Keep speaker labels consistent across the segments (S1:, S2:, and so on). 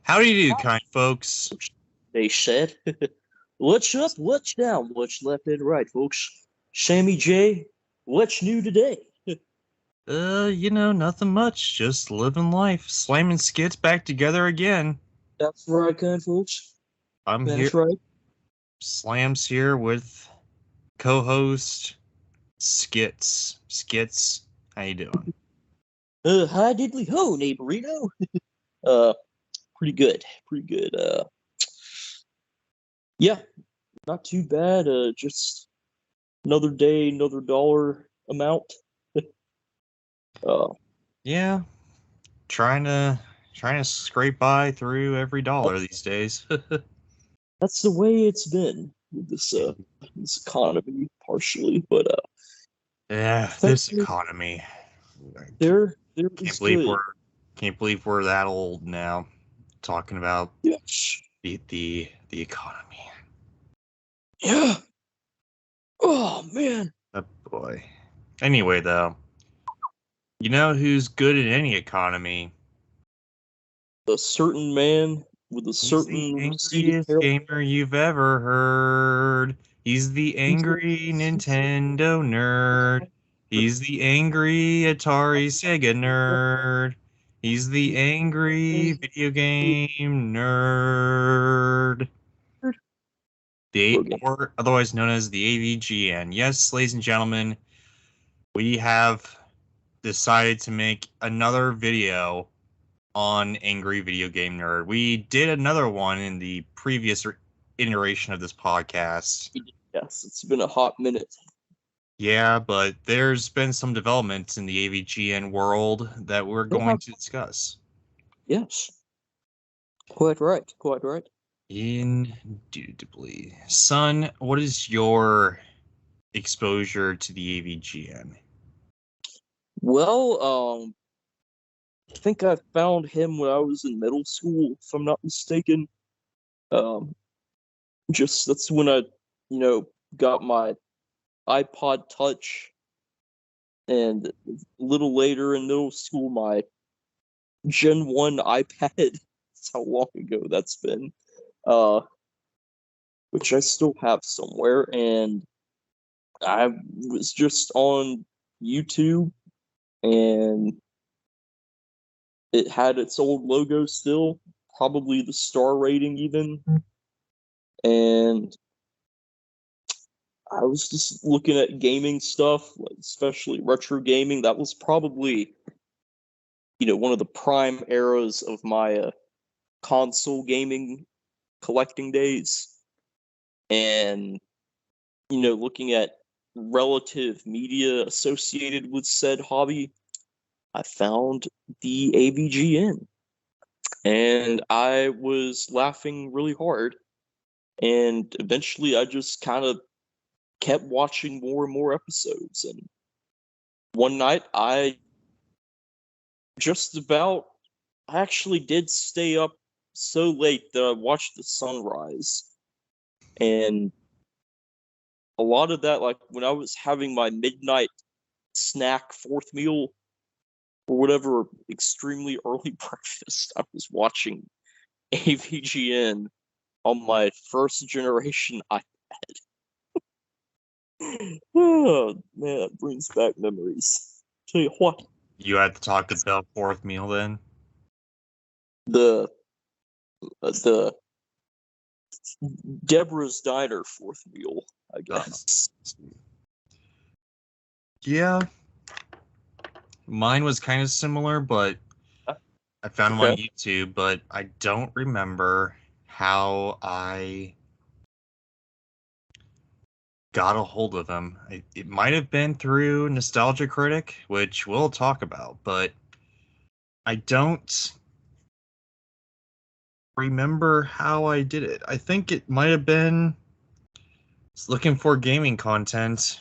S1: How do you do, kind folks?
S2: They said. What's up, what's down, what's left and right, folks? Sammy J, what's new today?
S1: Nothing much. Just living life. Slamming skits back together again.
S2: That's right, kind folks.
S1: I'm here.
S2: That's right.
S1: Slams here with co-host Skits. Skits, how you doing?
S2: Hi diddly ho, neighborino. Uh, pretty good, pretty good. Yeah, not too bad. Just another day, another dollar amount. uh,
S1: Yeah, trying to scrape by through every dollar these days.
S2: that's the way it's been with this economy, partially, but
S1: Yeah, this
S2: thankfully
S1: economy.
S2: there
S1: Can't
S2: is
S1: believe
S2: good.
S1: we're that old now. Talking about
S2: Yes.
S1: the economy.
S2: Yeah. Oh man.
S1: Oh boy. Anyway, though, you know who's good in any economy?
S2: A certain man with a
S1: He's the
S2: certain receding
S1: angriest
S2: hairline.
S1: gamer you've ever heard. He's the angry Nintendo nerd. He's the angry Atari Sega nerd. He's the angry video game nerd. Or otherwise known as the AVGN. Yes, ladies and gentlemen, we have decided to make another video on Angry Video Game Nerd. We did another one in the previous iteration of this podcast.
S2: Yes, it's been a hot minute.
S1: Yeah, but there's been some developments in the AVGN world that we're going to discuss.
S2: Yes. Quite right. Quite right.
S1: Indubitably. Son, what is your exposure to the AVGN?
S2: Well, I think I found him when I was in middle school, if I'm not mistaken. Um, just that's when I, got my iPod Touch, and a little later in middle school, my Gen 1 iPad. That's how long ago that's been. Uh, which I still have somewhere, and I was just on YouTube, and it had its old logo still, probably the star rating even, and I was just looking at gaming stuff, like especially retro gaming. That was probably, one of the prime eras of my console gaming collecting days, and looking at relative media associated with said hobby, I found the AVGN, and I was laughing really hard. And eventually, I just kind of kept watching more and more episodes. And one night, I actually did stay up so late that I watched the sunrise. And a lot of that, like when I was having my midnight snack fourth meal or whatever extremely early breakfast, I was watching AVGN on my first generation iPad. Oh man, that brings back memories. Tell you what,
S1: You had to talk about fourth meal then?
S2: the the Deborah's Diner fourth meal, I guess.
S1: Yeah, mine was kind of similar, but I found him on
S2: Okay.
S1: YouTube, but I don't remember how I got a hold of him. It might have been through Nostalgia Critic, which we'll talk about, but I don't remember how I did it. I think it might have been looking for gaming content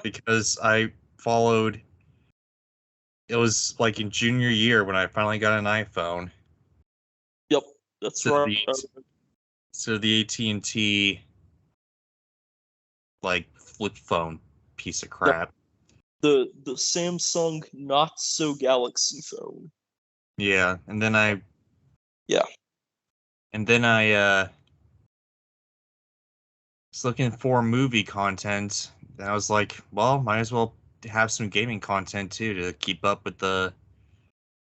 S1: because I followed. It was like in junior year when I finally got an iPhone.
S2: Yep, that's
S1: So
S2: right.
S1: the AT&T like flip phone piece of
S2: Yep,
S1: crap.
S2: the Samsung not so Galaxy phone.
S1: Yeah, and then I
S2: Yeah.
S1: And then I was looking for movie content, and I was like, well, might as well have some gaming content too to keep up with the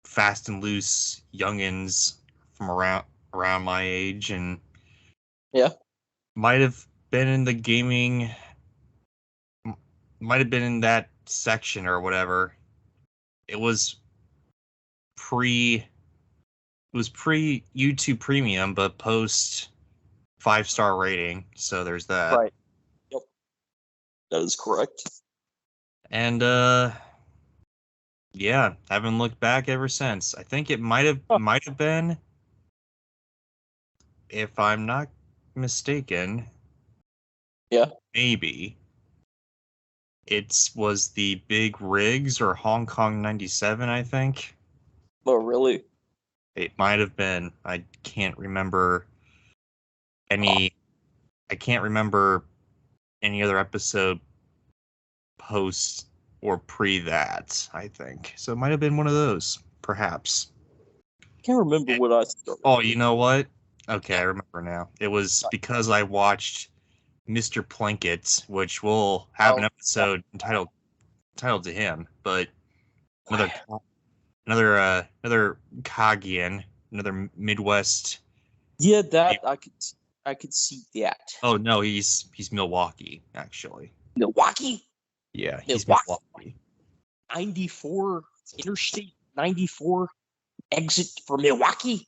S1: fast and loose youngins from around my age, and
S2: Yeah.
S1: might have been in the gaming, might have been in that section or whatever. It was pre pre YouTube Premium, but post 5-star rating. So there's that.
S2: Right. Yep. That is correct.
S1: And yeah, haven't looked back ever since. I think it
S2: Huh.
S1: might have been, if I'm not mistaken,
S2: Yeah.
S1: maybe it was the Big Rigs or Hong Kong 97, I think.
S2: Oh, really?
S1: It might have been. Any I can't remember any other episode post or pre that, I think. So it might have been one of those, perhaps.
S2: Can't remember what I started.
S1: Oh, you know what? Okay, I remember now. It was because I watched Mr. Plinkett, which we'll have an
S2: Oh,
S1: episode entitled to him, but another another Kagian, another Midwest.
S2: yeah, that I could see that.
S1: Oh no, he's Milwaukee, actually.
S2: Milwaukee?
S1: Yeah, he's
S2: Milwaukee.
S1: Milwaukee.
S2: 94 Interstate 94 exit for Milwaukee.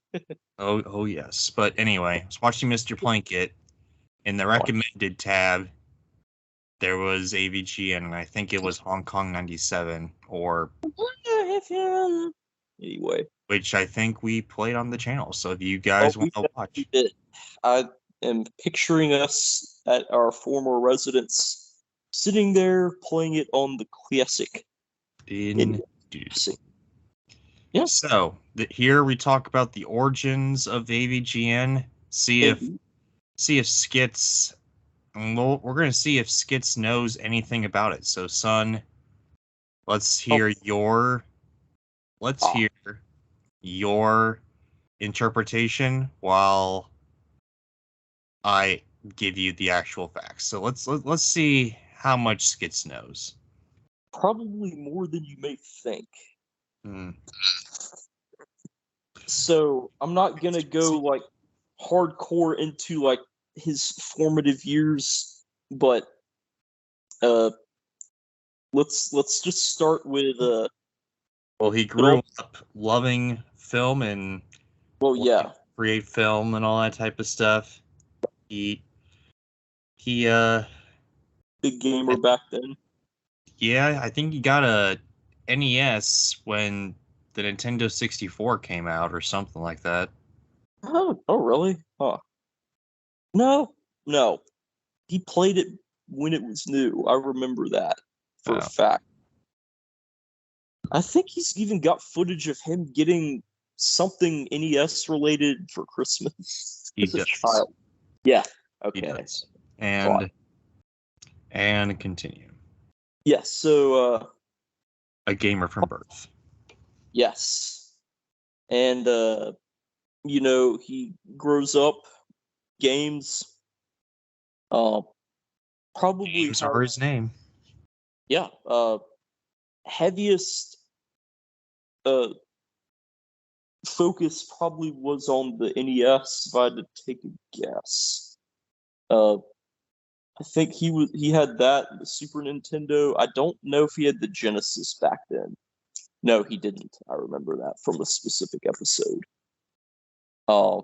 S1: Oh yes. But anyway, I was watching Mr. Plinkett. In the recommended tab, there was AVGN, and I think it was Hong Kong 97, or
S2: Anyway,
S1: which I think we played on the channel. So if you
S2: oh,
S1: guys
S2: we
S1: want to watch,
S2: did. I am picturing us at our former residence, sitting there playing it on the classic.
S1: indeed.
S2: Classic. Yeah.
S1: So here we talk about the origins of AVGN. See if Skits. We're gonna see if Skits knows anything about it. So, son, let's hear your let's hear your interpretation while I give you the actual facts. So let's see how much Skits knows.
S2: Probably more than you may think.
S1: Hmm.
S2: So I'm not gonna go like hardcore into like his formative years, but uh let's just start with
S1: Well, he grew up loving film and
S2: well
S1: wanting
S2: yeah,
S1: to create film and all that type of stuff. He he
S2: big gamer back then.
S1: yeah, I think he got a NES when the Nintendo 64 came out or something like that.
S2: Oh really? Huh. No, no. He played it when it was new. I remember that for a
S1: Oh,
S2: fact. I think he's even got footage of him getting something NES related for Christmas
S1: he
S2: as a
S1: does.
S2: child. Yeah.
S1: He
S2: Okay.
S1: does. And continue.
S2: Yes. So
S1: A gamer from birth.
S2: yes. And you know, he grows up games. Uh, probably
S1: Games are his name.
S2: yeah. Heaviest uh focus probably was on the NES. If I had to take a guess, I think he had that the Super Nintendo. I don't know if he had the Genesis back then. No, he didn't. I remember that from a specific episode. Uh,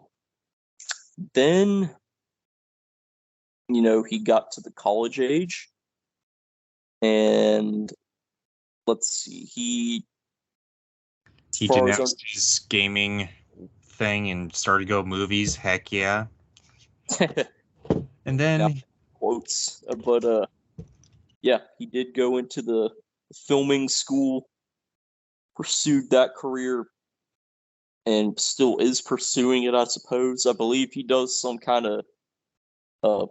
S2: then you know he got to the college age, and let's see, as
S1: He
S2: far as
S1: denounced his gaming thing and started to go movies. Heck yeah. And then
S2: quotes, but yeah, he did go into the filming school, pursued that career, and still is pursuing it. I suppose. I believe he does some kind of uh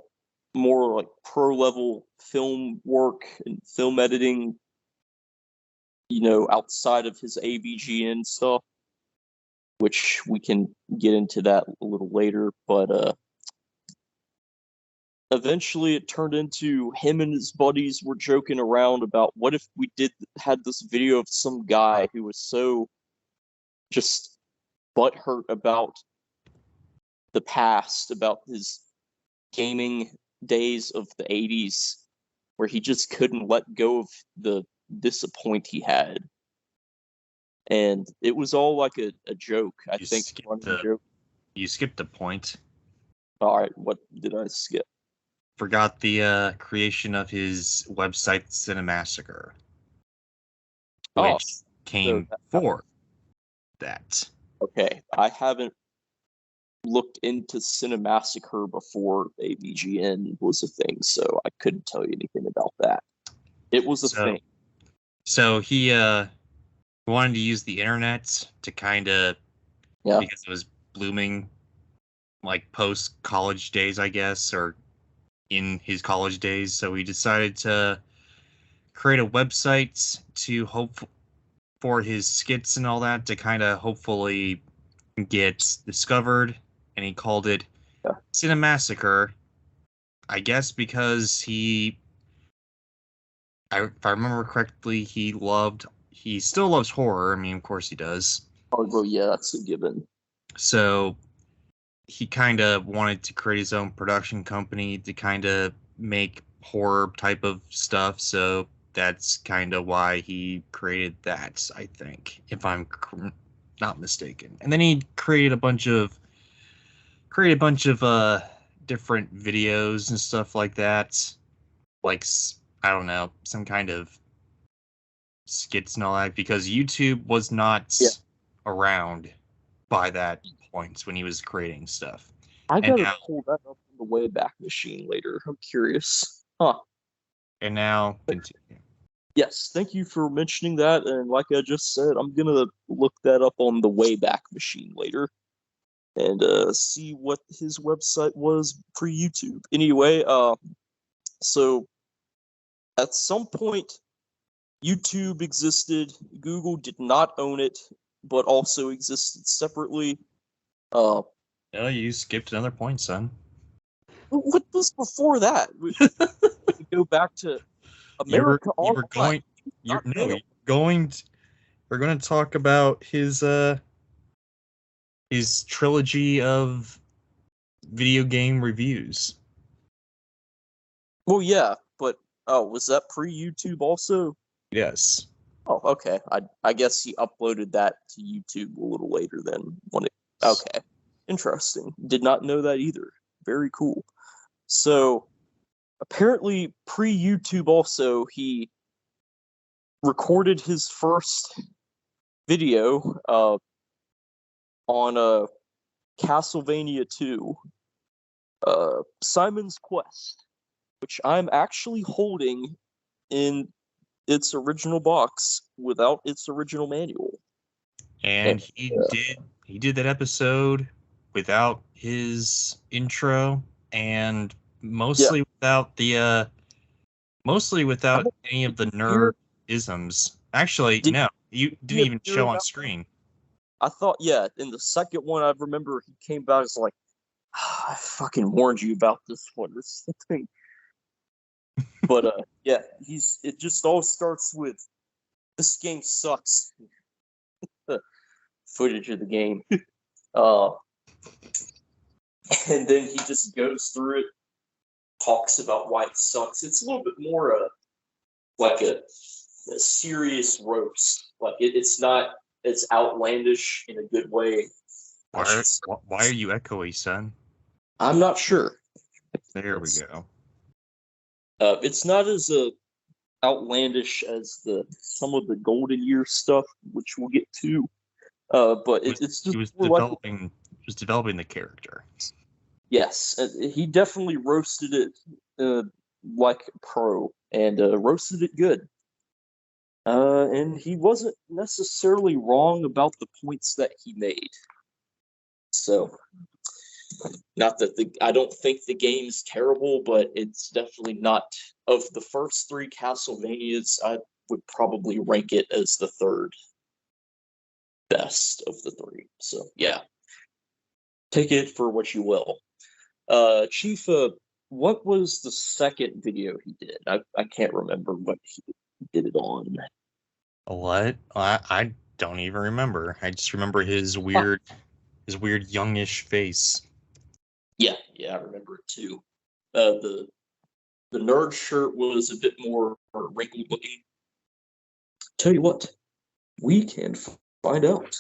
S2: more like pro level film work and film editing, you know, outside of his AVGN stuff. which we can get into that a little later. But eventually it turned into him and his buddies were joking around about what if we had this video of some guy who was so just butthurt about the past, about his gaming days of the 80s, where he just couldn't let go of the disappoint he had. And it was all like a joke, I think.
S1: You skipped the point.
S2: All right, what did I skip?
S1: Forgot the creation of his website, Cinemassacre, which came before that.
S2: Okay, I haven't looked into Cinemassacre before AVGN was a thing, so I couldn't tell you anything about that. It was a thing.
S1: So he wanted to use the internet to kind of, because it was blooming, like post-college days, I guess, or in his college days. So he decided to create a website to hope for his skits and all that to kind of hopefully get discovered. And he called it Cinemassacre, I guess, because if I remember correctly, he still loves horror. I mean, of course he does.
S2: Oh, well, yeah, that's a given.
S1: So he kind of wanted to create his own production company to kind of make horror type of stuff. So that's kind of why he created that, I think, if I'm not mistaken. And then he created a bunch of different videos and stuff like that, like, I don't know, some kind of skits and all that, because YouTube was not around by that point when he was creating stuff.
S2: I gotta pull that up on the Wayback Machine later. I'm curious. Huh.
S1: And now, continue.
S2: Yes, thank you for mentioning that. And like I just said, I'm gonna look that up on the Wayback Machine later and see what his website was pre-YouTube. Anyway, so at some point, YouTube existed. Google did not own it, but also existed separately.
S1: No, you skipped another point, son.
S2: What was before that? We go back to America Online.
S1: We're going to talk about his trilogy of video game reviews.
S2: Well, yeah, but was that pre-YouTube also?
S1: Yes.
S2: Oh, okay. I guess he uploaded that to YouTube a little later then. Okay, interesting. Did not know that either. Very cool. So apparently, pre-YouTube also, he recorded his first video on Castlevania 2, Simon's Quest, which I'm actually holding in its original box without its original manual.
S1: And he did that episode without his intro and mostly without any of the nerd isms. Actually, no, you didn't even show on screen.
S2: I thought, in the second one, I remember he came back as like, I fucking warned you about this one or something. But it just all starts with, this game sucks. Footage of the game. And then he just goes through it, talks about why it sucks. It's a little bit more like a serious roast. Like it's not as outlandish in a good way.
S1: Why are you echoey, son?
S2: I'm not sure.
S1: There we go.
S2: It's not as outlandish as some of the Golden Year stuff, which we'll get to. But it's just
S1: he was developing the character.
S2: Yes, he definitely roasted it like a pro, and roasted it good. And he wasn't necessarily wrong about the points that he made. So, not that I don't think the game's terrible, but it's definitely not. Of the first three Castlevanias, I would probably rank it as the third. best of the three. So yeah, take it for what you will. Chief, what was the second video he did? I can't remember what he did it on.
S1: What? I don't even remember. I just remember his weird youngish face.
S2: Yeah, I remember it too. The nerd shirt was a bit more wrinkled looking. Tell you what, we can find out.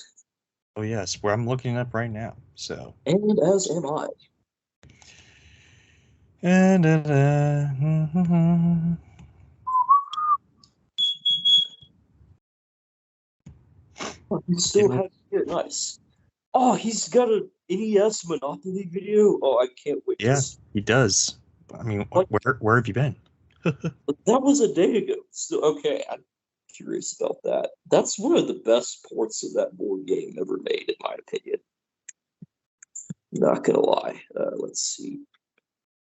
S1: Oh yes, where I'm looking up right now. So.
S2: And as am I.
S1: And
S2: Oh, he still has here. Nice. Oh, he's got a NES Monopoly video. Oh, I can't wait.
S1: Yeah, he does. I mean,
S2: Like,
S1: where have you been?
S2: that was a day ago. So, okay, I'm curious about that. That's one of the best ports of that board game ever made, in my opinion. Not gonna lie. Let's see.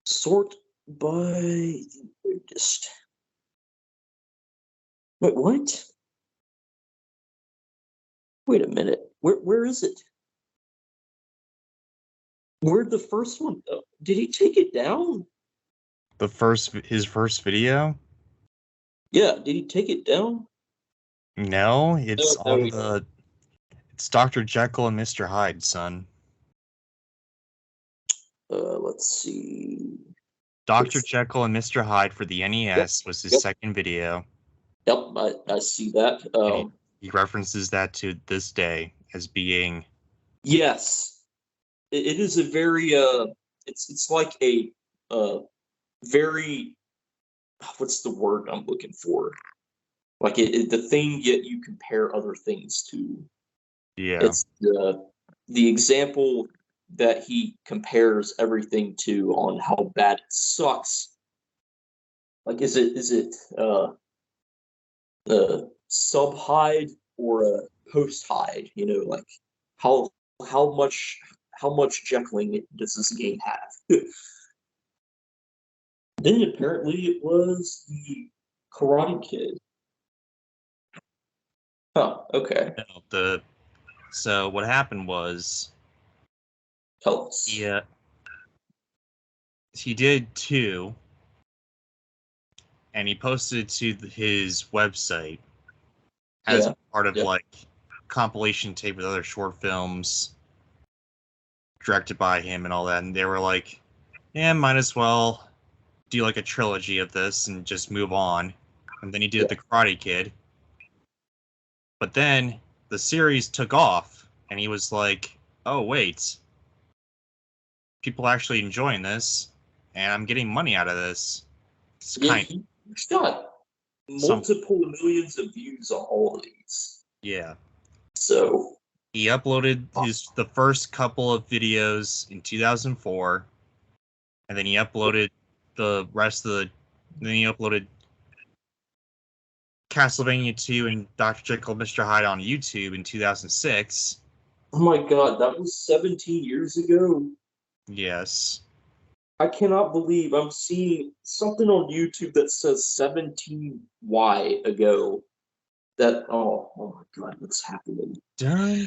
S2: Sort by just. Wait, what? Wait a minute. Where is it? Where'd the first one go? Did he take it down?
S1: His first video?
S2: Yeah, did he take it down?
S1: No, it's
S2: No,
S1: on the. It's Dr. Jekyll and Mr. Hyde, son.
S2: Let's see.
S1: Dr. Jekyll and Mr. Hyde for the NES was his second video.
S2: Yep, I see that.
S1: He references that to this day as being.
S2: Yes, it is a very it's like a very, what's the word I'm looking for? Like the thing yet you compare other things to.
S1: Yeah.
S2: It's the example that he compares everything to on how bad it sucks. Like, is it sub hide or a post hide? You know, like how much Jekyll does this game have? Then apparently it was the Karate Kid. Oh, okay.
S1: So what happened was
S2: Tell us.
S1: he did two, and he posted to his website as part of like compilation tape with other short films directed by him and all that. And they were like, yeah, might as well do like a trilogy of this and just move on. And then he did the Karate Kid. But then the series took off, and he was like, oh, wait. People are actually enjoying this, and I'm getting money out of this. It's
S2: He's got multiple millions of views on all of these.
S1: Yeah.
S2: So
S1: he uploaded the first couple of videos in 2004, and then he uploaded the rest of the. Then he uploaded Castlevania 2 and Dr. Jekyll and Mr. Hyde on YouTube in 2006.
S2: Oh my god, that was 17 years ago.
S1: Yes.
S2: I cannot believe I'm seeing something on YouTube that says 17Y ago. That oh my god, what's happening? No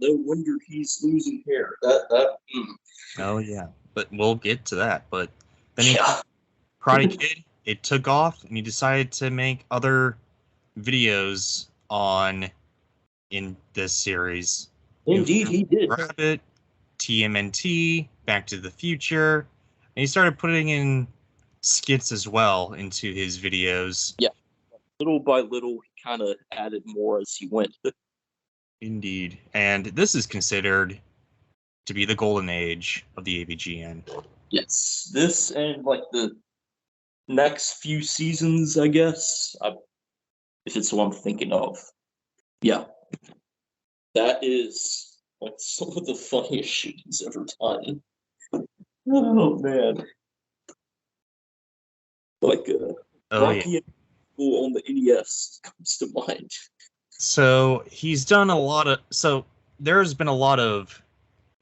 S2: wonder he's losing hair.
S1: Oh yeah, but we'll get to that. But then Karate Kid, it took off, and he decided to make other videos in this series.
S2: Indeed, he did.
S1: Rabbit, TMNT, Back to the Future, and he started putting in skits as well into his videos.
S2: Yeah, little by little, he kind of added more as he went.
S1: Indeed, and this is considered to be the golden age of the AVGN.
S2: Yes, this and like the next few seasons, I guess, if it's what I'm thinking of. Yeah, that is like some of the funniest shit he's ever done. Oh man, like Rocky on the NES comes to mind.
S1: So he's done a lot of. So there's been a lot of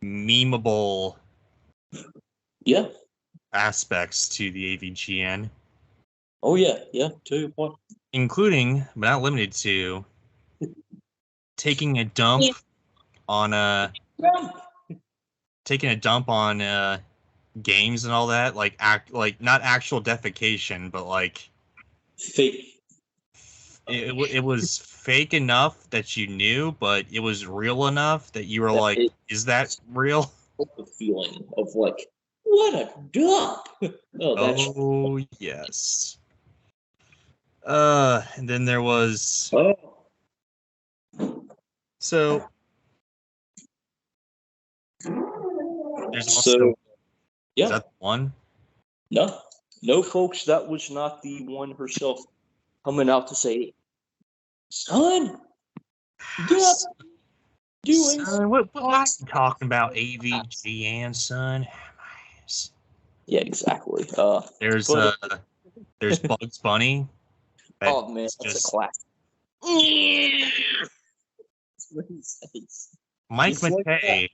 S1: memeable aspects to the AVGN.
S2: Oh yeah, tell you what.
S1: Including, but not limited to, taking a dump on games and all that, like not actual defecation, but like
S2: Fake.
S1: it was fake enough that you knew, but it was real enough that you were like, is that real?
S2: The feeling of like, what a dump.
S1: Oh yes. And then there was so there's also
S2: yeah.
S1: Is that the one?
S2: No, folks, that was not the one herself coming out to say, son, get up, doing.
S1: Son, what are you talking about, AVGN, son?
S2: Yeah, exactly.
S1: There's Bugs Bunny.
S2: Oh man, that's a classic. That's what he says.
S1: Mike
S2: Like
S1: McKay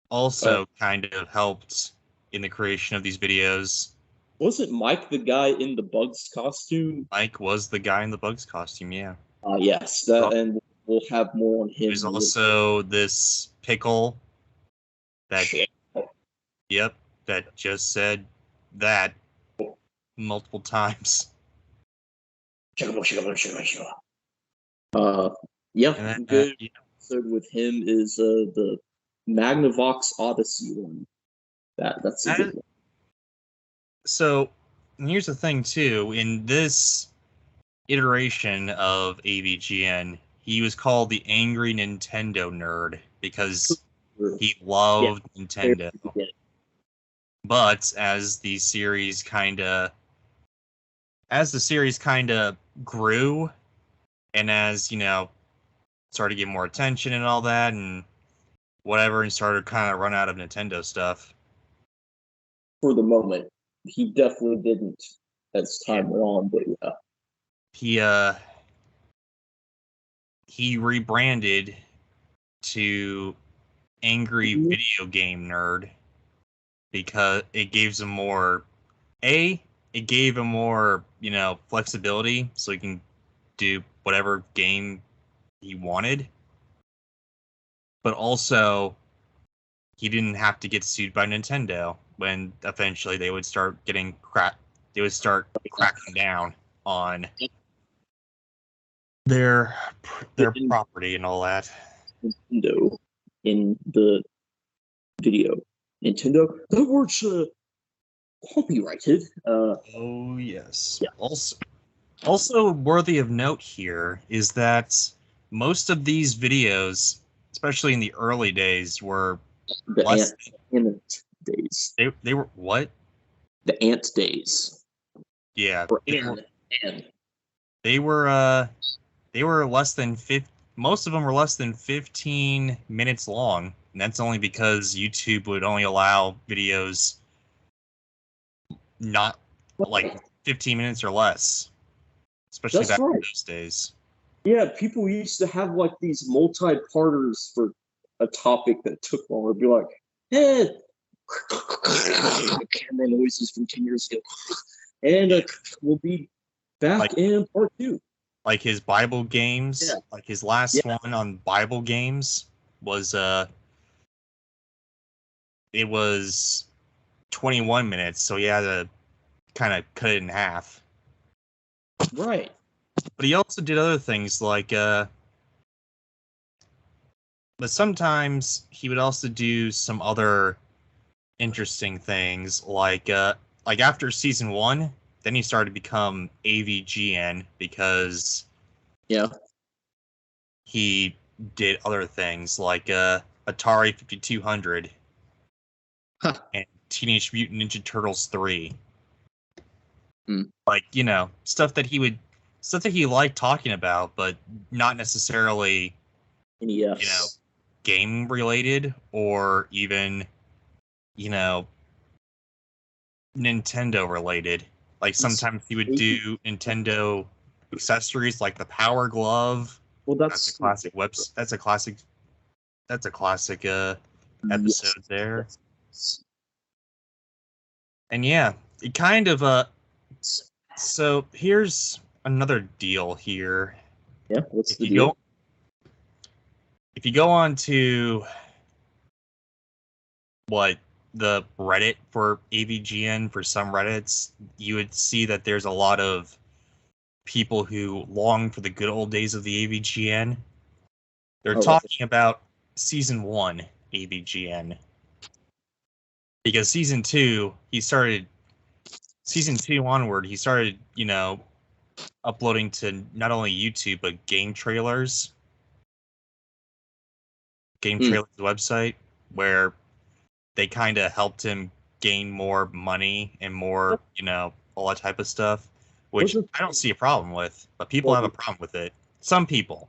S1: also kind of helped in the creation of these videos.
S2: Wasn't Mike the guy in the Bugs costume?
S1: Mike was the guy in the Bugs costume, yeah.
S2: Yes, and we'll have more on him.
S1: There's also this pickle that, yep, that just said that multiple times.
S2: Yeah,
S1: then,
S2: good episode with him is the Magnavox Odyssey one. That's a good one.
S1: So here's the thing too. In this iteration of AVGN, he was called the Angry Nintendo Nerd because he loved Nintendo. But as the series kind of grew, and as started to get more attention and all that and whatever, and started kind of run out of Nintendo stuff.
S2: For the moment, he definitely didn't as time went on, but yeah.
S1: He rebranded to Angry Video Game Nerd because it gives him more flexibility, so he can do whatever game he wanted, but also he didn't have to get sued by Nintendo when eventually they would start cracking down on their property and all that.
S2: Nintendo in the video. Nintendo, that word's copyrighted.
S1: Oh yes. Yeah. Also worthy of note here is that most of these videos, especially in the early days, were
S2: the ant days.
S1: They were what?
S2: The ant days.
S1: Yeah. They were less than 50. Most of them were less than 15 minutes long, and that's only because YouTube would only allow videos not like 15 minutes or less, especially back in those days.
S2: Yeah, people used to have like these multi-parters for a topic that took longer. It'd be like, camera noises from 10 years ago, and we'll be back in part 2.
S1: Like his Bible games, like his last one on Bible games was it was 21 minutes, so he had to kind of cut it in half.
S2: Right.
S1: But he also did other things like but sometimes he would also do some other interesting things like after season 1, then he started to become AVGN because he did other things like Atari 5200 and Teenage Mutant Ninja Turtles 3. Like, stuff that he liked talking about, but not necessarily game related or even Nintendo related. Like sometimes he would do Nintendo accessories like the Power Glove. Well, that's a classic That's a classic episode there. And yeah, it kind of so here's another deal here.
S2: Yeah, what's the deal?
S1: if you go on to the Reddit for AVGN, for some Reddits, you would see that there's a lot of people who long for the good old days of the AVGN. They're talking about season 1 AVGN. Because season 2 onward, he started, uploading to not only YouTube, but game trailers website, where they kind of helped him gain more money and more, all that type of stuff, which I don't see a problem with, but people have a problem with it. Some people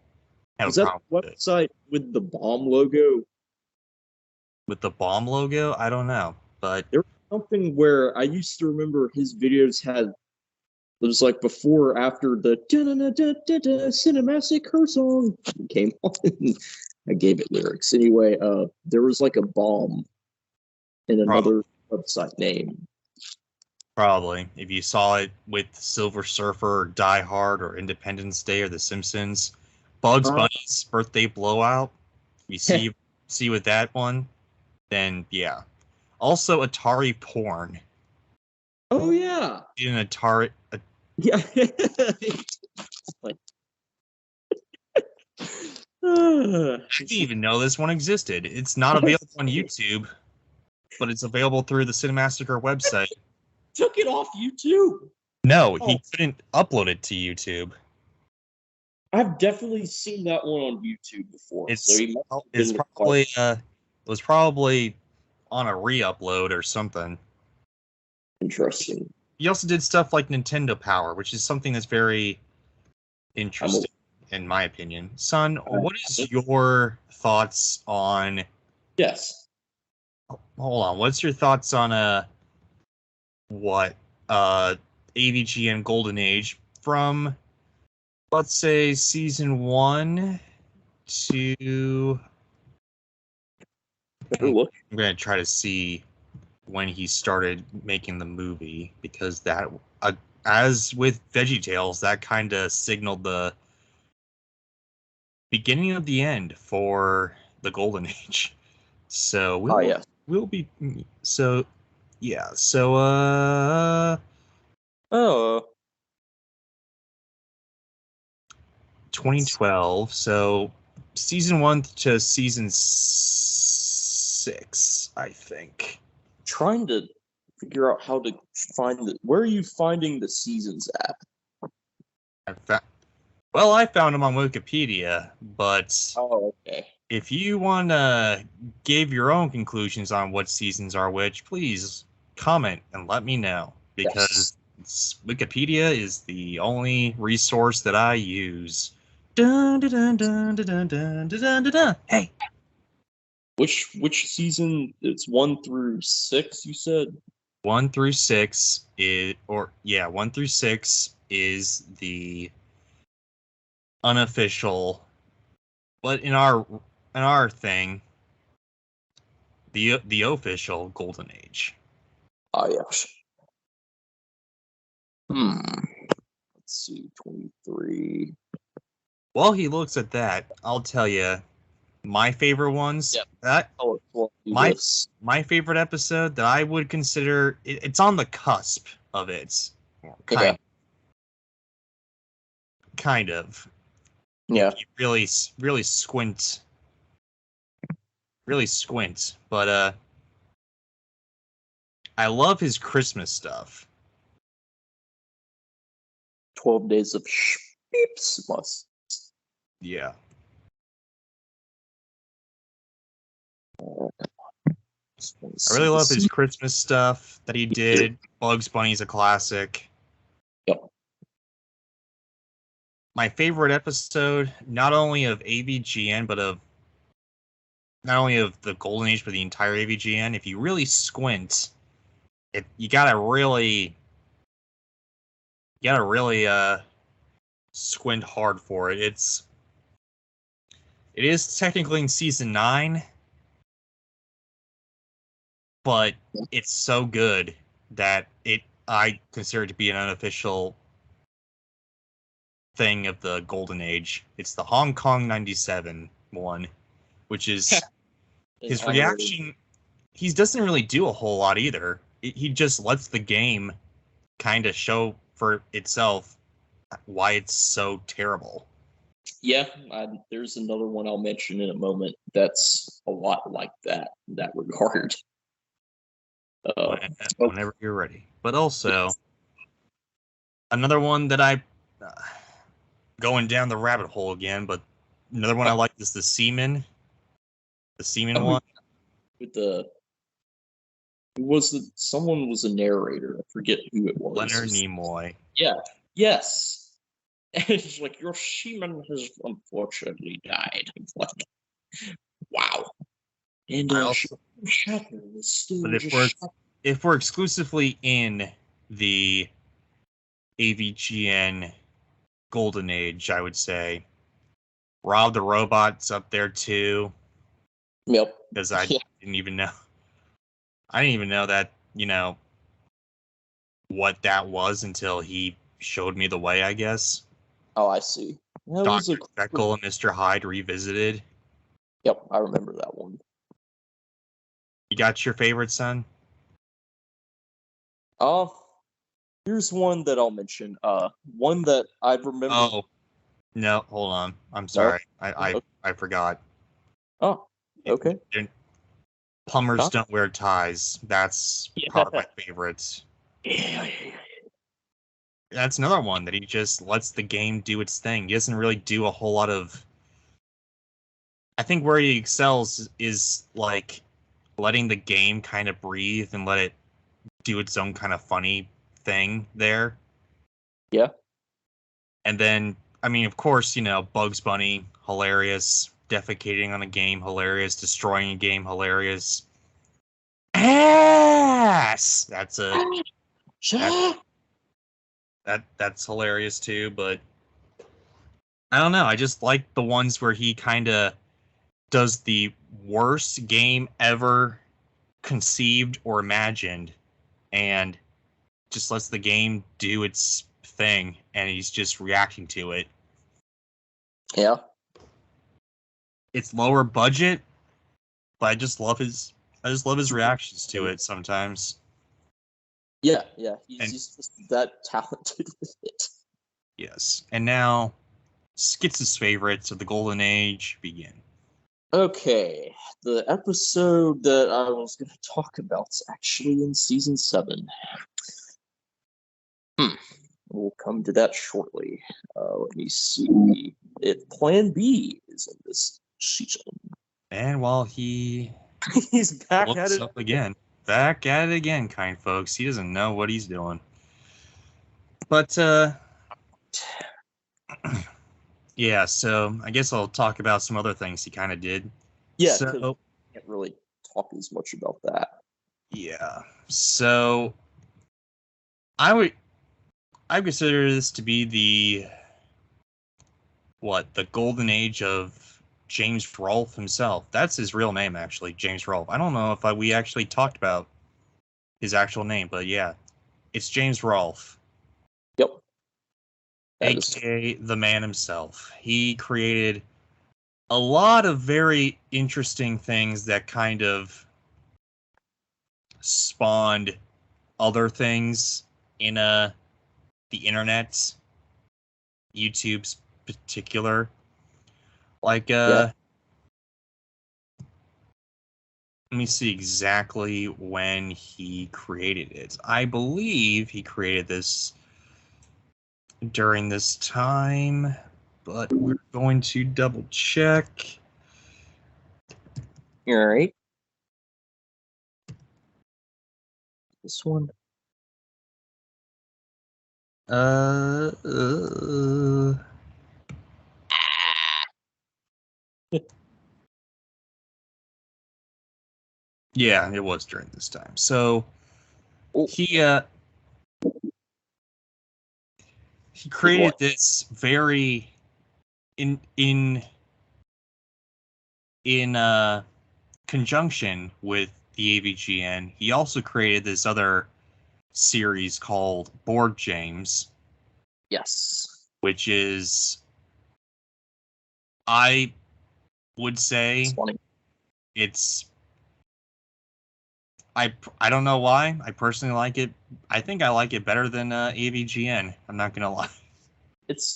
S1: have a problem with it.
S2: Is that website with the bomb logo?
S1: With the bomb logo? I don't know, but
S2: there was something where I used to remember his videos had, it was like before or after the cinematic her song came on. I gave it lyrics. Anyway, there was like a bomb in another website name.
S1: Probably. If you saw it with Silver Surfer or Die Hard or Independence Day or The Simpsons, Bugs Bunny's birthday blowout, you see with that one, then yeah. Also Atari porn.
S2: Oh yeah.
S1: In Atari.
S2: Yeah.
S1: I didn't even know this one existed. It's not available on YouTube, but it's available through the Cinemassacre website.
S2: Took it off YouTube?
S1: No, he couldn't upload it to YouTube.
S2: I've definitely seen that one on YouTube before.
S1: It was probably on a re-upload or something.
S2: Interesting.
S1: He also did stuff like Nintendo Power, which is something that's very interesting, in my opinion. Son, what is your thoughts on...
S2: Yes.
S1: Hold on. What's your thoughts on AVGN Golden Age from, let's say, season 1 to... I'm going to try to see when he started making the movie, because that, as with VeggieTales, that kind of signaled the beginning of the end for the Golden Age. So we'll be 2012. So season 1 to season 6, I think.
S2: Trying to figure out how to find where are you finding the seasons at?
S1: I found them on Wikipedia, but if you want to give your own conclusions on what seasons are which, please comment and let me know, because Wikipedia is the only resource that I use. Dun, dun, dun, dun, dun, dun, dun, dun, dun. Hey.
S2: Which season? It's 1 through 6, you said?
S1: 1 through 6 is 1 through 6 is the unofficial, but in our thing, the official Golden Age.
S2: Yes. Let's see, 23.
S1: While he looks at that, I'll tell you my favorite ones. My favorite episode that I would consider, it's on the cusp of it. Kind of.
S2: Yeah.
S1: You really squint. But I love his Christmas stuff.
S2: 12 Days of Beeps.
S1: Yeah. I really love his Christmas stuff that he did. Bugs Bunny's a classic.
S2: Yep.
S1: My favorite episode, not only of AVGN, but not only of the Golden Age, but the entire AVGN, if you really squint, you gotta really squint hard for it. It is technically in season 9, but it's so good that I consider it to be an unofficial thing of the Golden Age. It's the Hong Kong 97 one. which is his
S2: Unrated.
S1: reaction. He doesn't really do a whole lot either. He just lets the game kind of show for itself why it's so terrible.
S2: Yeah, there's another one I'll mention in a moment that's a lot like that in that regard.
S1: Whenever you're ready. But also, another one that I going down the rabbit hole again, but another one I like is the Seaman. The Seaman one.
S2: With someone was a narrator. I forget who it was.
S1: Leonard Nimoy.
S2: Yeah. Yes. And it's like, your seaman has unfortunately died. Like, wow. And Shatner was still.
S1: But if we're exclusively in the AVGN golden age, I would say Rob the Robot's up there too.
S2: Yep.
S1: Because I didn't even know. I didn't even know that, what that was until he showed me the way, I guess.
S2: Oh, I see.
S1: Dr. Jekyll and Mr. Hyde revisited.
S2: Yep, I remember that one.
S1: You got your favorite, son?
S2: Here's one that I'll mention. One that I remember.
S1: Oh, no, hold on. I'm sorry. I forgot.
S2: Oh, okay.
S1: Plumbers don't wear ties. That's probably my favorite.
S2: Yeah.
S1: That's another one that he just lets the game do its thing. He doesn't really do a whole lot of. I think where he excels is like letting the game kind of breathe and let it do its own kind of funny thing there.
S2: Yeah.
S1: And then, I mean, of course, Bugs Bunny, hilarious. Defecating on a game, hilarious. Destroying a game, hilarious. Ass! That's hilarious too, but I don't know. I just like the ones where he kind of does the worst game ever conceived or imagined and just lets the game do its thing and he's just reacting to it.
S2: Yeah.
S1: It's lower budget, but I just love his reactions to it sometimes.
S2: Yeah. He's just that talented with it.
S1: Yes. And now Skits' favorites of the Golden Age begin.
S2: Okay. The episode that I was going to talk about is actually in season 7. We'll come to that shortly. Let me see. Plan B is in this season.
S1: And while he's
S2: back at it
S1: again. Back at it again, kind folks. He doesn't know what he's doing. But, yeah, so I guess I'll talk about some other things he kind of did.
S2: Yeah, so can't really talk as much about that.
S1: Yeah, so I consider this to be the golden age of James Rolfe himself. That's his real name, actually, James Rolfe. I don't know if we actually talked about his actual name, but yeah, it's James Rolfe.
S2: Yep.
S1: AKA the man himself. He created a lot of very interesting things that kind of spawned other things in the internet, YouTube's particular. Like, let me see exactly when he created it. I believe he created this during this time, but we're going to double check.
S2: All right. This one.
S1: Yeah, it was during this time. So he created this very in conjunction with the AVGN. He also created this other series called Board James.
S2: Yes.
S1: Which is, I would say
S2: It's funny.
S1: it's I don't know why. I personally like it. I think I like it better than AVGN. I'm not gonna lie.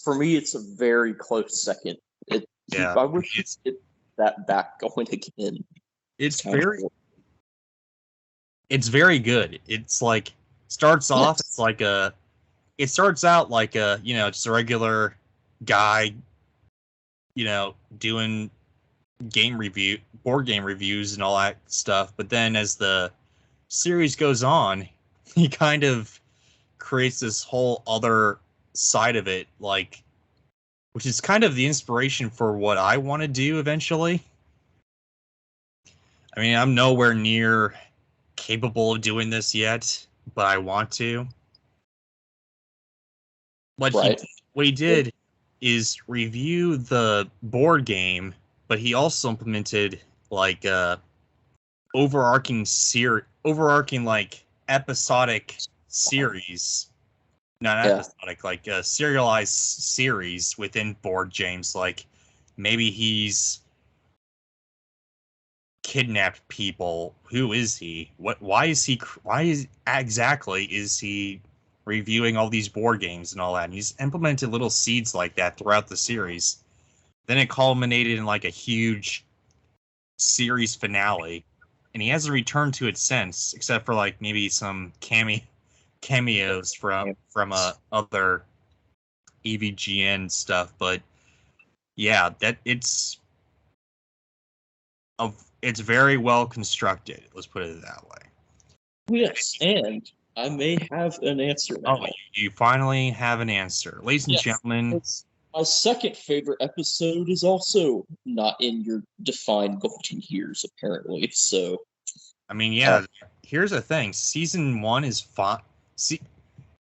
S2: For me, it's a very close second.
S1: Yeah,
S2: I wish it's that back going again.
S1: It's very good. It's like starts off. It's like it starts out like just a regular guy, doing board game reviews and all that stuff. But then as the series goes on, he kind of creates this whole other side of it, like, which is kind of the inspiration for what I want to do eventually. I mean, I'm nowhere near capable of doing this yet, but I want to. What he did is review the board game, but he also implemented like overarching like episodic series. Not episodic, like a serialized series within board games. Like maybe he's kidnapped people. Who is he? Why is he reviewing all these board games and all that? And he's implemented little seeds like that throughout the series. Then it culminated in like a huge series finale, and he hasn't returned to it since, except for like maybe some cameos from other AVGN stuff. But yeah, that it's very well constructed. Let's put it that way.
S2: Yes, and I may have an answer now.
S1: Oh, you finally have an answer. Ladies and gentlemen.
S2: My second favorite episode is also not in your defined golden years, apparently. So,
S1: I mean, yeah, here's the thing. Season 1 is fine.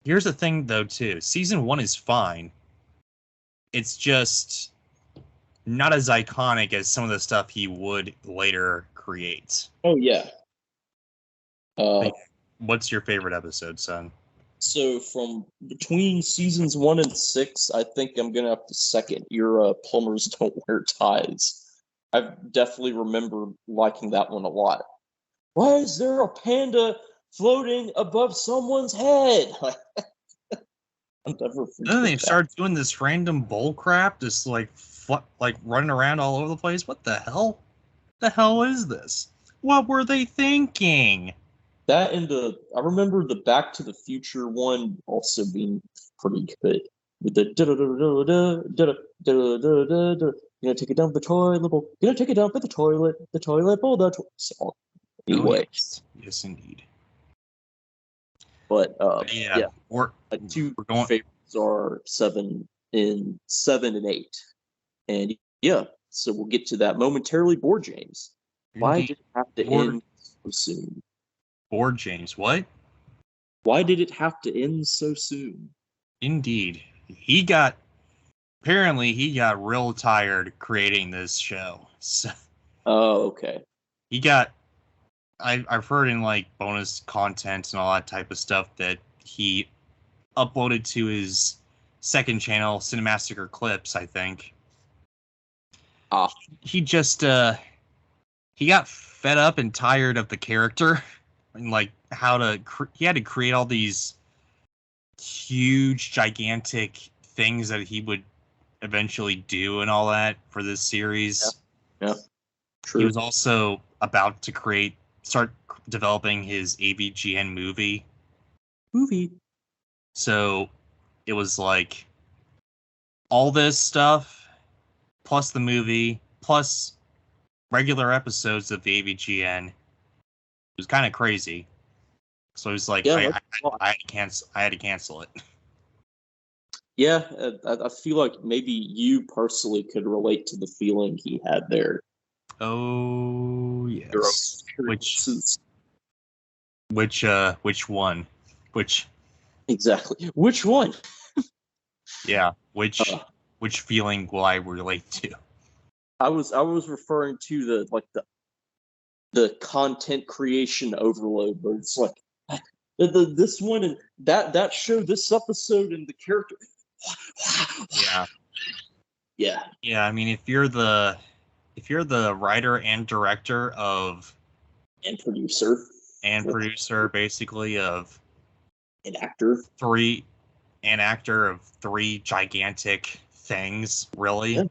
S1: Here's the thing, though, too. Season 1 is fine. It's just not as iconic as some of the stuff he would later create.
S2: Oh, yeah.
S1: What's your favorite episode, son?
S2: So from between seasons 1 and 6, I think I'm gonna have to second your plumbers don't wear ties. I definitely remember liking that one a lot. Why is there a panda floating above someone's head? I'll never forget.
S1: Then they start doing this random bull crap, just like running around all over the place. What the hell? The hell is this? What were they thinking?
S2: That and I remember the Back to the Future one also being pretty good. With the gonna take it down the toilet bowl, gonna take it down for the toilet bowl, the song. Anyway.
S1: Yes, indeed.
S2: But
S1: yeah.
S2: Two favorites are 7 and 8. And yeah, so we'll get to that momentarily. Board James. Why did it have to end so soon?
S1: Board James, what?
S2: Why did it have to end so soon?
S1: Indeed. Apparently he got real tired creating this show. So,
S2: oh, okay.
S1: I've heard in like bonus content and all that type of stuff that he uploaded to his second channel, Cinemassacre Clips, I think. He just he got fed up and tired of the character and like he had to create all these huge, gigantic things that he would eventually do and all that for this series.
S2: Yeah. True.
S1: He was also about to start developing his AVGN movie. So it was like all this stuff, plus the movie, plus regular episodes of the AVGN. It was kind of crazy. So it was like, I had to cancel it.
S2: Yeah, I feel like maybe you personally could relate to the feeling he had there.
S1: Oh, yes. Which one?
S2: Exactly. Which one?
S1: Yeah. Which feeling will I relate to?
S2: I was referring to the content creation overload, but it's like this one and that show, this episode, and the character.
S1: Yeah.
S2: Yeah.
S1: Yeah, I mean, if you're the the writer and director of
S2: and
S1: producer basically of
S2: an actor,
S1: actor of three gigantic things, really,
S2: yeah.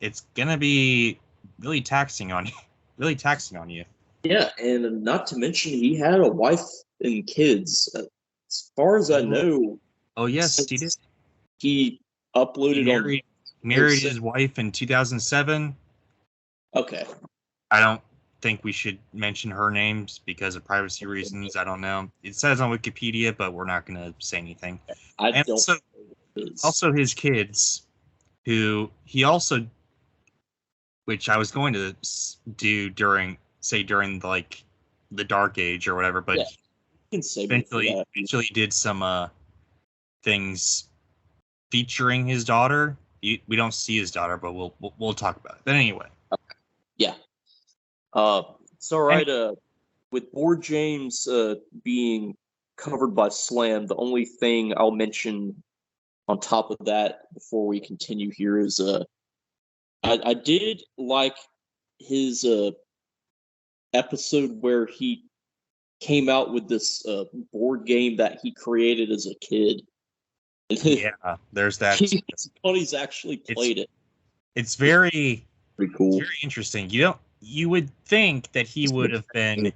S1: it's gonna be really taxing on you. Really taxing on you.
S2: Yeah, and not to mention he had a wife and kids. As far as I know,
S1: Oh yes, he did.
S2: He uploaded
S1: He married his wife in 2007.
S2: Okay.
S1: I don't think we should mention her names because of privacy reasons. I don't know. It says on Wikipedia, but we're not going to say anything.
S2: I don't.
S1: Also his kids, who he also, which I was going to do during like the Dark Age or whatever, but
S2: you can say
S1: eventually did some things featuring his daughter. We don't see his daughter, but we'll talk about it. But anyway.
S2: Yeah. It's all right. With Board James being covered by Slam, the only thing I'll mention on top of that before we continue here is I did like his episode where he came out with this board game that he created as a kid.
S1: Yeah, there's that.
S2: He's actually played it.
S1: It's very
S2: pretty cool.
S1: It's very interesting. You would think that he would have been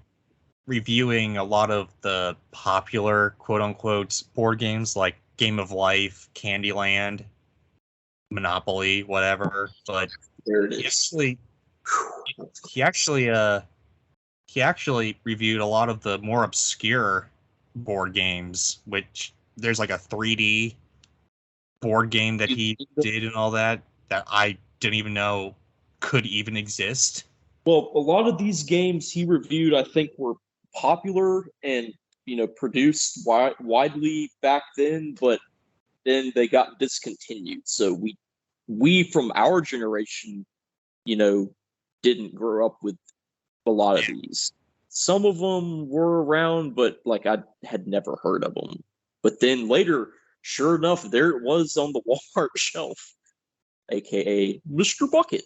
S1: reviewing a lot of the popular quote unquote board games like Game of Life, Candyland, Monopoly, whatever. But
S2: there it is.
S1: He actually reviewed a lot of the more obscure board games, which there's like a 3D board game that he did and all that I didn't even know could even exist.
S2: Well, a lot of these games he reviewed, I think, were popular and produced widely back then, but then they got discontinued. So we from our generation, didn't grow up with a lot of these. Some of them were around, but like I had never heard of them. But then later, sure enough, there it was on the Walmart shelf, aka Mr. Bucket.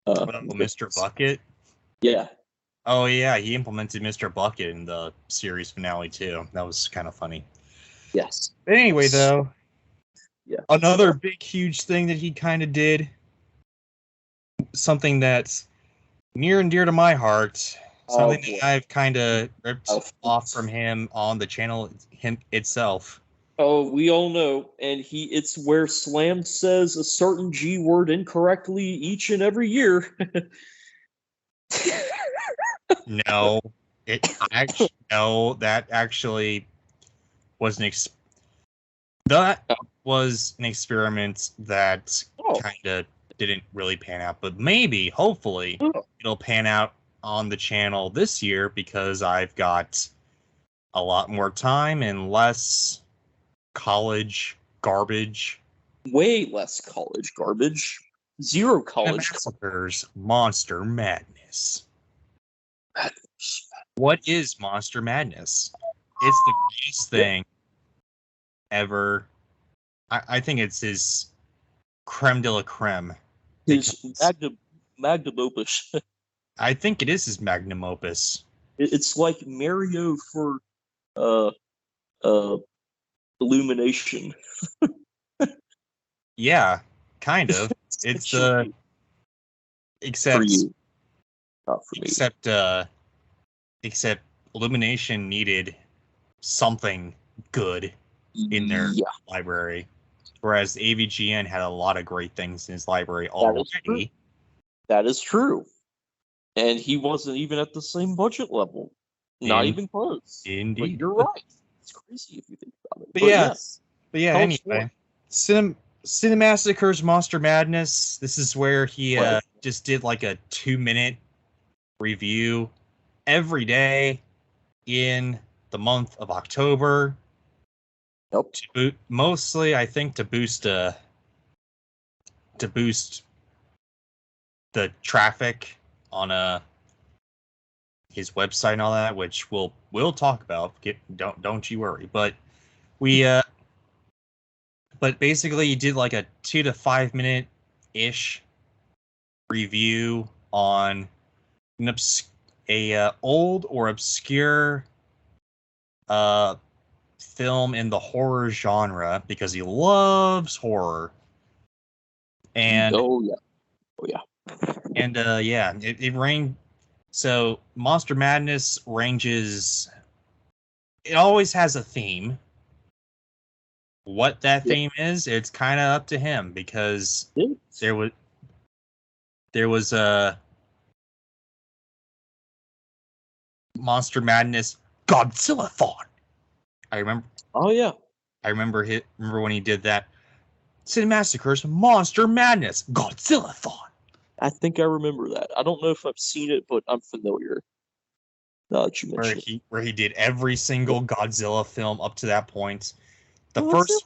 S1: Mr. Bucket?
S2: Yeah.
S1: Oh yeah, he implemented Mr. Bucket in the series finale too. That was kind of funny.
S2: Yes.
S1: But anyway, though,
S2: yeah.
S1: Another big, huge thing that he kind of did, something that's near and dear to my heart, something that I've kind of ripped off from him on the channel itself.
S2: Oh, we all know, and it's where Slam says a certain G word incorrectly each and every year.
S1: No, that actually was was an experiment that kind of didn't really pan out, but maybe, hopefully, it'll pan out on the channel this year because I've got a lot more time and less college garbage.
S2: Way less college garbage. Zero college
S1: Massacres, Monster Madness. What is Monster Madness? It's the greatest thing ever. I think it's his creme de la creme.
S2: His magnum opus.
S1: I think it is his magnum opus.
S2: It's like Mario for Illumination.
S1: Yeah, kind of. It's except
S2: for you. Not for me.
S1: Except Illumination needed something good in their library, whereas AVGN had a lot of great things in his library already.
S2: That is true. And he wasn't even at the same budget level. Not even close.
S1: Indeed.
S2: But you're right. It's crazy if you think about it.
S1: But yeah, anyway. Cinemassacre's Monster Madness. This is where he just did like a 2-minute review every day in the month of October.
S2: Nope.
S1: Mostly, I think, to boost the traffic on his website and all that, which we'll talk about. Don't you worry. But but basically, he did like a 2 to 5 minute ish review on a old or obscure film in the horror genre because he loves horror. And
S2: Oh yeah. Oh yeah.
S1: and yeah, it ranged. So Monster Madness ranges. It always has a theme. What that
S2: Yeah.
S1: theme is, it's kind of up to him because
S2: Yeah.
S1: there was a Monster Madness Godzilla-thon. I remember.
S2: Oh yeah.
S1: Remember when he did that. Cinemassacre's Monster Madness Godzilla-thon.
S2: I think I remember that. I don't know if I've seen it, but I'm familiar. Now that you
S1: Where
S2: mention it.
S1: he did every single Godzilla film up to that point. The
S2: Oh, that's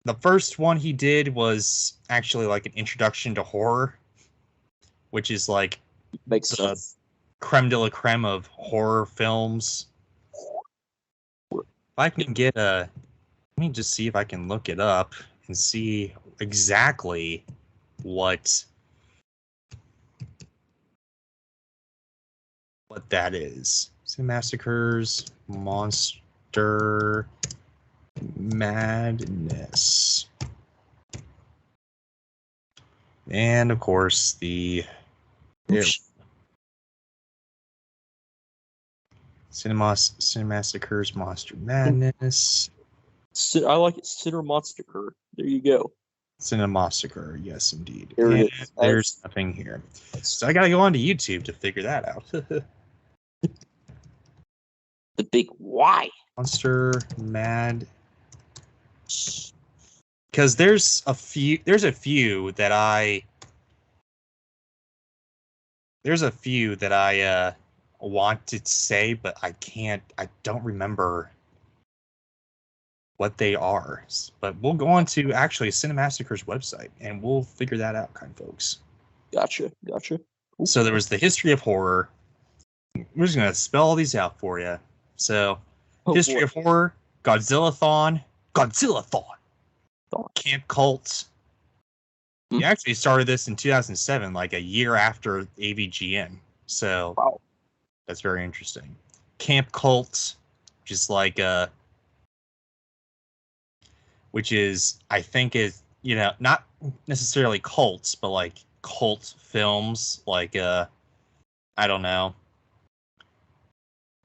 S2: it.
S1: first one he did was actually like an introduction to horror, which is like
S2: Makes
S1: the
S2: sense.
S1: creme de la creme of horror films. If I can get let me just see if I can look it up and see exactly what that is. Massacres, Monster Madness. And of course the Cinemassacres, Monster Madness.
S2: I like it. Sinner Monster. There you go.
S1: Cinemassacre, yes indeed.
S2: There
S1: And
S2: it is.
S1: there's nothing here. So I gotta go onto YouTube to figure that out.
S2: The big why.
S1: Monster Mad. Because there's a few that I want to say, but I can't. I don't remember what they are. But we'll go on to actually Cinemassacre's website and we'll figure that out, kind folks.
S2: Gotcha. Cool.
S1: So there was the history of horror. We're just gonna spell all these out for you. So, history of horror, Godzilla-thon, Camp Cult. He actually started this in 2007, like a year after AVGN. So
S2: wow.
S1: That's very interesting. Camp Cult, just like which is I think is not necessarily cults, but like cult films, like I don't know.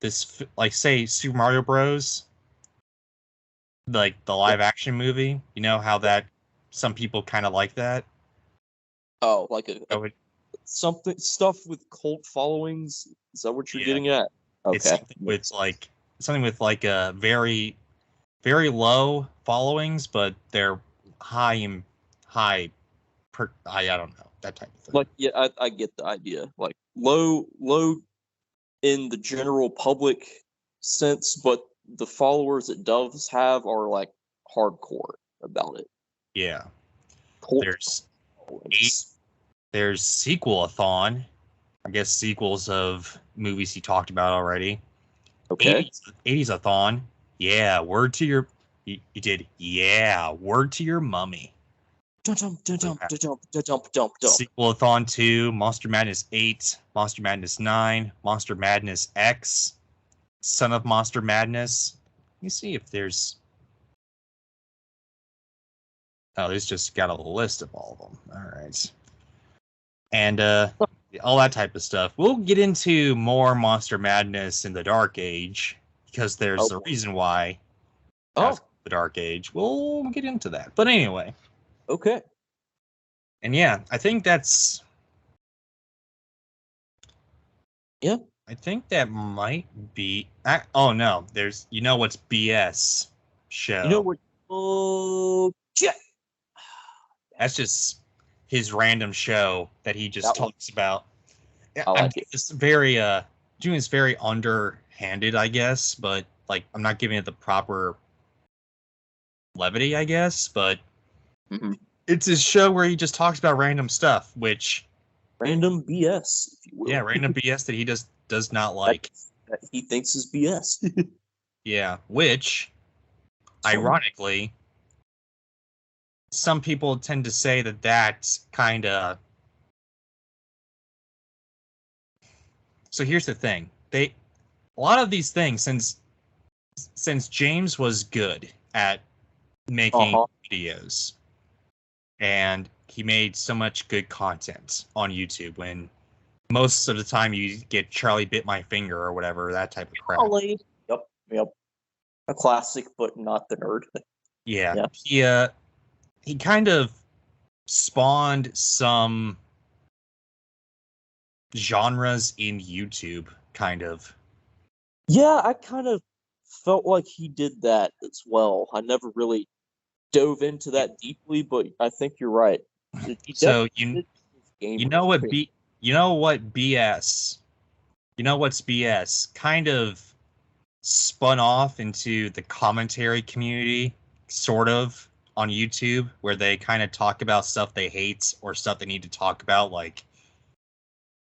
S1: This like say Super Mario Bros. Like the live action movie. You know how that some people kind of like that.
S2: Oh, like something stuff with cult followings. Is that what you're getting at? Okay.
S1: It's something with like a very, very low followings, but they're high. I don't know, that type of thing.
S2: Like yeah, I get the idea. Like low in the general public sense, but the followers it does have are like hardcore about it.
S1: Yeah.
S2: Cult
S1: There's sequel-a-thon. I guess sequels of movies he talked about already.
S2: Okay.
S1: 80s-a-thon. Yeah, word to your you did. Yeah, word to your mummy. Sequel-a-thon 2, Monster Madness 8, Monster Madness 9, Monster Madness X, Son of Monster Madness. Let me see if there's. Oh, there's just got a list of all of them. All right. And all that type of stuff. We'll get into more Monster Madness in the Dark Age because there's a reason why. The Dark Age. We'll get into that. But anyway.
S2: Okay.
S1: And yeah, I think that's.
S2: Yeah.
S1: I think that might be. Oh no, there's. You know what's BS show?
S2: You know what? Oh, yeah.
S1: That's just his random show that he just talks about.
S2: I like it.
S1: It's very doing this very underhanded, I guess, but like I'm not giving it the proper levity, I guess, but it's his show where he just talks about random stuff, which
S2: random BS, if you will.
S1: Yeah, random BS that he does not like.
S2: That he thinks is BS.
S1: Yeah, which ironically some people tend to say that kind of So here's the thing. A lot of these things, since James was good at making videos, and he made so much good content on YouTube when most of the time you get Charlie bit my finger or whatever, that type of crap.
S2: Charlie. Yep. A classic, but not the nerd.
S1: Yeah. He kind of spawned some genres in YouTube, kind of.
S2: Yeah, I kind of felt like he did that as well. I never really dove into that deeply, but I think you're right.
S1: So you know what's BS? You know what's BS? Kind of spun off into the commentary community, sort of, on YouTube, where they kind of talk about stuff they hate or stuff they need to talk about, like,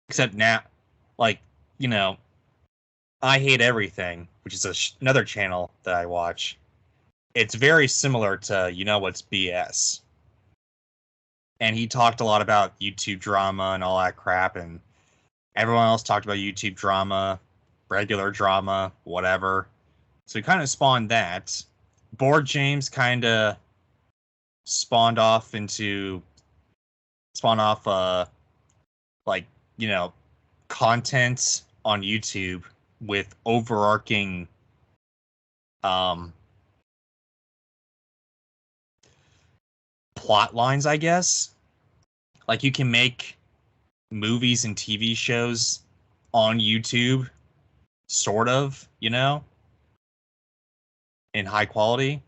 S1: except now, like, you know, I Hate Everything, which is another channel that I watch. It's very similar to You Know What's BS. And he talked a lot about YouTube drama and all that crap, and everyone else talked about YouTube drama, regular drama, whatever. So he kind of spawned that. Board James kind of spawned off, like, you know, content on YouTube with overarching plot lines, I guess. Like, you can make movies and TV shows on YouTube, sort of, you know, in high quality.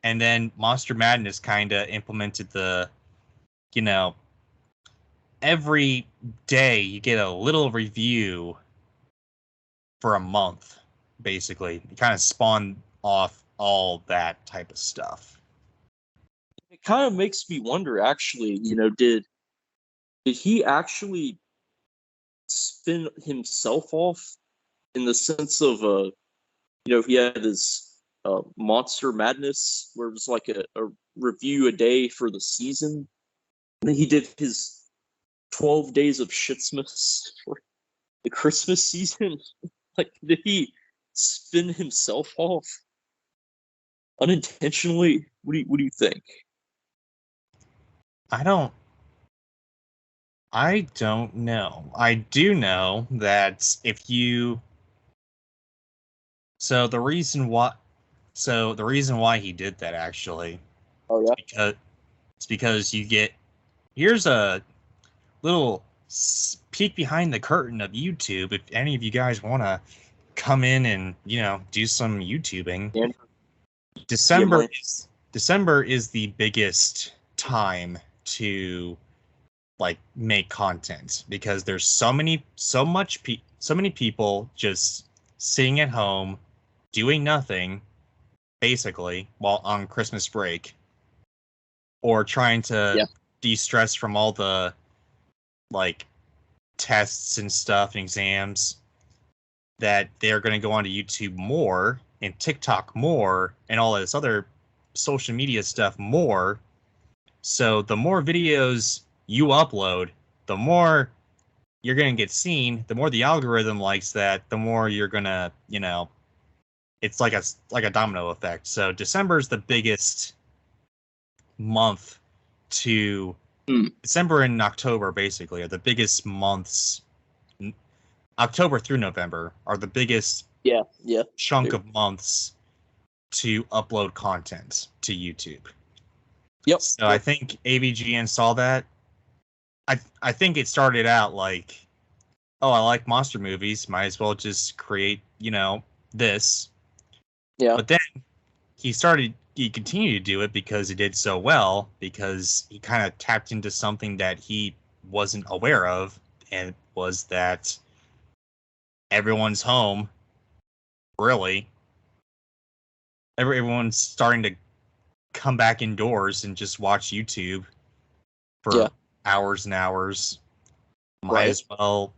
S1: And then Monster Madness kind of implemented the, you know, every day you get a little review for a month, basically. It kind of spawned off all that type of stuff.
S2: It kind of makes me wonder, actually, did he actually spin himself off in the sense of, he had his Monster Madness, where it was like a review a day for the season. And then he did his 12 days of Shitsmas for the Christmas season. Like, did he spin himself off unintentionally? What do you think?
S1: I don't know. I do know that if you the reason why he did that, actually.
S2: Oh yeah.
S1: It's because here's a little peek behind the curtain of YouTube. If any of you guys want to come in and, do some YouTubing,
S2: Yeah.
S1: December is the biggest time to, like, make content, because there's so many people just sitting at home doing nothing, basically, while on Christmas break, or trying to de-stress from all the, like, tests and stuff and exams, that they're going to go onto YouTube more and TikTok more and all this other social media stuff more. So the more videos you upload, the more you're going to get seen, the more the algorithm likes that, the more you're going to, it's like a domino effect. So December is the biggest month to December and October, basically, are the biggest months. October through November are the biggest chunk of months to upload content to YouTube.
S2: Yep.
S1: So I think AVGN saw that. I think it started out like, oh, I like monster movies, might as well just create, this.
S2: Yeah.
S1: But then he continued to do it because he did so well, because he kind of tapped into something that he wasn't aware of, and it was that everyone's home, really. Everyone's starting to come back indoors and just watch YouTube for hours and hours. Might as well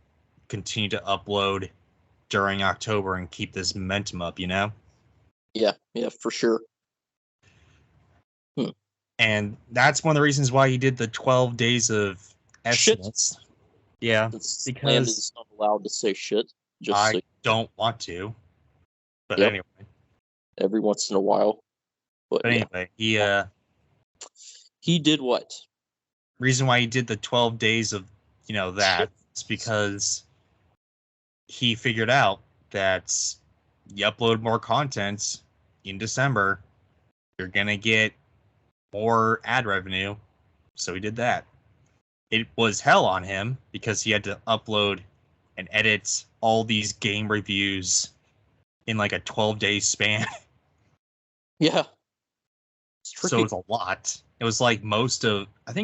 S1: continue to upload during October and keep this momentum up,
S2: Yeah, for sure.
S1: And that's one of the reasons why he did the 12 days of estimates. Yeah,
S2: because is not allowed to say shit. Just
S1: don't want to, but
S2: Yep.
S1: anyway.
S2: Every once in a while. But
S1: anyway,
S2: he did what?
S1: Reason why he did the 12 days of, that is because he figured out that you upload more content in December, you're going to get more ad revenue. So he did that. It was hell on him because he had to upload and edit all these game reviews in like a 12-day span.
S2: Yeah.
S1: So it was a lot. It was like most of one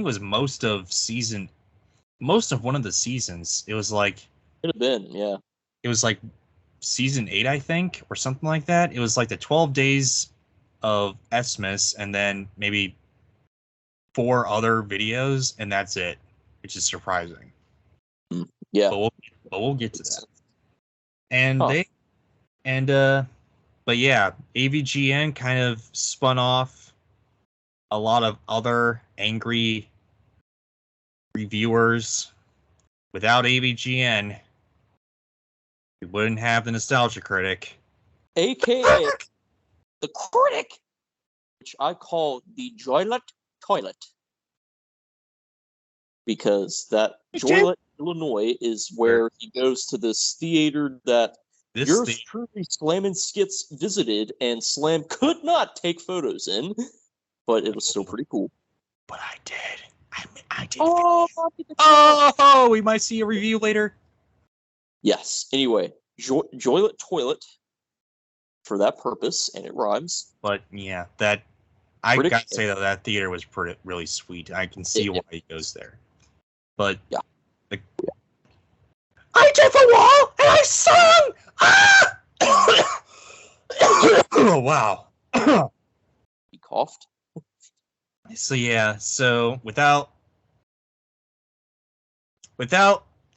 S1: of the seasons. It was like,
S2: could have been, yeah.
S1: It was like season 8, I think, or something like that. It was like the 12 days of Xmas and then maybe 4 other videos, and that's it, which is surprising.
S2: Yeah.
S1: But we'll get to that. And but yeah, AVGN kind of spun off a lot of other angry reviewers. Without AVGN, we wouldn't have the Nostalgia Critic.
S2: AKA the Critic, which I call the Joylet Toilet. Because that Joylet, Illinois is where he goes to this theater that yours truly, Slam and Skits, visited, and Slam could not take photos in, but it was still pretty cool.
S1: But I did. I did.
S2: Oh,
S1: we might see a review later.
S2: Yes. Anyway, Joylet Toilet for that purpose, and it rhymes.
S1: But yeah, I gotta say though, that theater was really sweet. I can see why he goes there. But
S2: yeah,
S1: I did the wall and I sung. Ah! Oh wow!
S2: He coughed.
S1: So yeah, without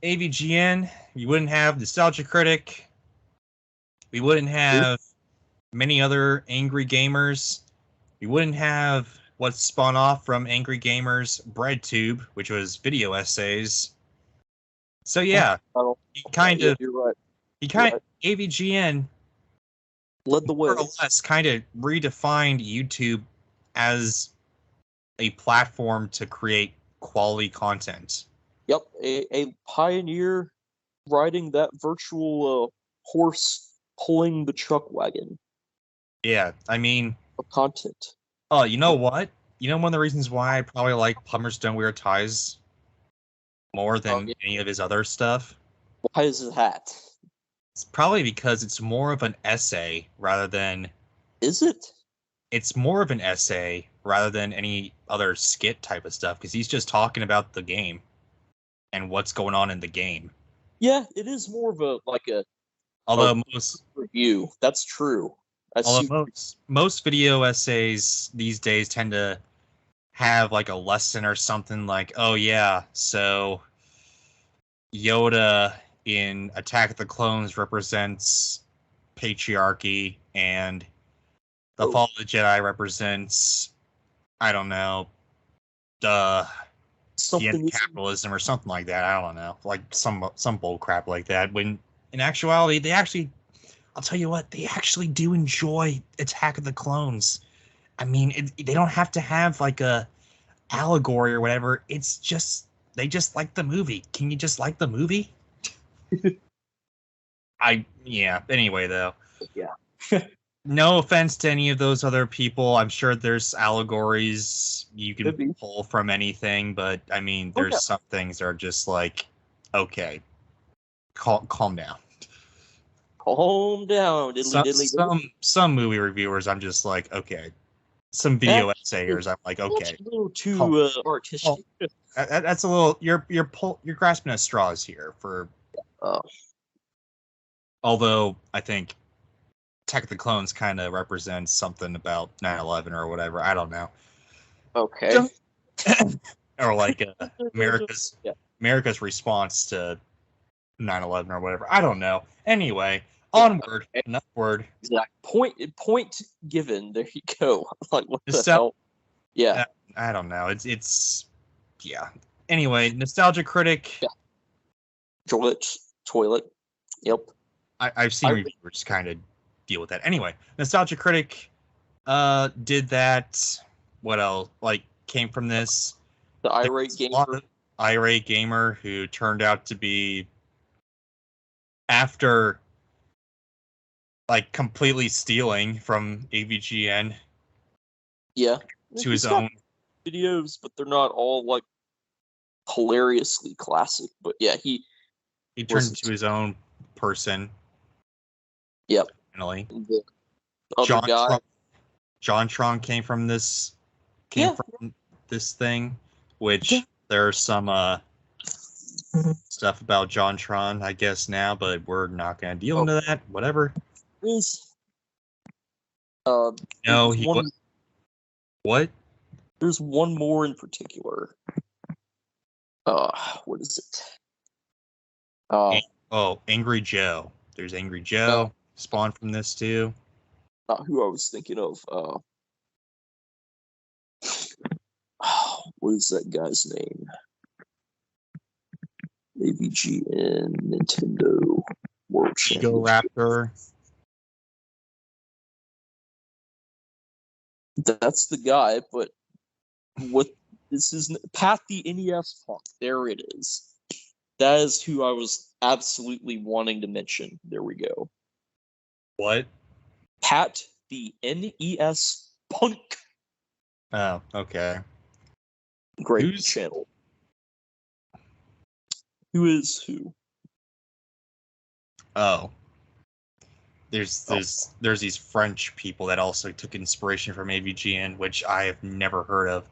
S1: AVGN, you wouldn't have Nostalgia Critic. We wouldn't have many other angry gamers. We wouldn't have what spun off from Angry Gamers, BreadTube, which was video essays. So yeah, AVGN
S2: led the way.
S1: More or less, kind of redefined YouTube as a platform to create quality content.
S2: Yep, a pioneer riding that virtual horse pulling the chuck wagon.
S1: Yeah, I mean,
S2: of content.
S1: Oh, you know what? You know one of the reasons why I probably like Plumbers Don't Wear Ties more than any of his other stuff?
S2: Why is that?
S1: It's probably because it's more of an essay rather than...
S2: Is it?
S1: It's more of an essay rather than any other skit type of stuff, because he's just talking about the game and what's going on in the game.
S2: Yeah, it is more of a
S1: although most
S2: review. That's true.
S1: Most video essays these days tend to have like a lesson or something, like, oh yeah, so Yoda in Attack of the Clones represents patriarchy, and the Fall of the Jedi represents, I don't know, the end of capitalism or something like that. I don't know, like some bull crap like that. When in actuality, I'll tell you what, they actually do enjoy Attack of the Clones. I mean, they don't have to have like a allegory or whatever. It's just, they just like the movie. Can you just like the movie? Anyway, though.
S2: Yeah.
S1: No offense to any of those other people. I'm sure there's allegories you can pull from anything, but I mean, there's some things that are just like, okay, calm down.
S2: Calm down,
S1: some movie reviewers, I'm just like, okay. Some video essayers, I'm like, okay.
S2: That's a little too artistic.
S1: That's a little. You're grasping at straws here for. Although I think Attack of the Clones kind of represents something about 9/11 or whatever. I don't know.
S2: Okay.
S1: Or like America's response to 9/11 or whatever. I don't know. Anyway, onward and upward.
S2: Exact point given. There you go. Like, what the hell? Yeah.
S1: I don't know. It's yeah. Anyway, Nostalgia Critic.
S2: Yeah. Toilet. Yep.
S1: I've seen
S2: I-
S1: reviewers kind of deal with that. Anyway, Nostalgia Critic did that. What else? Like came from this.
S2: The
S1: There
S2: irate
S1: was a
S2: gamer.
S1: lot of irate gamer who turned out to be after like completely stealing from AVGN
S2: Yeah.
S1: to his
S2: He's got
S1: own.
S2: videos, but they're not all like hilariously classic. But yeah, he
S1: He turned
S2: was.
S1: into his own person.
S2: Yep.
S1: Finally,
S2: The other
S1: John
S2: guy.
S1: Trump, John Tron came from this thing, which
S2: Yeah.
S1: there's some stuff about John Tron, I guess now, but we're not going to deal into that. Whatever.
S2: Is
S1: No, he was. What?
S2: There's one more in particular. What is it?
S1: Angry Joe. There's Angry Joe. Spawned from this too.
S2: Not who I was thinking of. What is that guy's name? AVGN Nintendo World
S1: Ego
S2: Championship.
S1: Raptor.
S2: That's the guy, but what this is Pat the NES Punk. There it is. That is who I was absolutely wanting to mention. There we go.
S1: What?
S2: Pat the NES Punk.
S1: Oh, okay.
S2: Great channel. Who is who?
S1: Oh. There's these French people that also took inspiration from AVGN, which I have never heard of.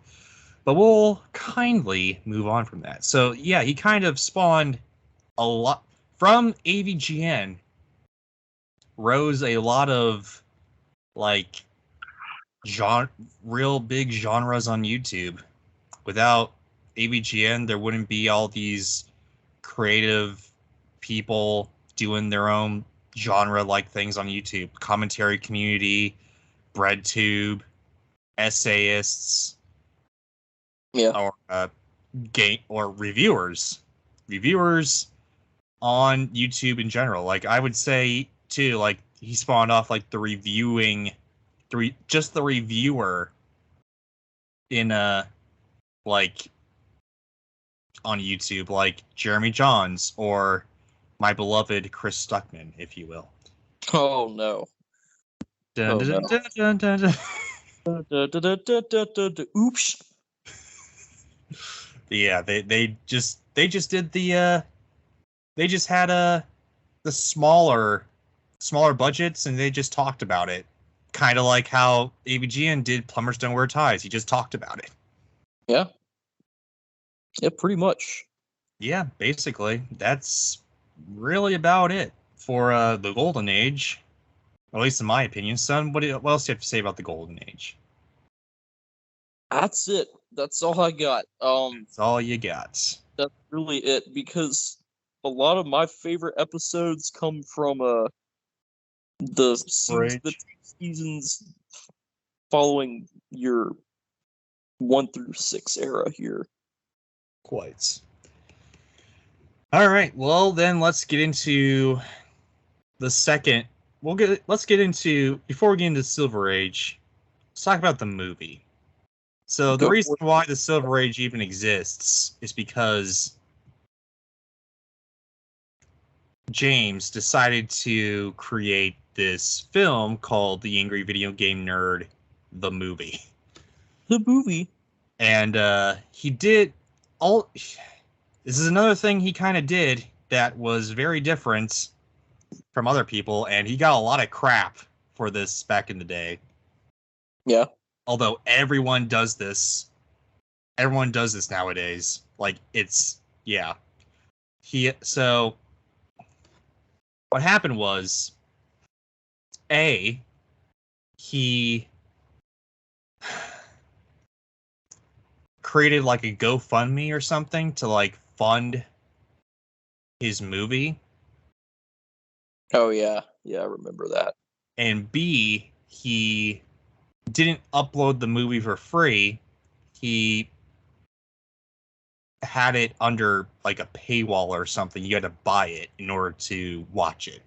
S1: But we'll kindly move on from that. So yeah, he kind of spawned a lot from AVGN. Rose a lot of like real big genres on YouTube. Without AVGN, there wouldn't be all these creative people doing their own genre-like things on YouTube. Commentary community, BreadTube, essayists, or game or reviewers on YouTube in general. Like I would say too, like he spawned off like the reviewer in like on YouTube, like Jeremy Johns or my beloved Chris Stuckman, if you will.
S2: Oh no. Oops.
S1: Yeah, they just did the they just had the smaller budgets and they just talked about it. Kind of like how AVGN did Plumbers Don't Wear Ties. He just talked about it.
S2: Yeah. Yeah, pretty much.
S1: Yeah, basically. That's really about it for the Golden Age. At least in my opinion. Son, what else do you have to say about the Golden Age?
S2: That's it. That's all I got.
S1: That's all you got.
S2: That's really it, because a lot of my favorite episodes come from the seasons following your 1 through 6 era here.
S1: Quite. All right. Well, then let's get into the second. Let's get into, before we get into Silver Age, let's talk about the movie. So the reason why the Silver Age even exists is because James decided to create this film called The Angry Video Game Nerd, the movie.
S2: The movie.
S1: And he did all. This is another thing he kind of did that was very different from other people, and he got a lot of crap for this back in the day.
S2: Yeah.
S1: Although everyone does this nowadays. Like it's so what happened was he created like a GoFundMe or something to like fund his movie.
S2: Oh yeah. Yeah, I remember that.
S1: And B, he didn't upload the movie for free. He had it under like a paywall or something. You had to buy it in order to watch it.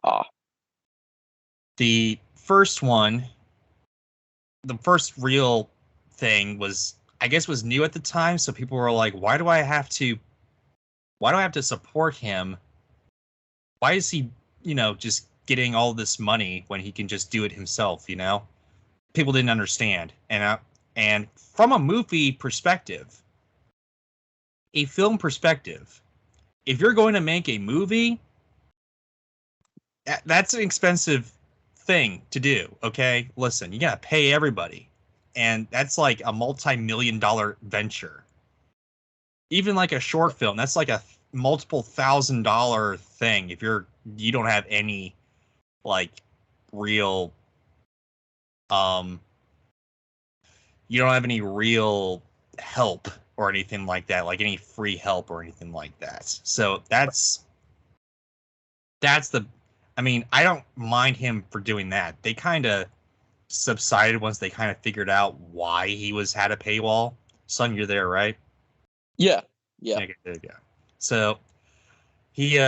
S2: Ah,
S1: The first one, the first real thing was, I guess, was new at the time, so people were like, why do I have to support him? Why is he, just getting all this money when he can just do it himself, People didn't understand. And from a movie perspective, a film perspective, if you're going to make a movie, that's an expensive thing to do, okay? Listen, you got to pay everybody. And that's like a multi-million-dollar venture. Even like a short film, that's like a multiple $1,000 thing if you don't have any like real you don't have any real help or anything like that, like any free help or anything like that. So that's the I mean, I don't mind him for doing that. They kind of subsided once they kind of figured out why he had a paywall. Son, you're there, right?
S2: yeah, yeah.
S1: Okay, there you go. So he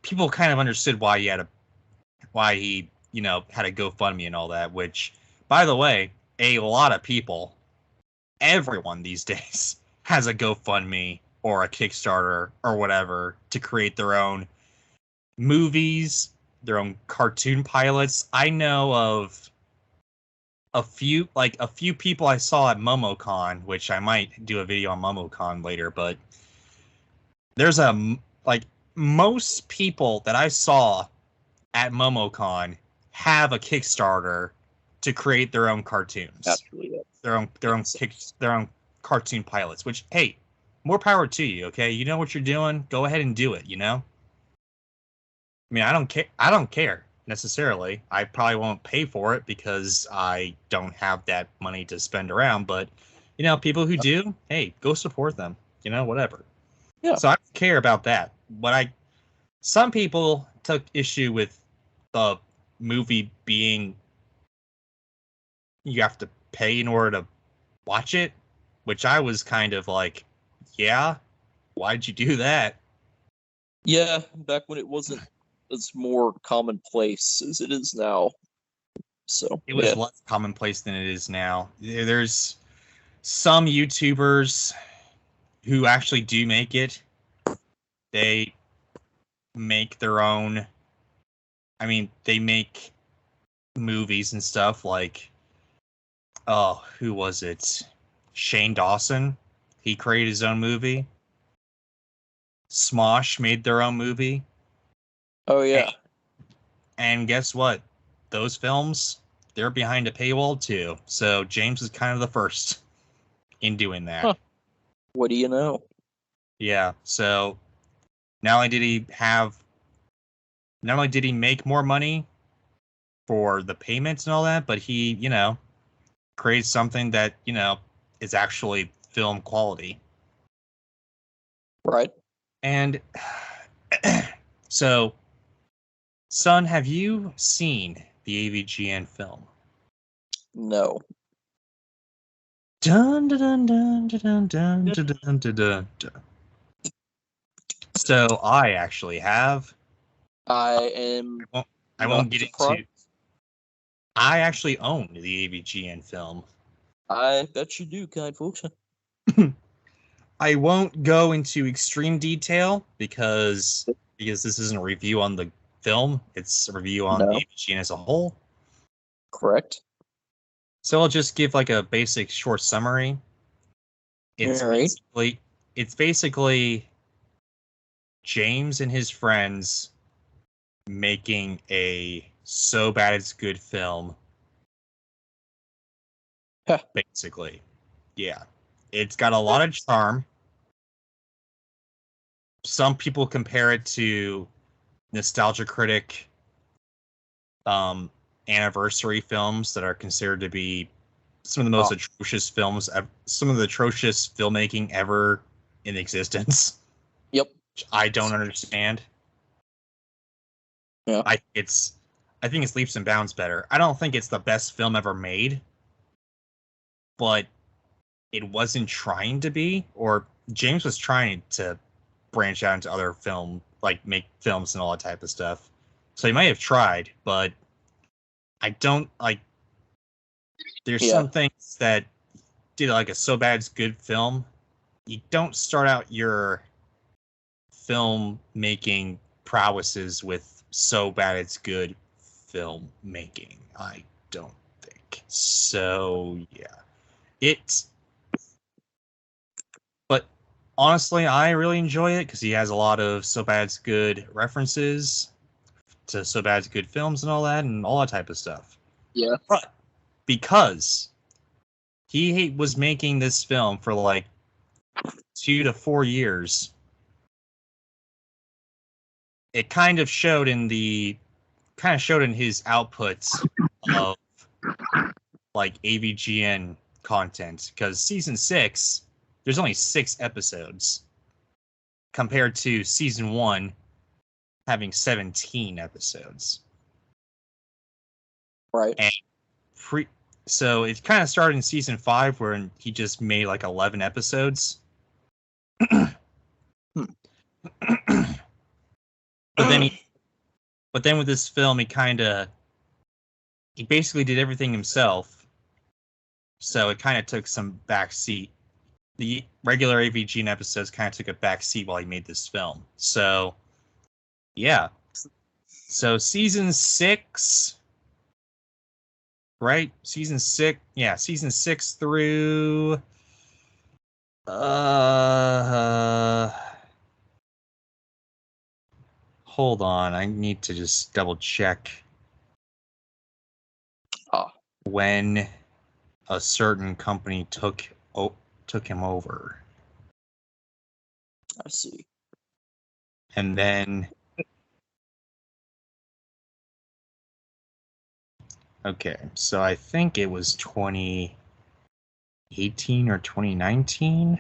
S1: people kind of understood why he had a GoFundMe and all that, which, by the way, a lot of people, everyone these days has a GoFundMe or a Kickstarter or whatever to create their own movies, their own cartoon pilots. I know of a few people I saw at MomoCon, which I might do a video on MomoCon later, but there's like most people that I saw at MomoCon have a Kickstarter to create their own cartoons.
S2: Naturally, yeah.
S1: Their own cartoon pilots, which, hey, more power to you, okay? You know what you're doing, go ahead and do it, I mean, I don't care necessarily. I probably won't pay for it because I don't have that money to spend around, but people who do, hey, go support them, whatever.
S2: Yeah.
S1: So I don't care about that. Some people took issue with the movie being you have to pay in order to watch it, which I was kind of like, yeah, why'd you do that?
S2: Yeah, back when it wasn't as more commonplace as it is now. So
S1: It was less commonplace than it is now. There's some YouTubers who actually do make it. They make their own. I mean, they make movies and stuff like, oh, who was it? Shane Dawson. He created his own movie. Smosh made their own movie.
S2: Oh yeah.
S1: And guess what? Those films, they're behind a paywall too. So James is kind of the first in doing that.
S2: Huh. What do you know?
S1: Yeah. So not only did he make more money for the payments and all that, but he, creates something that, is actually film quality.
S2: Right.
S1: And so, son, have you seen the AVGN film?
S2: No.
S1: Dun dun dun dun dun dun dun dun dun dun. So I actually have.
S2: I
S1: won't get
S2: surprised.
S1: into. I actually own the AVGN film.
S2: I bet you do, kind folks.
S1: I won't go into extreme detail because this isn't a review on the film. It's a review on the AVGN as a whole.
S2: Correct.
S1: So I'll just give like a basic short summary. It's basically James and his friends making a so bad it's good film.
S2: Huh.
S1: Basically. Yeah. It's got a lot of charm. Some people compare it to Nostalgia Critic anniversary films that are considered to be some of the most atrocious films, some of the atrocious filmmaking ever in existence.
S2: Yep.
S1: Which I don't understand.
S2: Yeah.
S1: I think it's leaps and bounds better. I don't think it's the best film ever made, but it wasn't trying to be, or James was trying to branch out into other film like make films and all that type of stuff. So he might have tried, but I don't like. There's some things that did like a so bad it's good film. You don't start out your film making prowesses with so bad it's good film making. I don't think so. Yeah, it's. But honestly, I really enjoy it because he has a lot of so bad it's good references to so bad it's good films and all that type of stuff.
S2: Yeah.
S1: But because he was making this film for like 2 to 4 years, it kind of showed in his outputs of like AVGN content, because season 6 there's only 6 episodes compared to season 1 having 17 episodes.
S2: Right.
S1: And so it kind of started in season 5 where he just made like 11 episodes. But then with this film, he basically did everything himself. So it kind of took some backseat. The regular AVGN episodes kind of took a backseat while he made this film. So, yeah. So season 6, right? Season 6 through hold on, I need to just double check when a certain company took him over.
S2: I see.
S1: And then okay, so I think it was 2018 or 2019.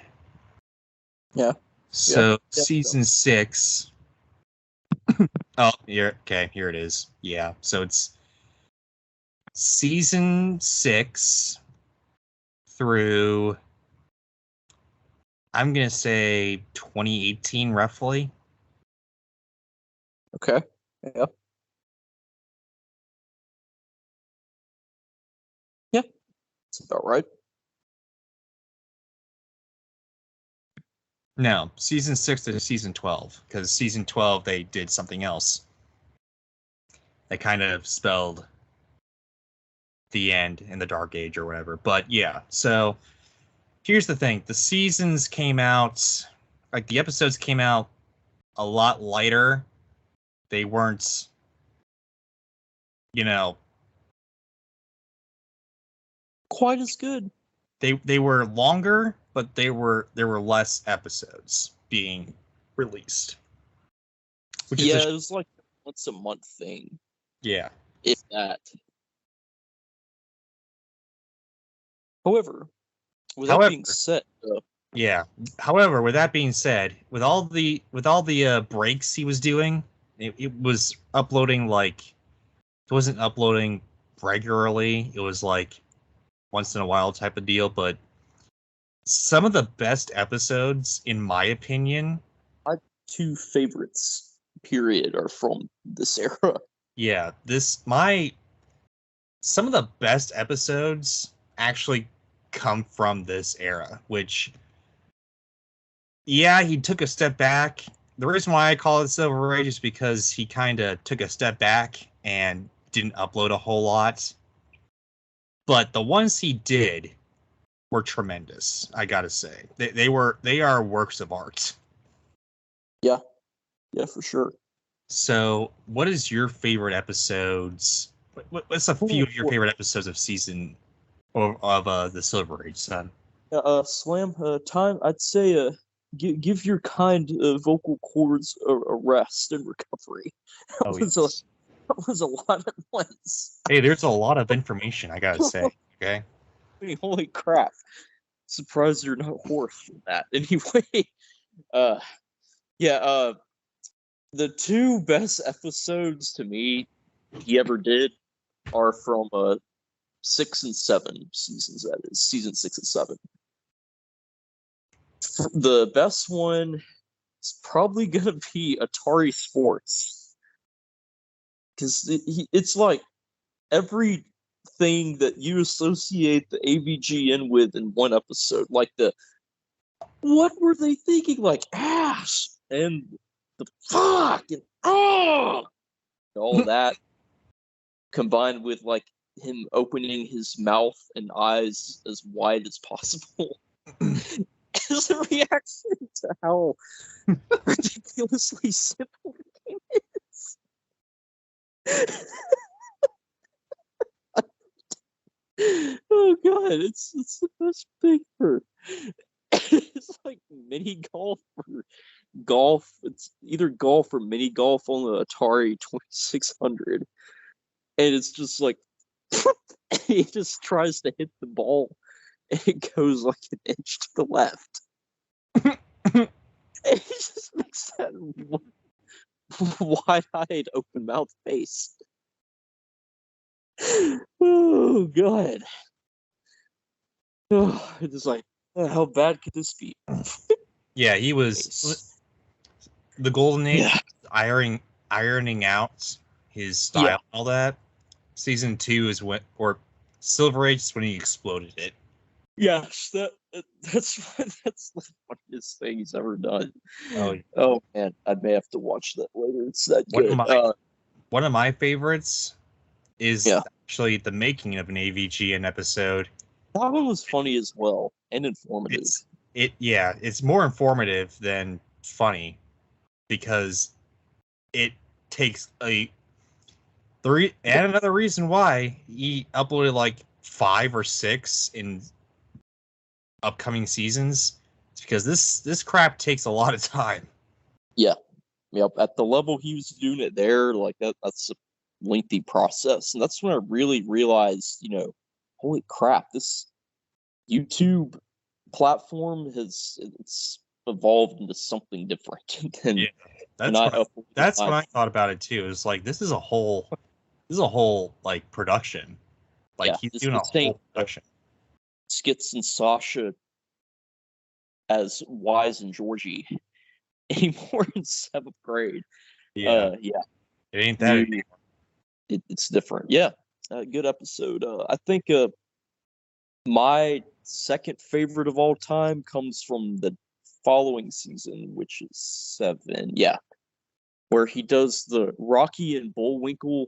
S2: Yeah.
S1: So season 6. Oh, here it is. Yeah, so it's season 6 through, I'm gonna say 2018 roughly.
S2: Okay. Yeah. Yeah. That's about right.
S1: No, season 6 to season 12, because season 12 they did something else. They kind of spelled the end in the Dark Age or whatever. But yeah, so here's the thing. The seasons came out, like the episodes came out a lot lighter. They weren't,
S2: quite as good.
S1: They were longer, but there were less episodes being released.
S2: Which it was like once a month thing.
S1: Yeah.
S2: If that. However, with that being said,
S1: yeah. However, with that being said, with all the breaks he was doing, it was uploading like, it wasn't uploading regularly. It was like once in a while type of deal. But some of the best episodes, in my opinion,
S2: my 2 favorites, period, are from this era.
S1: Yeah, some of the best episodes actually come from this era, which, yeah, he took a step back. The reason why I call it Silver Age is because he kind of took a step back and didn't upload a whole lot. But the ones he did were tremendous, I gotta say. They are works of art.
S2: Yeah. Yeah, for sure.
S1: So, what is your favorite episodes? What's a few of your favorite episodes of season of the Silver Age, son?
S2: Slam, time. I'd say, give your kind vocal cords a rest and recovery. That was a lot at once.
S1: Hey, there's a lot of information, I gotta say. Okay.
S2: I mean, holy crap! Surprised you're not hoarse from that. Anyway, the 2 best episodes to me he ever did are from 6 and 7 seasons. That is season 6 and 7. The best one, it's probably gonna be Atari Sports, because it's like everything that you associate the AVGN with in one episode, like what were they thinking, like ass and the fuck and all that combined with like him opening his mouth and eyes as wide as possible is a reaction to how ridiculously simple the game is. Oh god, it's the best picture. It's like mini golf or golf. It's either golf or mini golf on the Atari 2600, and it's just like he just tries to hit the ball, and it goes like an inch to the left. And he just makes that wide-eyed, open-mouthed face. Oh god. Oh, it's like, how bad could this be?
S1: Yeah, he was the Golden Age, ironing out his style and all that. Season 2 is when, or Silver Age is when he exploded it.
S2: Yes, that's the funniest thing he's ever done.
S1: Oh
S2: man, I may have to watch that later. It's that good.
S1: One of my favorites is actually the making of an AVGN episode.
S2: That one was funny as well and informative.
S1: It's more informative than funny because it takes and another reason why he uploaded like 5 or 6 in upcoming seasons is because this crap takes a lot of time.
S2: Yep. At the level he was doing it there, like that's a lengthy process, and that's when I really realized, holy crap, this YouTube platform it's evolved into something different.
S1: That's what I thought about it too. It's like this is a whole like production. Like he's doing a whole production.
S2: Skits and Sasha as Wise and Georgie anymore in 7th grade.
S1: It ain't that anymore.
S2: It's different. Good episode. I think my second favorite of all time comes from the following season, which is 7. Where he does the Rocky and Bullwinkle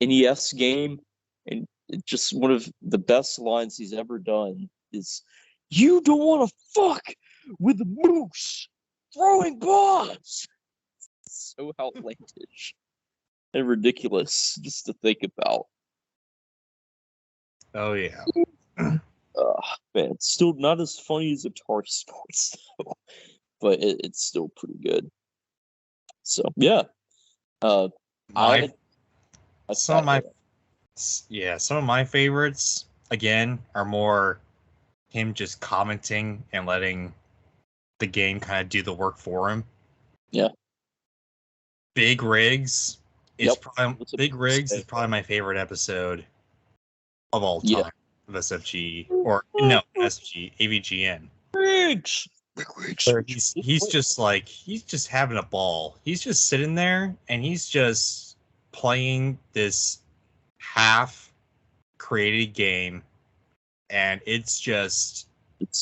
S2: NES game, and just one of the best lines he's ever done is, "You don't want to fuck with the moose throwing bombs." It's so outlandish and ridiculous just to think about.
S1: Oh yeah.
S2: Man, it's still not as funny as Atari Sports, though, but it's still pretty good. So some
S1: of my favorites again are more him just commenting and letting the game kind of do the work for him. Big Rigs is probably my favorite episode of all time of SFG, or no, SFG, AVGN.
S2: Rigs.
S1: He's just having a ball. He's just sitting there and he's just playing this half created game, and it's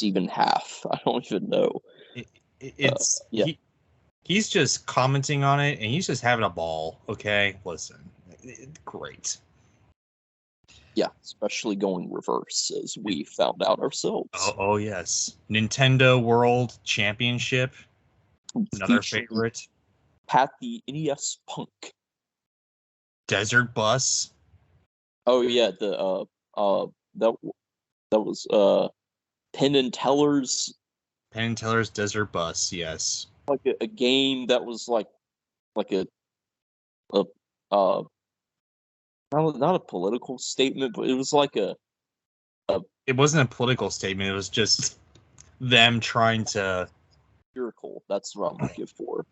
S2: even half. I don't even know.
S1: He's just commenting on it and he's just having a ball. Okay, listen, great.
S2: Yeah, especially going reverse, as we found out ourselves.
S1: Oh yes, Nintendo World Championship, another favorite.
S2: Pat the NES Punk.
S1: Desert Bus.
S2: Oh yeah, that was Penn and Teller's.
S1: Penn and Teller's Desert Bus, yes.
S2: Like a game that was like a not a political statement, but it was like a.
S1: It wasn't a political statement. It was just them trying to.
S2: Satirical. That's what I'm looking for.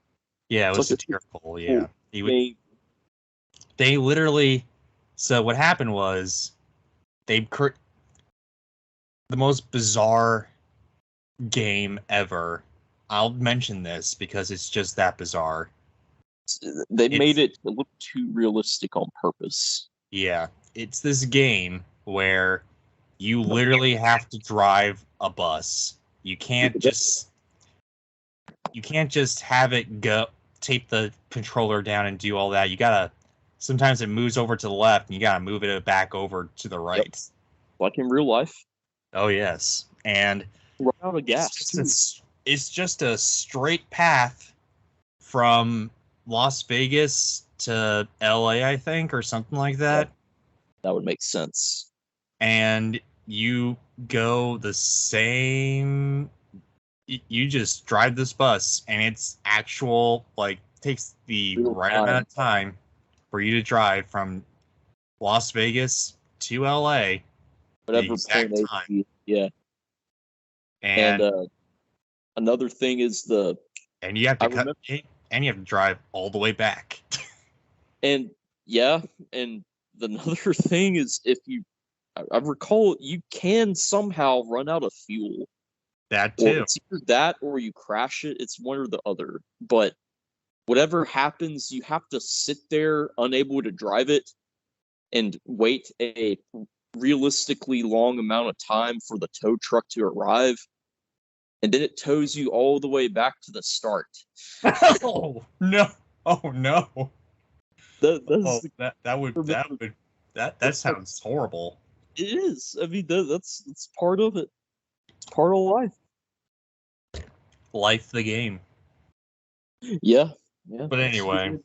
S1: Yeah, it was satirical. Yeah, they literally. So what happened was, the most bizarre game ever I'll mention this because it's just that bizarre.
S2: They made
S1: It's
S2: it look too realistic on purpose.
S1: yeah, it's this game where you literally have to drive a bus. You can't just have it go tape the controller down and do all that. You gotta sometimes it moves over to the left and you gotta move it back over to the right.
S2: Yep. Like in real life.
S1: Oh yes. And
S2: Run out of gas too.
S1: It's just a straight path from Las Vegas to LA, I think, or something like that.
S2: That would make sense.
S1: And you go the same. You just drive this bus, and it's actual like takes the right amount of time for you to drive from Las Vegas to LA.
S2: Whatever point time. Yeah.
S1: And
S2: another thing is
S1: and you have to and you have to drive all the way back.
S2: And yeah, and another thing is if you I recall you can somehow run out of fuel.
S1: That too.
S2: Or it's either that or you crash it. It's one or the other. But whatever happens, you have to sit there unable to drive it and wait a realistically long amount of time for the tow truck to arrive. And then it tows you all the way back to the start.
S1: Oh no! Oh no! That sounds horrible.
S2: It is. I mean, that's part of it. It's part of life.
S1: Life, the game.
S2: Yeah.
S1: But anyway,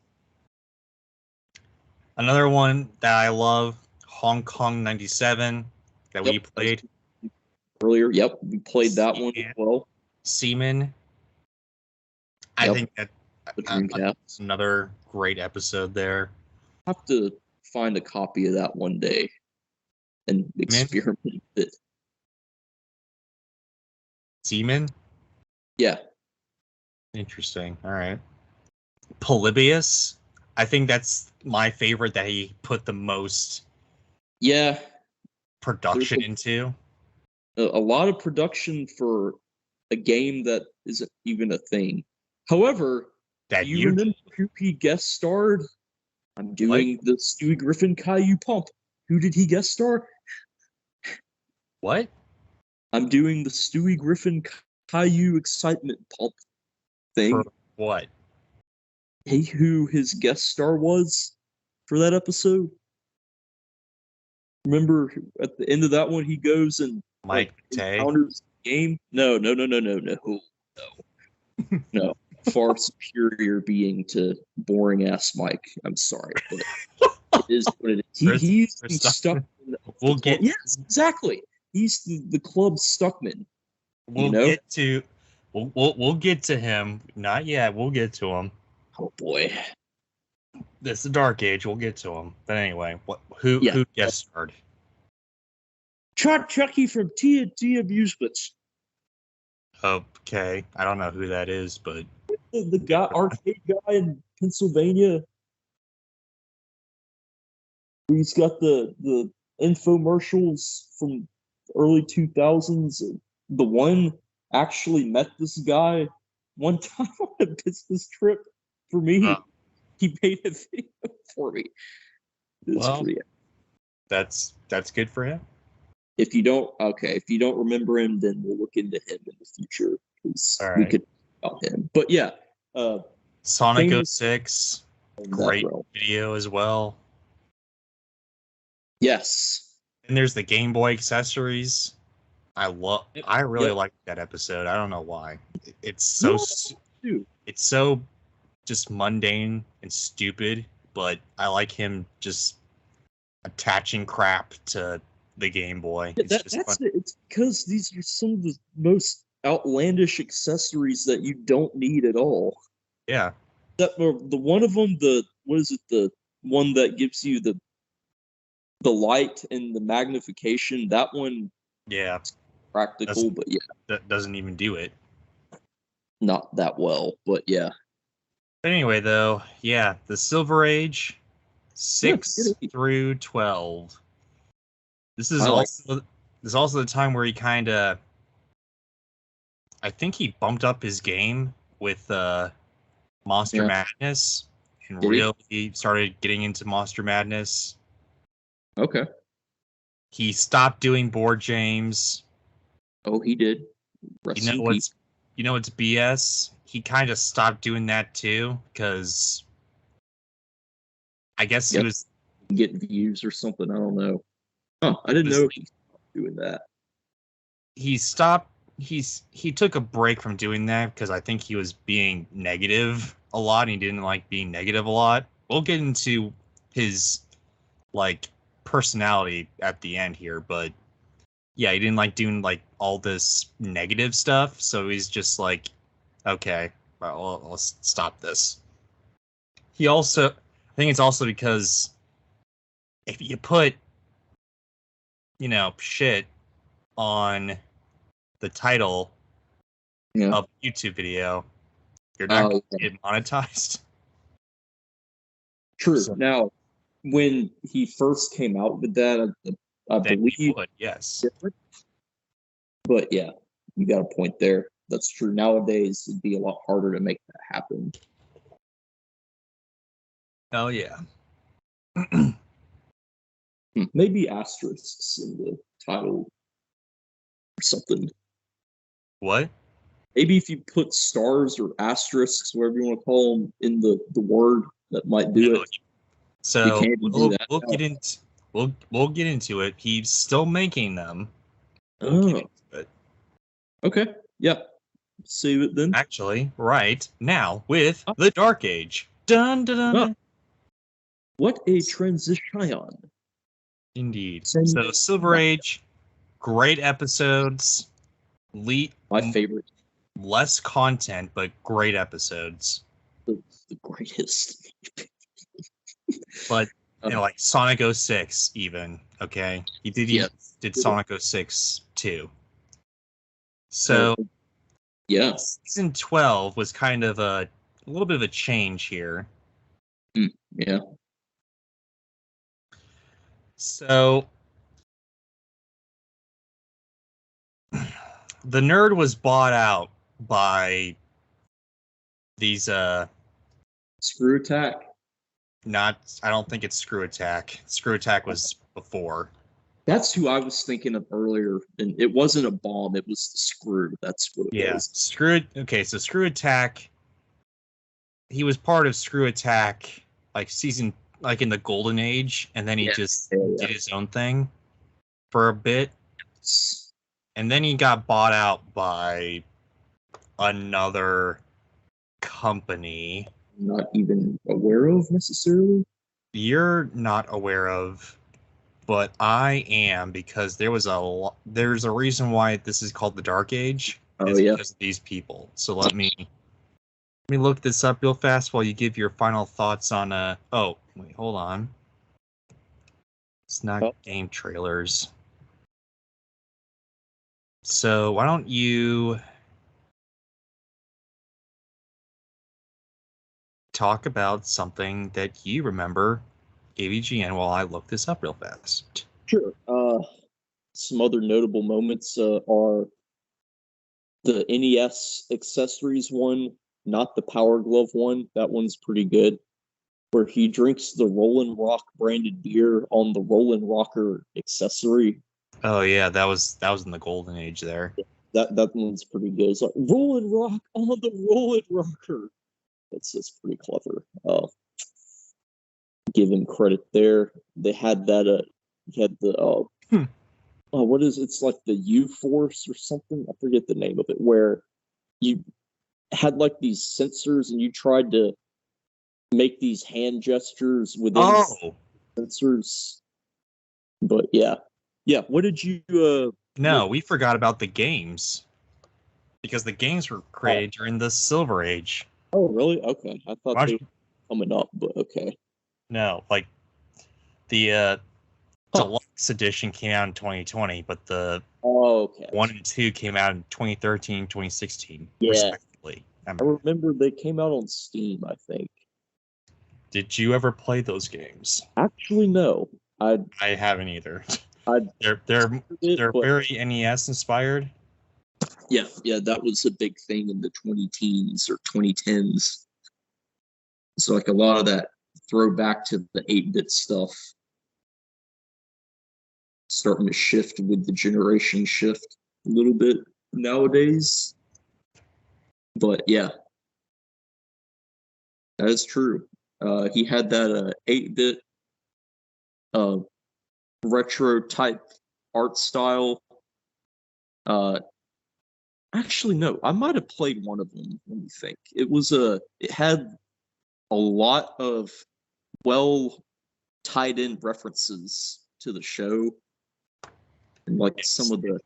S1: another one that I love, Hong Kong '97, that we played
S2: earlier. Yep, we played that one as well.
S1: Seaman. I think that's another great episode there.
S2: I have to find a copy of that one day and experiment with it.
S1: Seaman?
S2: Yeah.
S1: Interesting. All right. Polybius? I think that's my favorite that he put the most production into.
S2: A lot of production for a game that isn't even a thing. However,
S1: that
S2: you remember who he guest starred? I'm doing the Stewie Griffin Caillou pump. Who did he guest star?
S1: What?
S2: I'm doing the Stewie Griffin Caillou excitement pump thing.
S1: For what?
S2: Hey, who his guest star was for that episode? Remember at the end of that one, he goes and
S1: Mike
S2: encounters the game. No. No. Far superior being to boring ass Mike. I'm sorry, but it is what it is. He's stuck.
S1: We'll get.
S2: Yes, exactly. He's the club Stuckman.
S1: We'll get to him. Not yet. We'll get to him.
S2: Oh boy.
S1: This is the Dark Age. We'll get to him. But anyway, who guest starred?
S2: Chucky from TNT Amusements.
S1: Okay, I don't know who that is, but
S2: the guy, arcade guy in Pennsylvania. He's got the infomercials from early 2000s. The one actually met this guy one time on a business trip for me. He made a video for me.
S1: That's good for him.
S2: If you don't remember him, then we'll look into him in the future because we could talk about him. But yeah,
S1: Sonic 06, great video as well.
S2: Yes,
S1: and there's the Game Boy accessories. I really like that episode. I don't know why. It's so just mundane and stupid, but I like him just attaching crap to the Game Boy.
S2: It's because these are some of the most outlandish accessories that you don't need at all.
S1: Yeah.
S2: The one of them, the one that gives you the light and the magnification, that one practical, but
S1: that doesn't even do it.
S2: Not that well, but yeah.
S1: But anyway, though, the Silver Age, 6 through 12. This is also the time where he kind of, I think he bumped up his game with Monster Madness and
S2: Did he?
S1: really started getting into Monster Madness.
S2: Okay.
S1: He stopped doing board games.
S2: Oh, he did. Rest in peace.
S1: You know what's BS? He kind of stopped doing that too because I guess he was
S2: getting views or something. I don't know. Oh, I didn't know he stopped doing that.
S1: He stopped. He took a break from doing that because I think he was being negative a lot. And he didn't like being negative a lot. We'll get into his like personality at the end here, but yeah, he didn't like doing like all this negative stuff. So he's just like, okay, well, let's stop this. He also, I think it's also because if you put, shit on the title of a YouTube video, you're not going to get monetized.
S2: True. So, now, when he first came out with that, I believe
S1: he would, yes.
S2: But yeah, you got a point there. That's true. Nowadays, it'd be a lot harder to make that happen.
S1: Oh, yeah.
S2: Maybe asterisks in the title or something.
S1: What?
S2: Maybe if you put stars or asterisks, whatever you want to call them, in the word, that might do it.
S1: So we'll get into it. He's still making them. We'll get into it.
S2: Okay. Yeah. Save it then.
S1: Actually, right now with the Dark Age. Dun dun dun.
S2: Oh. What a transition.
S1: Indeed. So Silver Age, great episodes.
S2: My favorite.
S1: Less content, but great episodes.
S2: The greatest.
S1: But like Sonic 06 even, okay? He did Sonic 06 too. So
S2: yeah.
S1: Season 12 was kind of a little bit of a change here.
S2: Yeah.
S1: So the nerd was bought out by these
S2: Screw Attack.
S1: I don't think it's Screw Attack. Screw Attack was before.
S2: That's who I was thinking of earlier, and it wasn't a bomb, it was the Screw. That's what it was.
S1: Okay, so Screw Attack, he was part of Screw Attack like in the Golden Age, and then he just did his own thing for a bit. And then he got bought out by another company.
S2: Not even aware of necessarily?
S1: You're not aware of, but I am, because there's a reason why this is called the Dark Age. Because of these people. So let me look this up real fast while you give your final thoughts on oh, wait, hold on. It's not game trailers. So why don't you talk about something that you remember AVGN while I look this up real fast?
S2: Sure. Some other notable moments are the NES accessories one, not the Power Glove one. That one's pretty good. Where he drinks the Rollin' Rock branded beer on the Rollin' Rocker accessory.
S1: Oh yeah, that was in the Golden Age there.
S2: That one's pretty good. It's like Rollin' Rock on the Rollin' Rocker. That's pretty clever. Give him credit there. They had that. He had the what is it? It's like the U-Force or something. I forget the name of it. Where you had like these sensors and you tried to make these hand gestures within sensors. But yeah. What did you?
S1: No, we forgot about the games, because the games were created during the Silver Age.
S2: Oh, really? Okay, I thought they were coming up, but okay.
S1: No, like the Deluxe Edition came out in 2020, but the 1 and 2 came out in 2013, 2016, respectively.
S2: I remember they came out on Steam, I think.
S1: Did you ever play those games?
S2: Actually, no. I haven't
S1: either. They're very NES inspired.
S2: Yeah, that was a big thing in the 20 teens or 2010s. So like a lot of that throwback to the 8-bit stuff starting to shift with the generation shift a little bit nowadays. But yeah, that is true. He had that 8-bit uh, retro type art style. Actually, no, I might have played one of them. Let me think. It had a lot of well tied in references to the show, and like some of the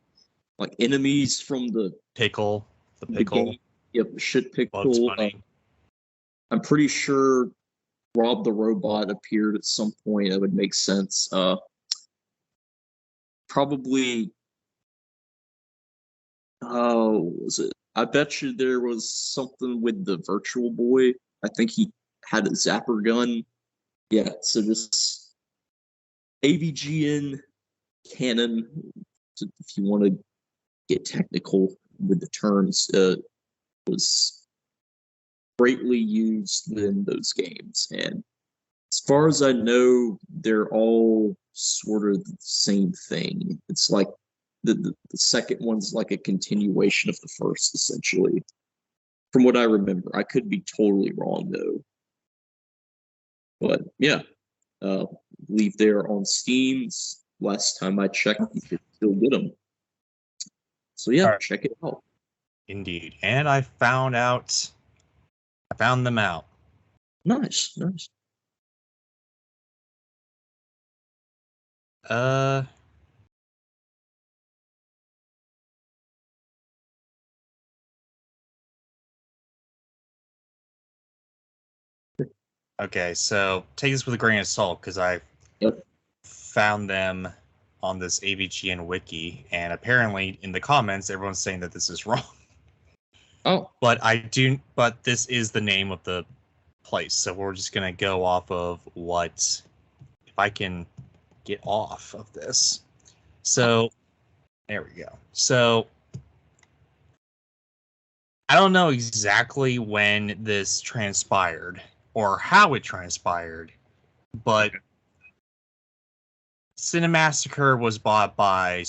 S2: like enemies from the
S1: pickle.
S2: game. Yep, shit
S1: Bugs
S2: pickle.
S1: Bunny.
S2: I'm pretty sure Rob the Robot appeared at some point. That would make sense. Probably. Oh, was it? I bet you there was something with the Virtual Boy. I think he had a zapper gun. Yeah, so just AVGN canon, if you want to get technical with the terms, was greatly used in those games. And as far as I know, they're all sort of the same thing. It's like the second one's like a continuation of the first, essentially. From what I remember, I could be totally wrong though. But yeah, leave there on Steam. Last time I checked, you could still get them. So yeah,
S1: Right.
S2: check it out.
S1: Indeed. And I found them out.
S2: Nice.
S1: Okay, so take this with a grain of salt because I
S2: Yep.
S1: found them on this AVGN wiki, and apparently in the comments everyone's saying that this is wrong.
S2: Oh,
S1: But this is the name of the place, so we're just gonna go off of what, if I can get off of this. So there we go. So I don't know exactly when this transpired or how it transpired, but Cinemassacre was bought by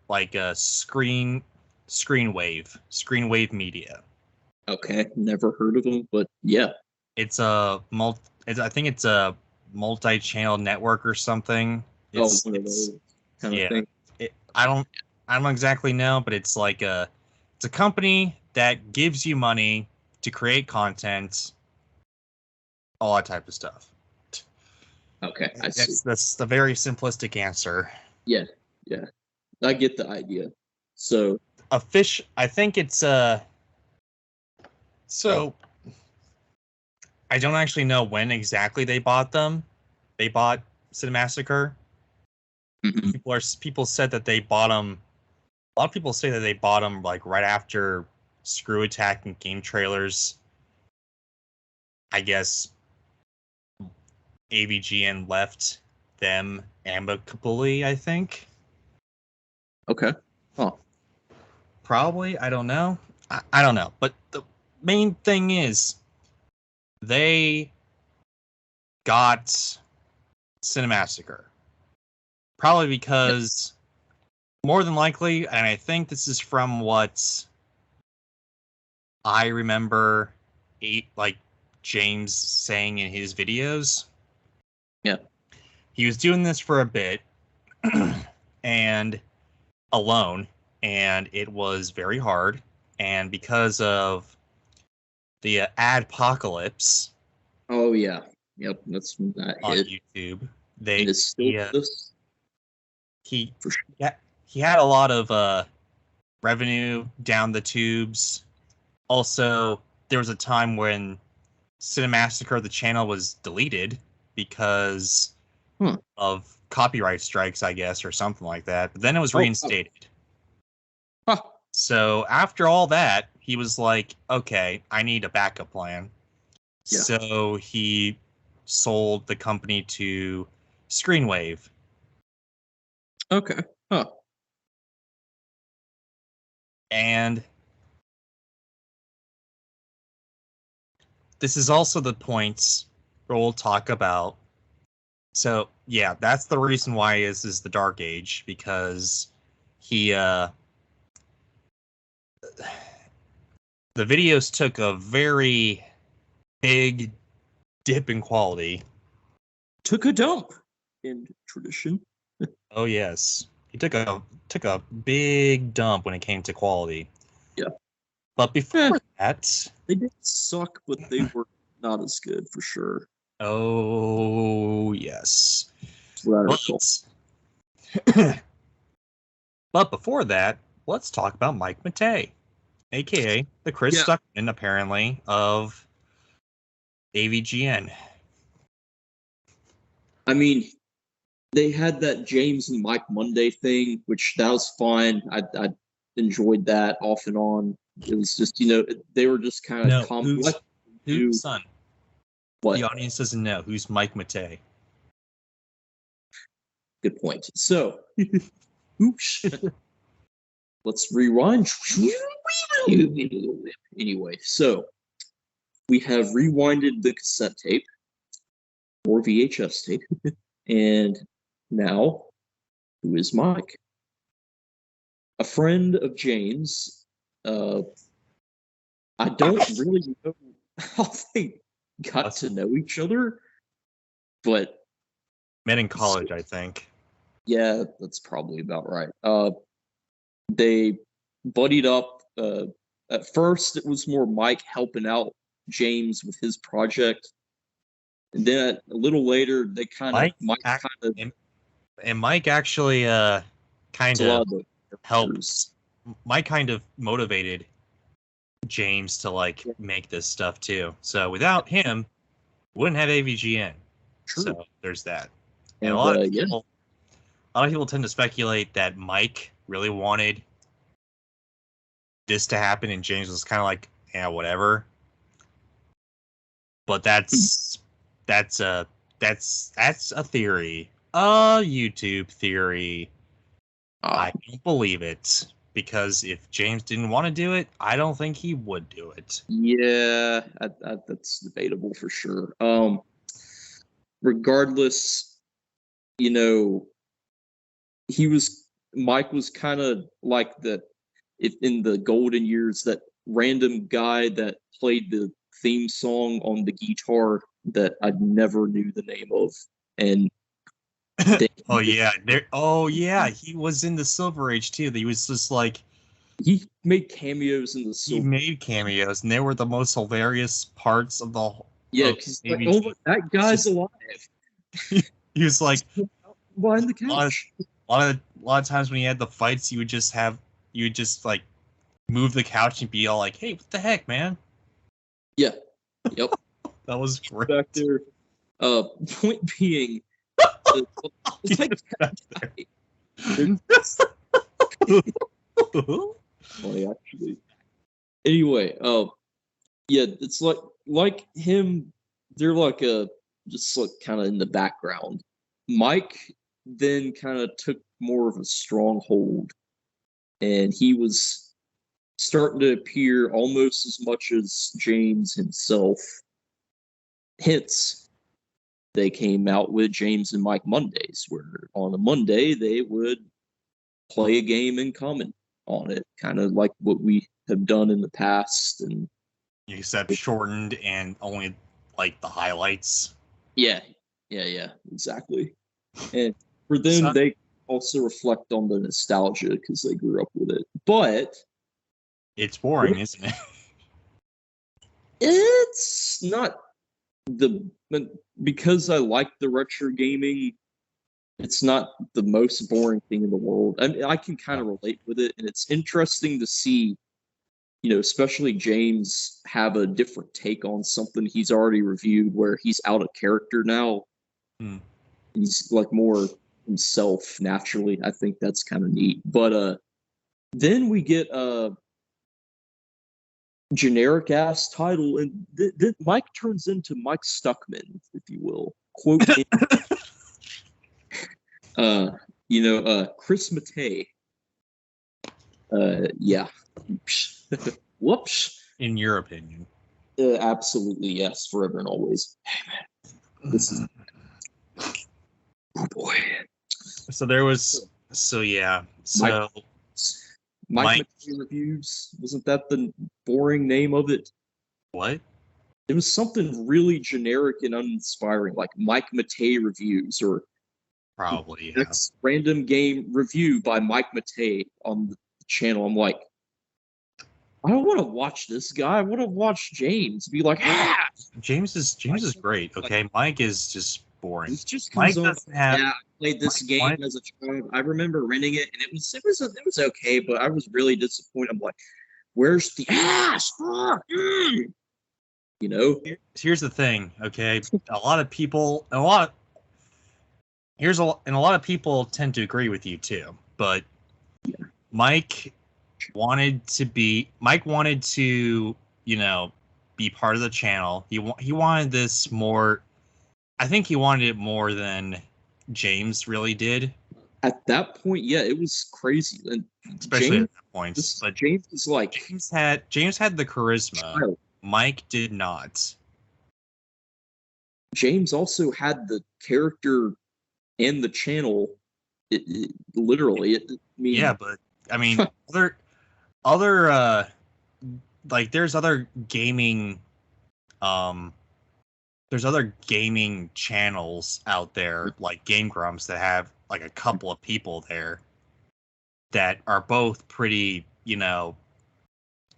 S1: like a Screenwave Media.
S2: okay. Never heard of them, but yeah.
S1: It's I think it's a multi-channel network or something.
S2: One of those kind of thing.
S1: I don't exactly know, but it's like it's a company that gives you money to create content, all that type of stuff.
S2: Okay, I see.
S1: That's the very simplistic answer.
S2: Yeah. I get the idea. So
S1: I think it's so I don't actually know when exactly they bought them. They bought Cinemassacre. People said that they bought them. A lot of people say that they bought them like right after Screw Attack and Game Trailers. I guess AVGN left them amicably, I think.
S2: Okay. Huh.
S1: Probably. I don't know. I don't know. But the main thing is they got Cinemassacre. Probably because more than likely, and I think this is from what I remember like James saying in his videos.
S2: Yeah.
S1: He was doing this for a bit and alone, and it was very hard. And because of the adpocalypse,
S2: Oh yeah. Yep. That's when that
S1: on
S2: hit.
S1: YouTube,
S2: It is still this.
S1: He had a lot of revenue down the tubes. Also, there was a time when Cinemassacre, the channel, was deleted because of copyright strikes, I guess, or something like that. But then it was reinstated.
S2: Huh.
S1: So after all that, he was like, okay, I need a backup plan. Yeah. So he sold the company to Screenwave.
S2: Okay. Huh.
S1: And this is also the point where we'll talk about. So yeah, that's the reason why this is the Dark Age, because he the videos took a very big dip in quality.
S2: Took a dump in tradition.
S1: Oh yes, he took a big dump when it came to quality.
S2: Yeah,
S1: but before that,
S2: they did suck, but they were not as good for sure.
S1: Oh yes. But before that, let's talk about Mike Matei, aka the Chris Stuckman, apparently, of AVGN.
S2: I mean, they had that James and Mike Monday thing, which that was fine. I enjoyed that off and on. It was just, they were just kind of complex.
S1: Who's son?
S2: What?
S1: The audience doesn't know. Who's Mike Matei?
S2: Good point. So, oops. Let's rewind. Anyway, so we have rewinded the cassette tape or VHS tape, and now, who is Mike? A friend of James. I don't really know how they got to know each other, but
S1: met in college, I think.
S2: Yeah, that's probably about right. They buddied up. At first, it was more Mike helping out James with his project. And then a little later, they Mike
S1: actually kind of helped. Mike kind of motivated James to make this stuff too. So without him, wouldn't have AVGN. True. So there's that. And a lot of people tend to speculate that Mike really wanted this to happen, and James was kind of like, yeah, whatever. But that's a theory, a YouTube theory. I don't believe it, because if James didn't want to do it, I don't think he would do it.
S2: Yeah, that's debatable for sure. Regardless, Mike was kind of like in the golden years, that random guy that played the theme song on the guitar that I never knew the name of. And
S1: he was in the Silver Age too. He was just like,
S2: he made cameos in the Silver.
S1: He made cameos, and they were the most hilarious parts of the whole.
S2: Yeah, because that guy's alive.
S1: He was like
S2: behind the couch.
S1: A lot of times when he had the fights, you would just like move the couch and be all like, "Hey, what the heck, man?"
S2: Yeah. Yep.
S1: That was great.
S2: Back there. Point being, funny actually. Anyway, yeah, it's like him. They're just kind of in the background. Mike then kind of took more of a stronghold, and he was starting to appear almost as much as James himself. Hence, they came out with James and Mike Mondays, where on a Monday they would play a game and comment on it, kind of like what we have done in the past. And
S1: except shortened and only the highlights.
S2: Yeah, exactly. And for them, they also reflect on the nostalgia because they grew up with it. But
S1: it's boring, isn't it?
S2: It's not because I like the retro gaming. It's not the most boring thing in the world. I mean, I can kind of relate with it, and it's interesting to see, especially James have a different take on something he's already reviewed, where he's out of character now. He's more himself naturally. I think that's kind of neat. But then we get a generic ass title, and Mike turns into Mike Stuckman, if you will. Quote. Chris Matei. Yeah. Whoops.
S1: In your opinion.
S2: Absolutely, yes, forever and always. This is oh boy.
S1: So there was. So yeah.
S2: Mike
S1: So
S2: Mike
S1: Mike,
S2: McKay reviews. Wasn't that the boring name of it?
S1: what?
S2: It was something really generic and uninspiring, like Mike Matei reviews or
S1: Probably yeah.
S2: X random game review by Mike Matei on the channel. I'm like, I don't want to watch this guy. I want to watch James be like, ah!
S1: James is great. Okay, Mike is just boring.
S2: This just comes
S1: Mike
S2: on.
S1: doesn't have.
S2: Yeah, I played this
S1: Mike
S2: game
S1: wanted-
S2: as a child. I remember renting it, and it was okay, but I was really disappointed. I'm like, where's the ass? You know?
S1: Here's the thing. Okay, a lot of people, a lot. Here's a and a lot of people tend to agree with you too. But Mike wanted to be part of the channel. He wanted this more. I think he wanted it more than James really did.
S2: At that point, yeah, it was crazy. And
S1: Especially
S2: James,
S1: at that point. But
S2: James is like
S1: James had the charisma.
S2: child.
S1: Mike did not.
S2: James also had the character and the channel. Literally, I mean,
S1: Yeah, but I mean, other like there's other gaming there's other gaming channels out there like Game Grumps that have like a couple of people there that are both pretty,
S2: yeah,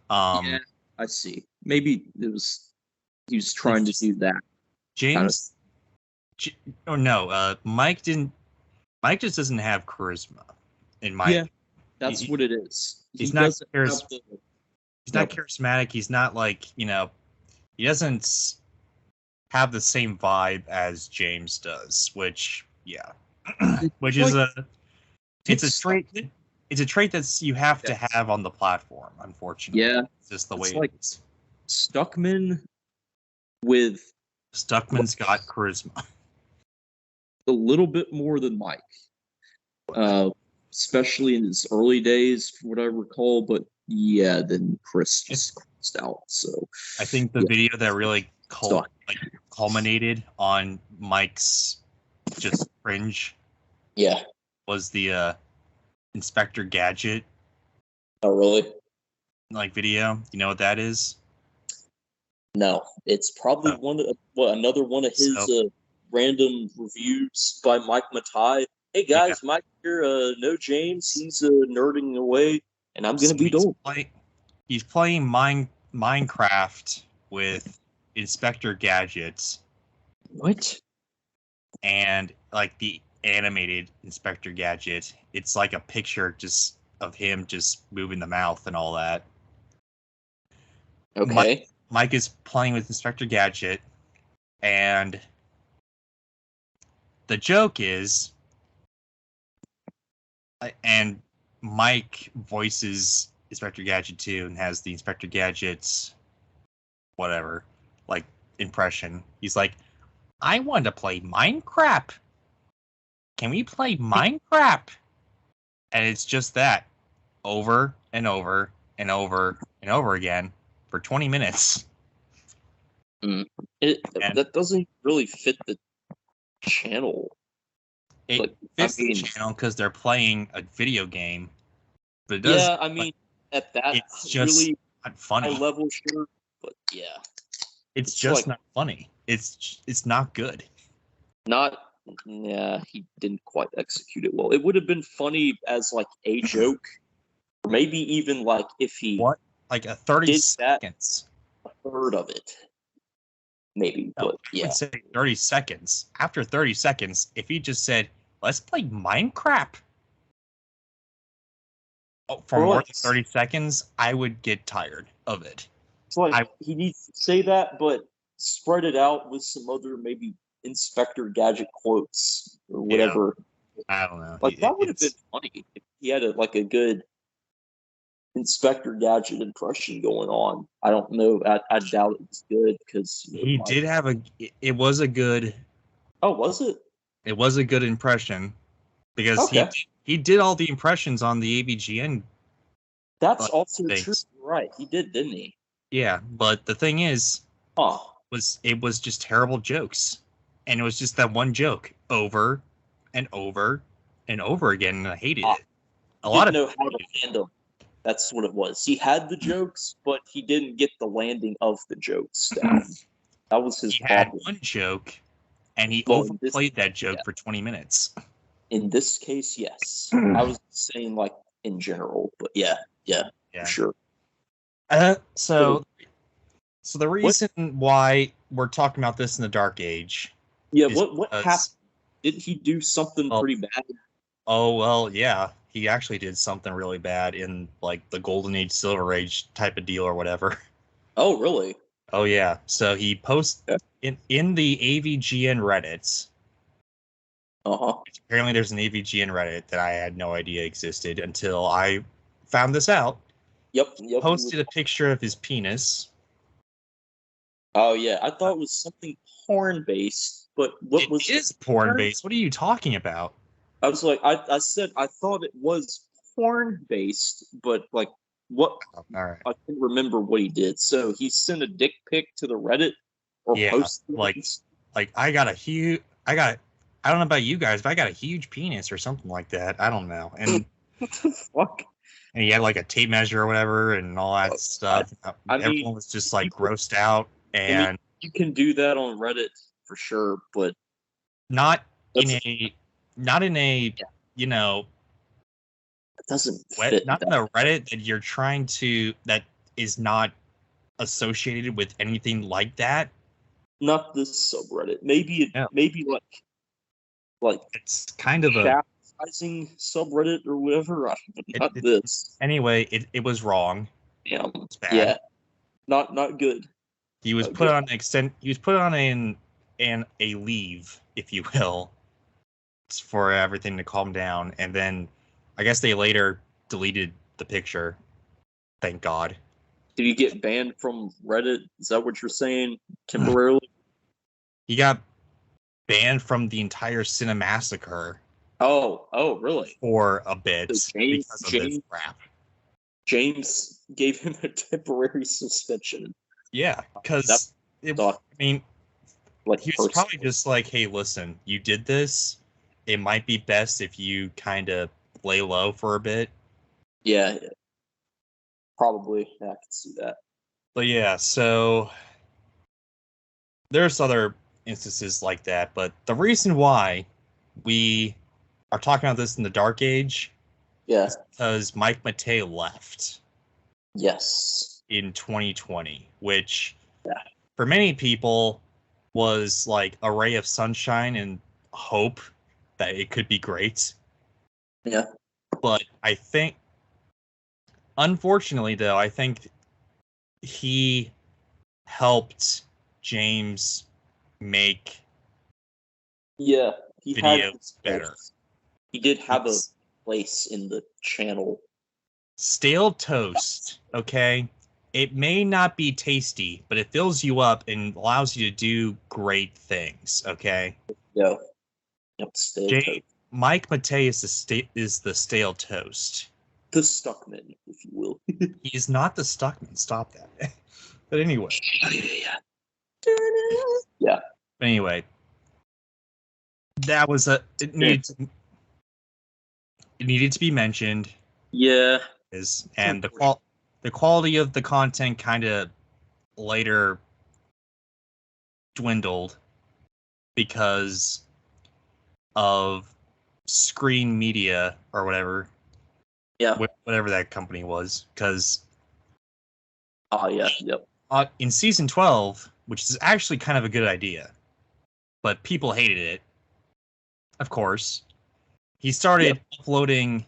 S2: I see. Maybe he was trying to do that.
S1: James oh no, Mike just doesn't have charisma in my opinion.
S2: That's what it is.
S1: He's not charismatic. He's not like, he doesn't have the same vibe as James does, which which is it's a trait that's you have to have on the platform, unfortunately.
S2: Yeah.
S1: It's just the way
S2: like
S1: it is.
S2: Stuckman's
S1: got charisma.
S2: A little bit more than Mike. Especially in his early days, from what I recall, but yeah, then Chris just crossed out. So
S1: I think the video that really culminated on Mike's just cringe was the Inspector Gadget
S2: Oh really?
S1: video. You know what that is?
S2: No. It's probably another one of his random reviews by Mike Matai. Hey guys, Mike here, no James, he's nerding away, and I'm gonna be dull.
S1: He's playing Minecraft with Inspector Gadgets.
S2: What?
S1: And like the animated Inspector Gadget, it's like a picture just of him just moving the mouth and all that.
S2: Okay.
S1: Mike is playing with Inspector Gadget, and the joke is, and Mike voices Inspector Gadget too, and has the Inspector Gadget's whatever, like, impression. He's like, I want to play Minecraft. Can we play Minecraft? And it's just that over and over and over and over again for 20 minutes.
S2: That doesn't really fit the channel.
S1: It fits the channel because they're playing a video game. But it does,
S2: yeah, I mean, at that
S1: it's just
S2: really
S1: not funny.
S2: high level, sure, but yeah.
S1: It's just not funny. It's not good.
S2: He didn't quite execute it well. It would have been funny as like a joke, or maybe even like if he
S1: like a 30 seconds,
S2: a third of it, maybe. But
S1: I would say 30 seconds. After 30 seconds, if he just said, "Let's play Minecraft," for more than 30 seconds, I would get tired of it.
S2: It's like he needs to say that, but spread it out with some other maybe Inspector Gadget quotes or whatever.
S1: I don't know.
S2: Like that would have been funny if he had a good Inspector Gadget impression going on. I don't know. I doubt it was good because
S1: he did have it was a good.
S2: Oh, was it?
S1: It was a good impression because he did all the impressions on the AVGN.
S2: That's also true. Right, he did, didn't he?
S1: Yeah, but the thing is,
S2: Oh,
S1: it was just terrible jokes, and it was just that one joke over and over and over again, and I hated
S2: ah,
S1: it. A
S2: he
S1: lot
S2: didn't
S1: of
S2: know how to
S1: people
S2: land them. That's what it was. He had the jokes, but he didn't get the landing of the jokes down. That was his
S1: he had
S2: problem.
S1: one joke, and he
S2: Well,
S1: overplayed that
S2: yeah,
S1: joke for 20 minutes.
S2: in this case, yes. I was saying like in general, but yeah, for
S1: Yeah.
S2: sure. So
S1: So the
S2: what?
S1: reason why we're talking about this in the Dark Age
S2: Yeah,
S1: is
S2: what happened?
S1: because,
S2: Did he do something
S1: well,
S2: pretty bad?
S1: oh well, yeah, he actually did something really bad in like the Golden Age, Silver Age type of deal or whatever.
S2: Oh, really?
S1: Oh yeah, so he posts
S2: Yeah.
S1: in the AVGN Reddits.
S2: Uh huh.
S1: Apparently, there's an AVGN Reddit that I had no idea existed until I found this out.
S2: Yep. Yep.
S1: Posted a picture of his penis.
S2: Oh yeah, I
S1: Uh,
S2: thought it was something porn based, but what
S1: it
S2: was the
S1: is porn
S2: porn?
S1: based. What are you talking about?
S2: I was like, I said I thought it was porn based, but like what?
S1: Oh, all right.
S2: I can't remember what he did. So he sent a dick pic to the Reddit or
S1: Yeah,
S2: posted
S1: like
S2: it.
S1: I got a huge. I don't know about you guys, but I got a huge penis or something like that. I don't know.
S2: What the fuck?
S1: And he had like a tape measure or whatever and all that
S2: I,
S1: stuff.
S2: I mean,
S1: Everyone was just like grossed out,
S2: I mean,
S1: and
S2: you can do that on Reddit for sure, but
S1: not in
S2: that's
S1: a not in a
S2: yeah,
S1: you know
S2: it doesn't
S1: wet
S2: fit
S1: not in
S2: that.
S1: a Reddit that you're trying to that is not associated with anything like that.
S2: Not this subreddit.
S1: No,
S2: Maybe like
S1: it's kind of a
S2: chastising subreddit or whatever.
S1: it,
S2: Not
S1: it
S2: this.
S1: anyway. It was wrong.
S2: Yeah,
S1: It's bad.
S2: yeah. Not good.
S1: He was
S2: Not
S1: put
S2: good.
S1: on extend. He was put on an a leave, if you will, for everything to calm down, and then I guess they later deleted the picture. Thank God.
S2: Did you get banned from Reddit? Is that what you're saying? Temporarily?
S1: He got banned from the entire Cinemassacre
S2: Oh, really?
S1: for a
S2: So
S1: bit
S2: James
S1: because of this
S2: James
S1: crap.
S2: James gave him a temporary suspension.
S1: Yeah,
S2: That
S1: because I
S2: thought
S1: mean,
S2: like
S1: he was probably
S2: personally.
S1: just like, "Hey, listen, you did this. It might be best if you kind of lay low for a bit."
S2: Yeah, probably. Yeah, I can see that.
S1: But yeah, so there's other instances like that. But the reason why we are talking about this in the Dark Age
S2: Yeah.
S1: is because Mike Matei left
S2: Yes.
S1: in 2020, which
S2: Yeah.
S1: for many people was like a ray of sunshine and hope that it could be great.
S2: Yeah.
S1: But I think, unfortunately, though, I think he helped James make
S2: Yeah. He had
S1: videos
S2: his
S1: better.
S2: place. He did have a
S1: It's
S2: place in the channel.
S1: stale toast, okay? It may not be tasty, but it fills you up and allows you to do great things, okay?
S2: Yeah. Yep. Stale toast.
S1: Mike Matei is the stale toast.
S2: The Stuckman, if you will.
S1: He is not the Stuckman. Stop that. But anyway,
S2: Yeah. Yeah.
S1: but anyway, that was it needed to be mentioned.
S2: Yeah.
S1: And the quality of the content kind of later dwindled because of Screen Media or whatever,
S2: Yeah.
S1: whatever that company was. Because
S2: Oh yeah. Yep.
S1: in season 12, which is actually kind of a good idea, but people hated it. Of course, he started
S2: Yep.
S1: uploading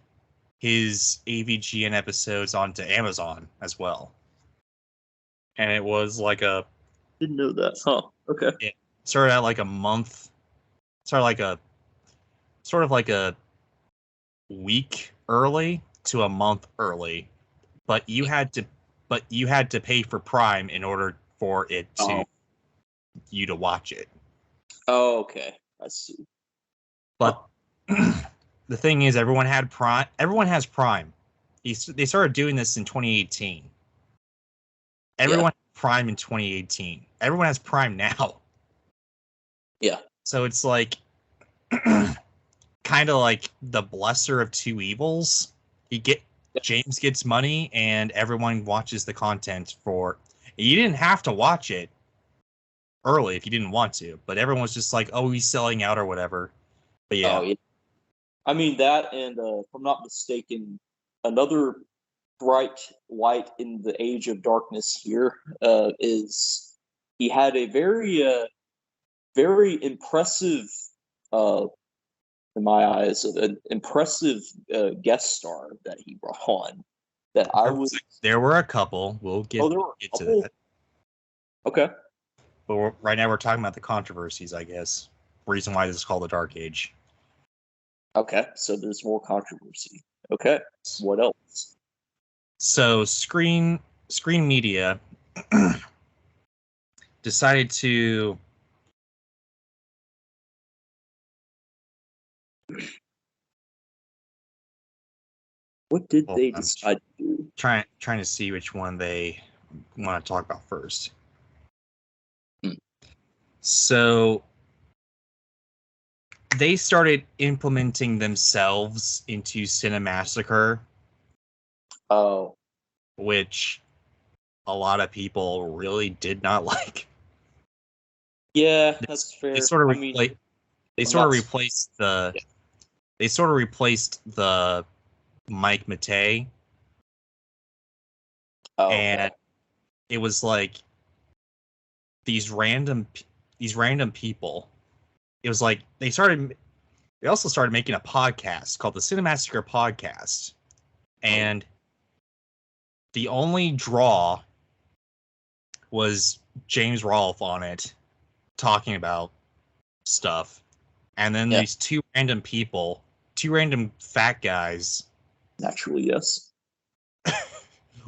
S1: his AVGN episodes onto Amazon as well, and it was like
S2: Didn't know that. Huh. Okay.
S1: it started at like a month, started like a sort of like a week early to a month early, but you had to pay for Prime in order for it to
S2: Oh.
S1: you to watch it.
S2: Oh, okay. I see.
S1: But the thing is, everyone had Prime. Everyone has Prime. They started doing this in 2018. Everyone had Prime in 2018. Everyone has Prime now.
S2: Yeah.
S1: So it's like kind of like the lesser of two evils. James gets money and everyone watches the content for. You didn't have to watch it early if you didn't want to, but everyone was just like, "Oh, he's selling out or whatever." But yeah.
S2: Oh, yeah. I mean that, and if I'm not mistaken, another bright light in the age of darkness here is he had a very impressive, uh, in my eyes, an impressive guest star that he brought on. That I was.
S1: There were a couple. We'll get,
S2: There were a
S1: get to
S2: couple.
S1: that.
S2: Okay.
S1: But right now we're talking about the controversies, I guess. Reason why this is called the Dark Age.
S2: Okay. So there's more controversy. Okay. What else?
S1: So Screen Media decided to
S2: What did they decide to do?
S1: trying to see which one they want to talk about first. So they started implementing themselves into Cinemassacre.
S2: Oh.
S1: Which a lot of people really did not like.
S2: Yeah, that's fair.
S1: They sort of replaced the Mike Matei.
S2: Oh,
S1: and
S2: okay.
S1: it was like these random people. It was like they also started making a podcast called the Cinemassacre Podcast, and the only draw was James Rolfe on it talking about stuff, and then these two random fat guys,
S2: naturally, yes,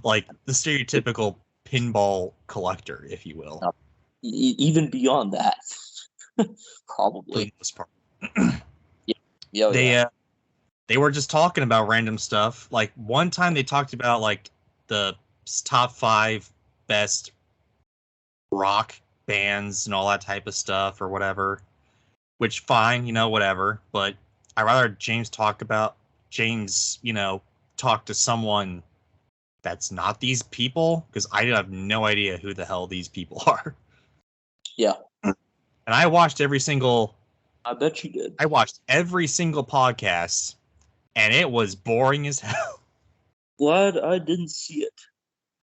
S1: like the stereotypical pinball collector, if you will.
S2: Even beyond that, probably.
S1: For the most part.
S2: Yeah.
S1: They were just talking about random stuff. Like one time they talked about like the top 5 best rock bands and all that type of stuff or whatever. Which fine, whatever. But I'd rather James, talk to someone that's not these people, because I have no idea who the hell these people are.
S2: Yeah.
S1: And I watched every single.
S2: I bet you did.
S1: I watched every single podcast, and it was boring as hell.
S2: Glad I didn't see it.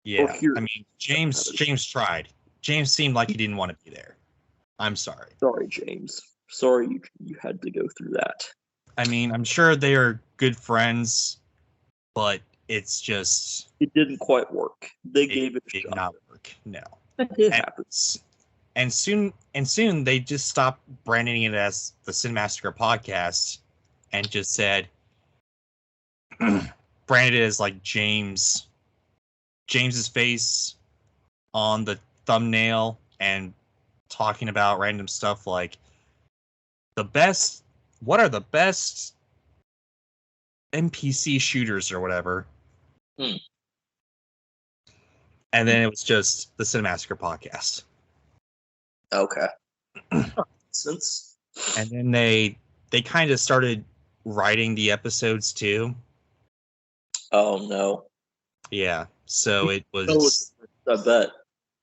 S1: Yeah, I mean, James tried. James seemed like he didn't want to be there. I'm sorry.
S2: Sorry, James. Sorry you had to go through that.
S1: I mean, I'm sure they are good friends, but it's just
S2: it didn't quite work. They gave it a
S1: did
S2: shot.
S1: not work. No.
S2: It happens.
S1: And soon they just stopped branding it as the Cinemassacre Podcast and just said branded it as like James's face on the thumbnail and talking about random stuff like what are the best NPC shooters or whatever. And then it was just the Cinemassacre Podcast.
S2: Okay. Since
S1: and then they kind of started writing the episodes too.
S2: Oh no.
S1: Yeah. So it was.
S2: I bet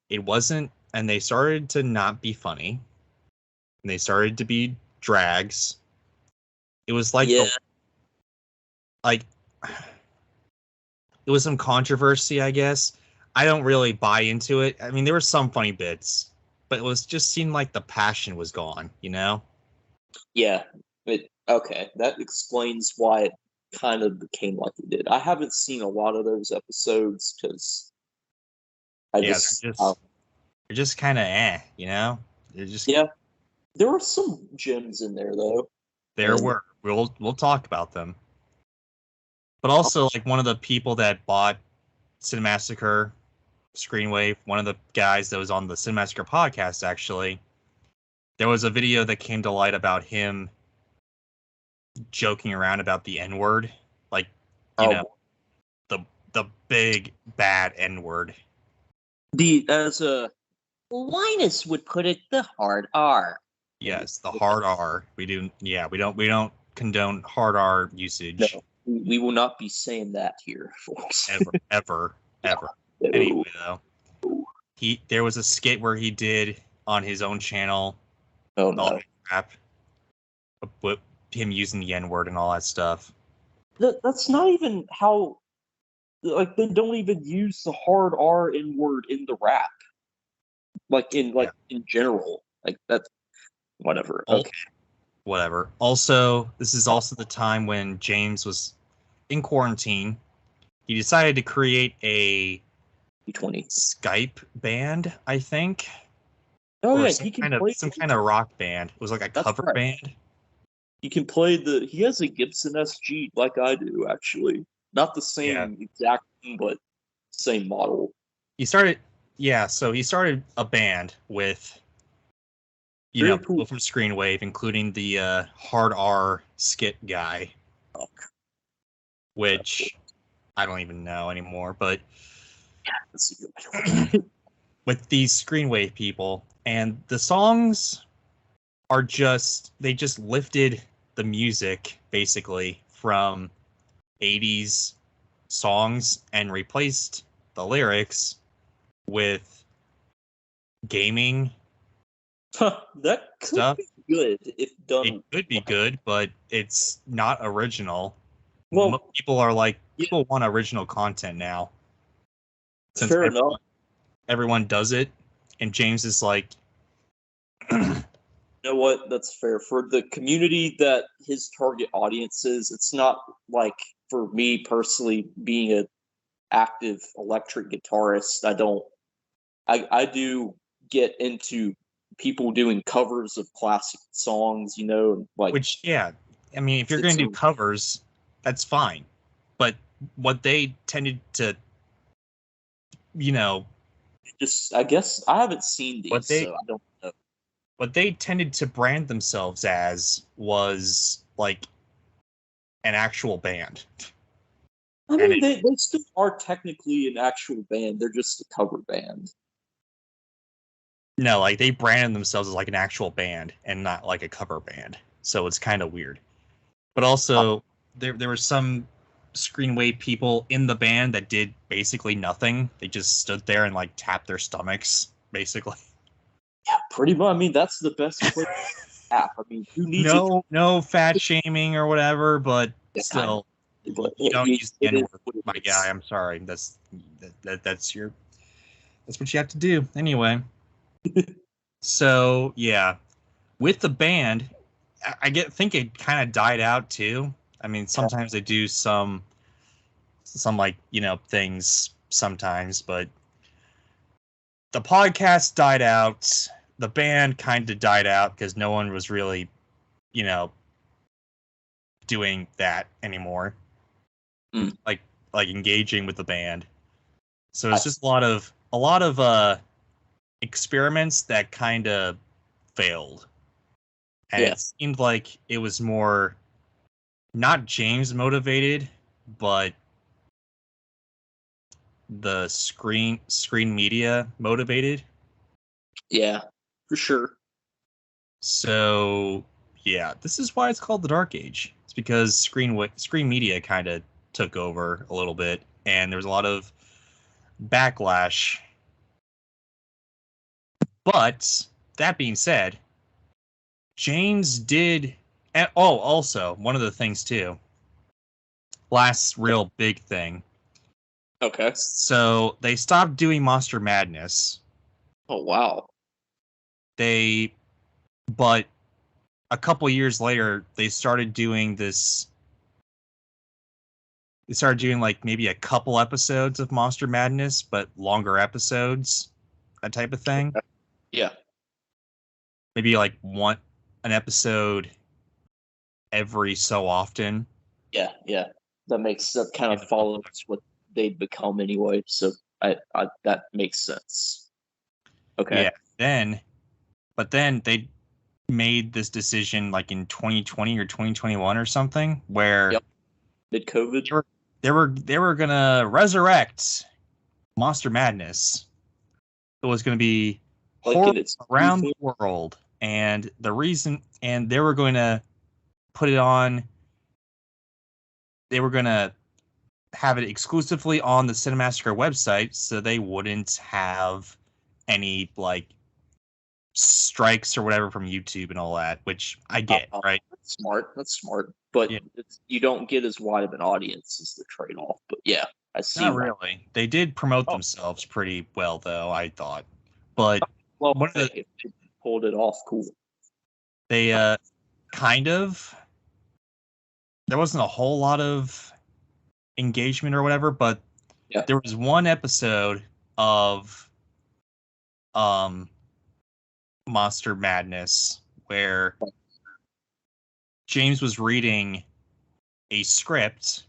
S1: it wasn't, and they started to not be funny. And they started to be drags. It was like it was some controversy, I guess. I don't really buy into it. I mean, there were some funny bits, but it was just seemed like the passion was gone,
S2: Yeah. Okay. That explains why it kind of became like it did. I haven't seen a lot of those episodes because
S1: they're just kind of They're just
S2: There were some gems in there though.
S1: Were. We'll talk about them. But also, like, one of the people that bought Cinemassacre Screenwave, one of the guys that was on the Cinemassacre Podcast, actually, there was a video that came to light about him joking around about the N-word, like, the big bad N-word.
S2: As Linus would put it, the hard R.
S1: Yes, the hard R. We do. Yeah, we don't condone hard R usage.
S2: No, we will not be saying that here, folks.
S1: ever.
S2: No.
S1: Anyway, though, there was a skit where he did on his own channel.
S2: Oh no.
S1: Crap. With him using the N-word and all that stuff.
S2: That's not even how. Like, they don't even use the hard R N-word in the rap. In general, like that's whatever. Okay.
S1: Whatever. Also, this is also the time when James was in quarantine. He decided to create a
S2: 20
S1: Skype band, I think.
S2: Oh yeah,
S1: he can play some kind of rock band. It was like a cover band.
S2: He can play he has a Gibson SG like I do, actually. Not the same exact thing, but same model.
S1: So he started a band with people from Screenwave, including the Hard R skit guy, which I don't even know anymore, but with these Screenwave people, and the songs are they just lifted the music basically from 80s songs and replaced the lyrics with gaming
S2: that could
S1: stuff.
S2: Be good if done.
S1: It could be good, but it's not original.
S2: Well,
S1: people want original content now. Since
S2: fair enough.
S1: Everyone does it, and James is like,
S2: you know what? That's fair. For the community that his target audience is, it's not like for me personally being an active electric guitarist. I do get into people doing covers of classic songs,
S1: which, yeah, I mean, if you're going to do covers, that's fine. But what they tended to,
S2: I guess I haven't seen these, so I don't know.
S1: What they tended to brand themselves as was like an actual band.
S2: I mean, they still are technically an actual band. They're just a cover band.
S1: No, like they branded themselves as like an actual band and not like a cover band. So it's kind of weird. But also, there were some Screenwave people in the band that did basically nothing. They just stood there and like tapped their stomachs, basically.
S2: Yeah, pretty much. I mean, that's the best way to tap. I mean, who needs
S1: no fat shaming or whatever, but still, you don't use the N-word, my guy. I'm sorry. That's what you have to do anyway. So yeah, with the band, I think it kind of died out too. I mean, sometimes they do some like things sometimes, but the podcast died out. The band kind of died out because no one was really, doing that anymore. Like engaging with the band. So it's just a lot of experiments that kind of failed. And it seemed like it was more not James motivated, but the screen media motivated.
S2: Yeah, for sure.
S1: So yeah, this is why it's called the Dark Age. It's because screen media kind of took over a little bit, and there was a lot of backlash. But that being said, James did. Also, one of the things too. Last real big thing.
S2: Okay.
S1: So they stopped doing Monster Madness.
S2: Oh wow.
S1: But a couple years later, they started doing this. They started doing like maybe a couple episodes of Monster Madness, but longer episodes, that type of thing.
S2: Yeah.
S1: Maybe like an episode every so often.
S2: Yeah. That kind of follows what they'd become anyway. So I that makes sense. Okay.
S1: Yeah. But then they made this decision like in 2020 or 2021 or something where
S2: mid-COVID
S1: they were gonna resurrect Monster Madness It was going to be
S2: Like
S1: horror
S2: in its
S1: around the world, and they were going to put it on. They were going to have it exclusively on the Cinemassacre website, so they wouldn't have any like strikes or whatever from YouTube and all that, which I get, right?
S2: That's smart. That's smart. But
S1: Yeah.
S2: you don't get as wide of an audience as the trade-off. But yeah, I see.
S1: Not really. They did promote themselves pretty well, though, I thought. But one of
S2: if they pulled it off, cool.
S1: They kind of. There wasn't a whole lot of engagement or whatever, but there was one episode of Monster Madness where James was reading a script,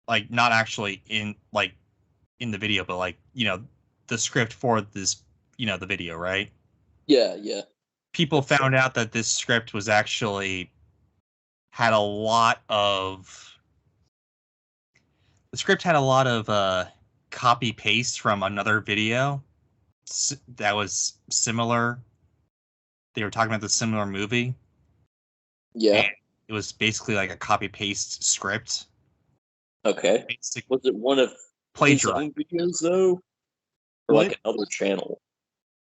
S1: like not actually in the video, but like, the script for this, the video, right?
S2: Yeah.
S1: People found out that this script was actually had a lot of copy paste from another video that was similar. They were talking about the similar movie.
S2: Yeah.
S1: And it was basically like a copy paste script.
S2: Okay. Was it one of his own videos though? Or like another channel?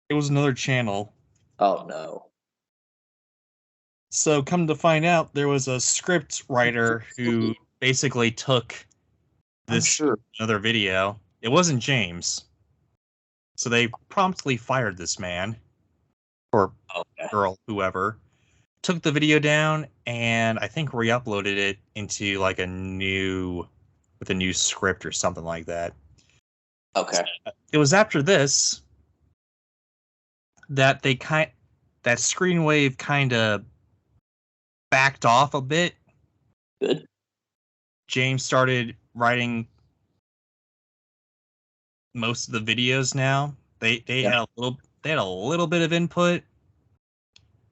S1: It was another channel.
S2: Oh no.
S1: So come to find out, there was a script writer who basically took this another video. It wasn't James. So they promptly fired this man or girl, whoever, took the video down and I think re-uploaded it into like a new script or something like that.
S2: Okay.
S1: It was after this that that Screenwave kind of backed off a bit.
S2: Good.
S1: James started writing most of the videos now. They had a little bit of input,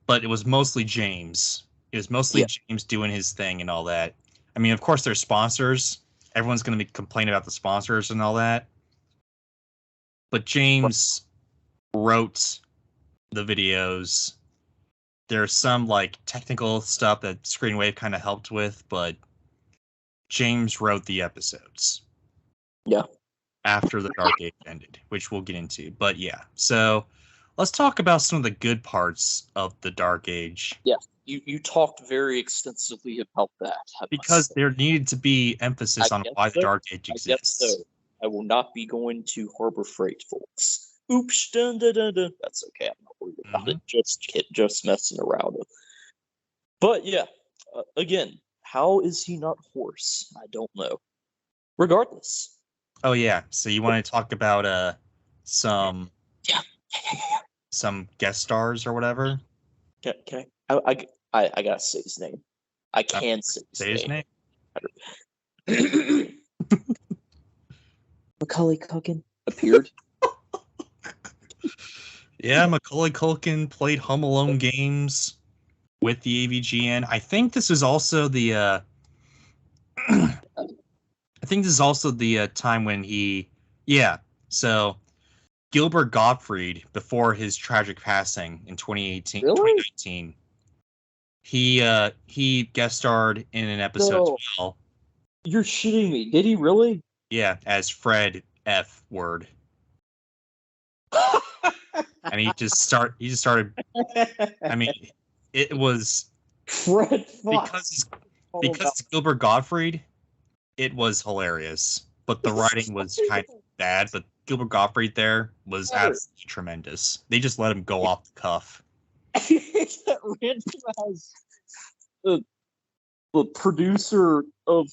S1: but it was mostly James. It was mostly James doing his thing and all that. I mean, of course, there's sponsors. Everyone's going to be complaining about the sponsors and all that. But James wrote the videos. There's some like technical stuff that Screenwave kind of helped with, but James wrote the episodes.
S2: Yeah.
S1: After the Dark Age ended, which we'll get into. But yeah, so let's talk about some of the good parts of the Dark Age.
S2: Yeah, you talked very extensively about that.
S1: Because there needed to be emphasis on why the Dark Age exists.
S2: I guess so. I will not be going to Harbor Freight, folks. Oops, dun, dun, dun, dun. That's okay. I'm not worried about it. Just messing around. But yeah, again, how is he not hoarse? I don't know. Regardless.
S1: Oh yeah, so you want to talk about some some guest stars or whatever?
S2: Can I gotta say his name. I can say his name. Macaulay Culkin appeared.
S1: Yeah, Macaulay Culkin played Home Alone games with the AVGN. I think this is also the time when so Gilbert Gottfried, before his tragic passing in 2019, he guest starred in an episode as well.
S2: You're shitting me. Did he really?
S1: Yeah, as Fred F. Word. And he just started. I mean, it was
S2: Fred
S1: because it's Gilbert Gottfried. It was hilarious, but the writing was kind of bad. But Gilbert Gottfried there was absolutely tremendous. They just let him go off the cuff.
S2: That random as the producer of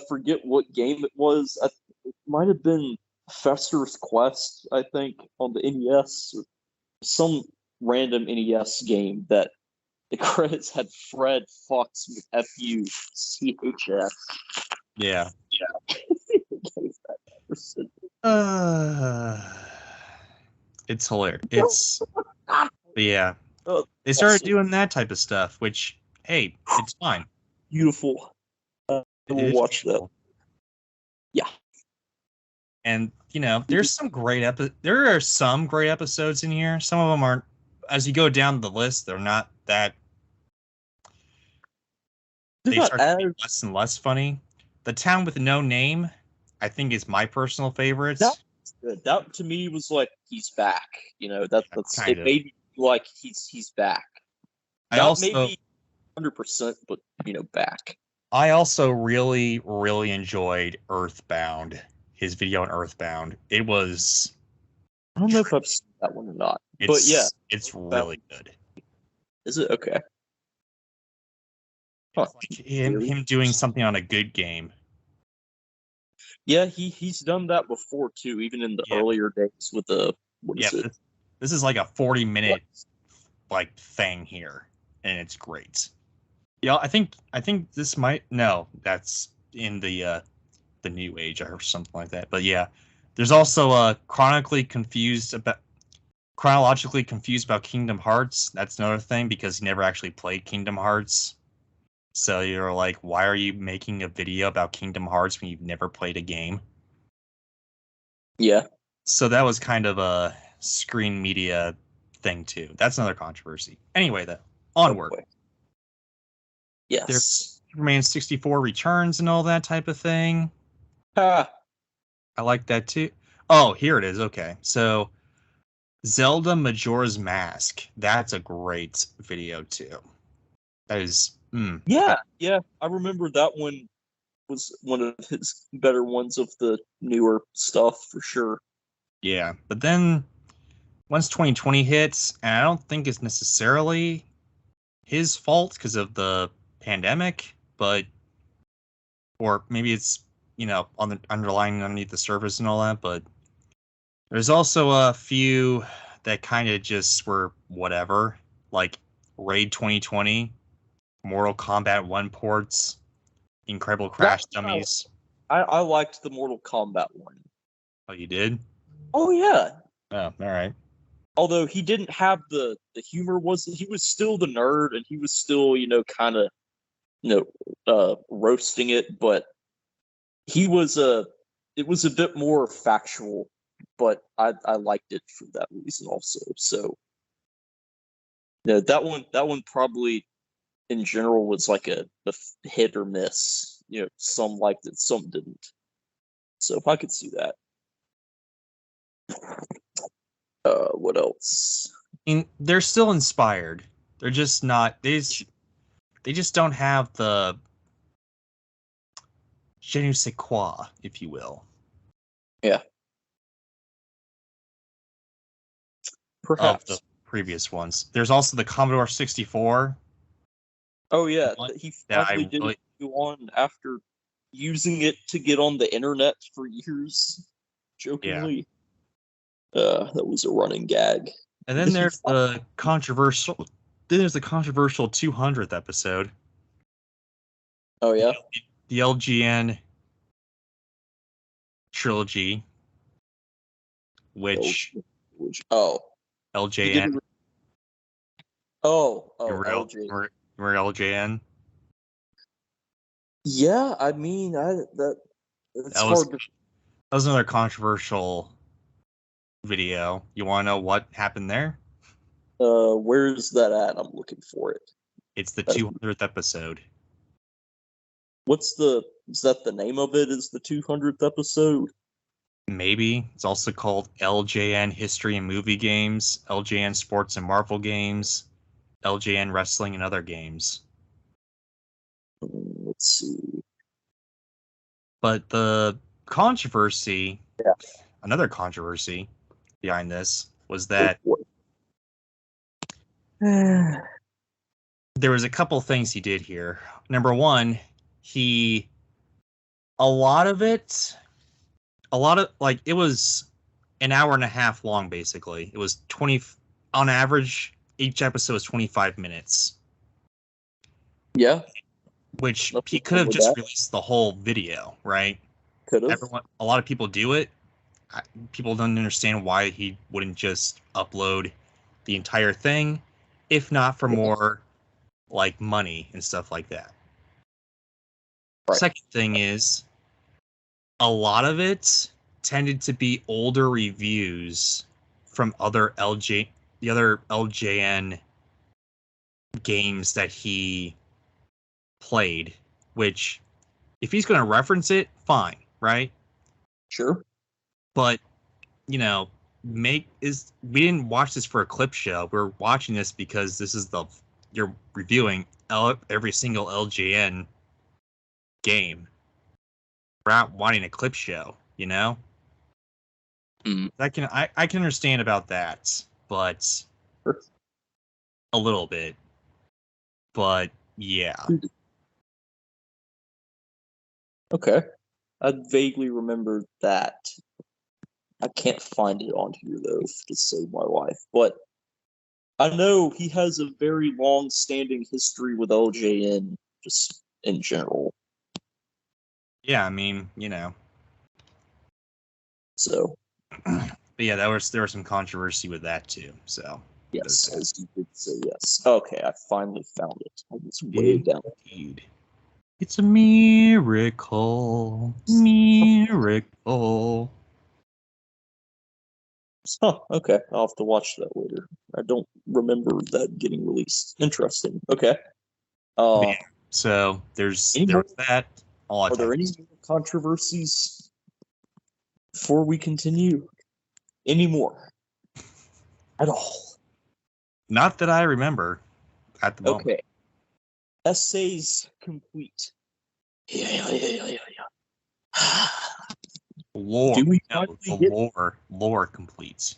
S2: forget what game it was. It might have been Fester's Quest, I think, on the NES. Some random NES game that the credits had Fred Fox F-U-C-H-S.
S1: Yeah. It's hilarious. Yeah. They started doing that type of stuff, which, hey, it's fine.
S2: Beautiful. We'll watch that. Yeah.
S1: And there's some there are some great episodes in here. Some of them aren't. As you go down the list, they're not that.
S2: They're
S1: They
S2: not
S1: start to be
S2: as
S1: less and less funny. The Town with No Name, I think, is my personal favorite.
S2: that good. That to me was like he's back. That's
S1: Kind
S2: it
S1: of.
S2: made me feel like he's back.
S1: I
S2: Not
S1: also
S2: maybe 100%, but back.
S1: I also really, really enjoyed Earthbound. His video on Earthbound. It was.
S2: I don't know if I've seen that one or not. But yeah,
S1: It's really good.
S2: is it okay? Huh.
S1: It's like him doing something on a good game.
S2: Yeah, he's done that before too, even in the earlier days with the what is it?
S1: This is like a 40-minute like thing here, and it's great. Yeah, I think this might that's in the New Age or something like that. But yeah, there's also chronologically confused about Kingdom Hearts. That's another thing because he never actually played Kingdom Hearts. So you're like, why are you making a video about Kingdom Hearts when you've never played a game?
S2: Yeah.
S1: So that was kind of a screen media thing too. That's another controversy. Anyway, though, onward.
S2: Okay. Yes.
S1: There's Superman 64 Returns and all that type of thing.
S2: I
S1: like that too. Oh, here it is. Okay. So Zelda Majora's Mask. That's a great video too. That is
S2: Yeah. I remember that one was one of his better ones of the newer stuff for sure.
S1: Yeah. But then once 2020 hits, and I don't think it's necessarily his fault because of the pandemic, or maybe it's on the underlying underneath the surface and all that, but there's also a few that kind of just were whatever, like Raid 2020, Mortal Kombat 1 ports, Incredible Crash Dummies.
S2: I liked the Mortal Kombat one.
S1: Oh, you did?
S2: Oh yeah.
S1: Oh, all right.
S2: Although he didn't have the humor, he was still the nerd and he was still kind of roasting it, but he was it was a bit more factual, but I liked it for that reason also. So that one probably in general was like a hit or miss. Some liked it, some didn't. So I could see that. What else?
S1: They're still inspired. They're just not. They just don't have the je ne sais quoi, if you will.
S2: Yeah. Perhaps.
S1: Of the previous ones. There's also the Commodore 64.
S2: Oh yeah, he finally did go on after using it to get on the internet for years. Jokingly. Yeah. That was a running gag.
S1: And then there's the controversial 200th episode.
S2: Oh yeah.
S1: The LGN trilogy, which LJN.
S2: LJN.
S1: We're LJN.
S2: Yeah, I mean, that's hard.
S1: That was another controversial video. You want to know what happened there?
S2: Where's that at? I'm looking for it.
S1: It's the 200th episode.
S2: Is that the name of it? Is the 200th episode?
S1: Maybe. It's also called LJN History and Movie Games, LJN Sports and Marvel Games, LJN Wrestling and Other Games.
S2: Let's see.
S1: But the controversy, another controversy behind this was that there was a couple things he did here. Number one, it was an hour and a half long, basically. It was 20, on average, each episode was 25 minutes.
S2: Yeah.
S1: Which he could have just released the whole video, right?
S2: Could have.
S1: A lot of people do it. People don't understand why he wouldn't just upload the entire thing, if not for more like money and stuff like that. Right. Second thing is, a lot of it tended to be older reviews from the other LJN games that he played, which if he's going to reference it, fine, right?
S2: Sure.
S1: But, we didn't watch this for a clip show. We're watching this because this is you're reviewing every single LJN game. We're not wanting a clip show,
S2: Mm.
S1: I can understand about that, but
S2: Sure.
S1: a little bit. But yeah.
S2: Okay. I vaguely remember that. I can't find it on here though to save my life. But I know he has a very long-standing history with LJN, just in general.
S1: Yeah, I mean,
S2: So.
S1: But yeah, there was some controversy with that too. So
S2: Yes, as you did say yes. Okay, I finally found it. It's way down.
S1: Indeed. It's a miracle. Miracle.
S2: Oh, okay. I'll have to watch that later. I don't remember that getting released. Interesting. Okay.
S1: Yeah, so there's that.
S2: Are there any more controversies before we continue? Any more? At all?
S1: Not that I remember at the moment.
S2: Okay. Essays complete.
S1: Lore.
S2: Do we
S1: lore completes.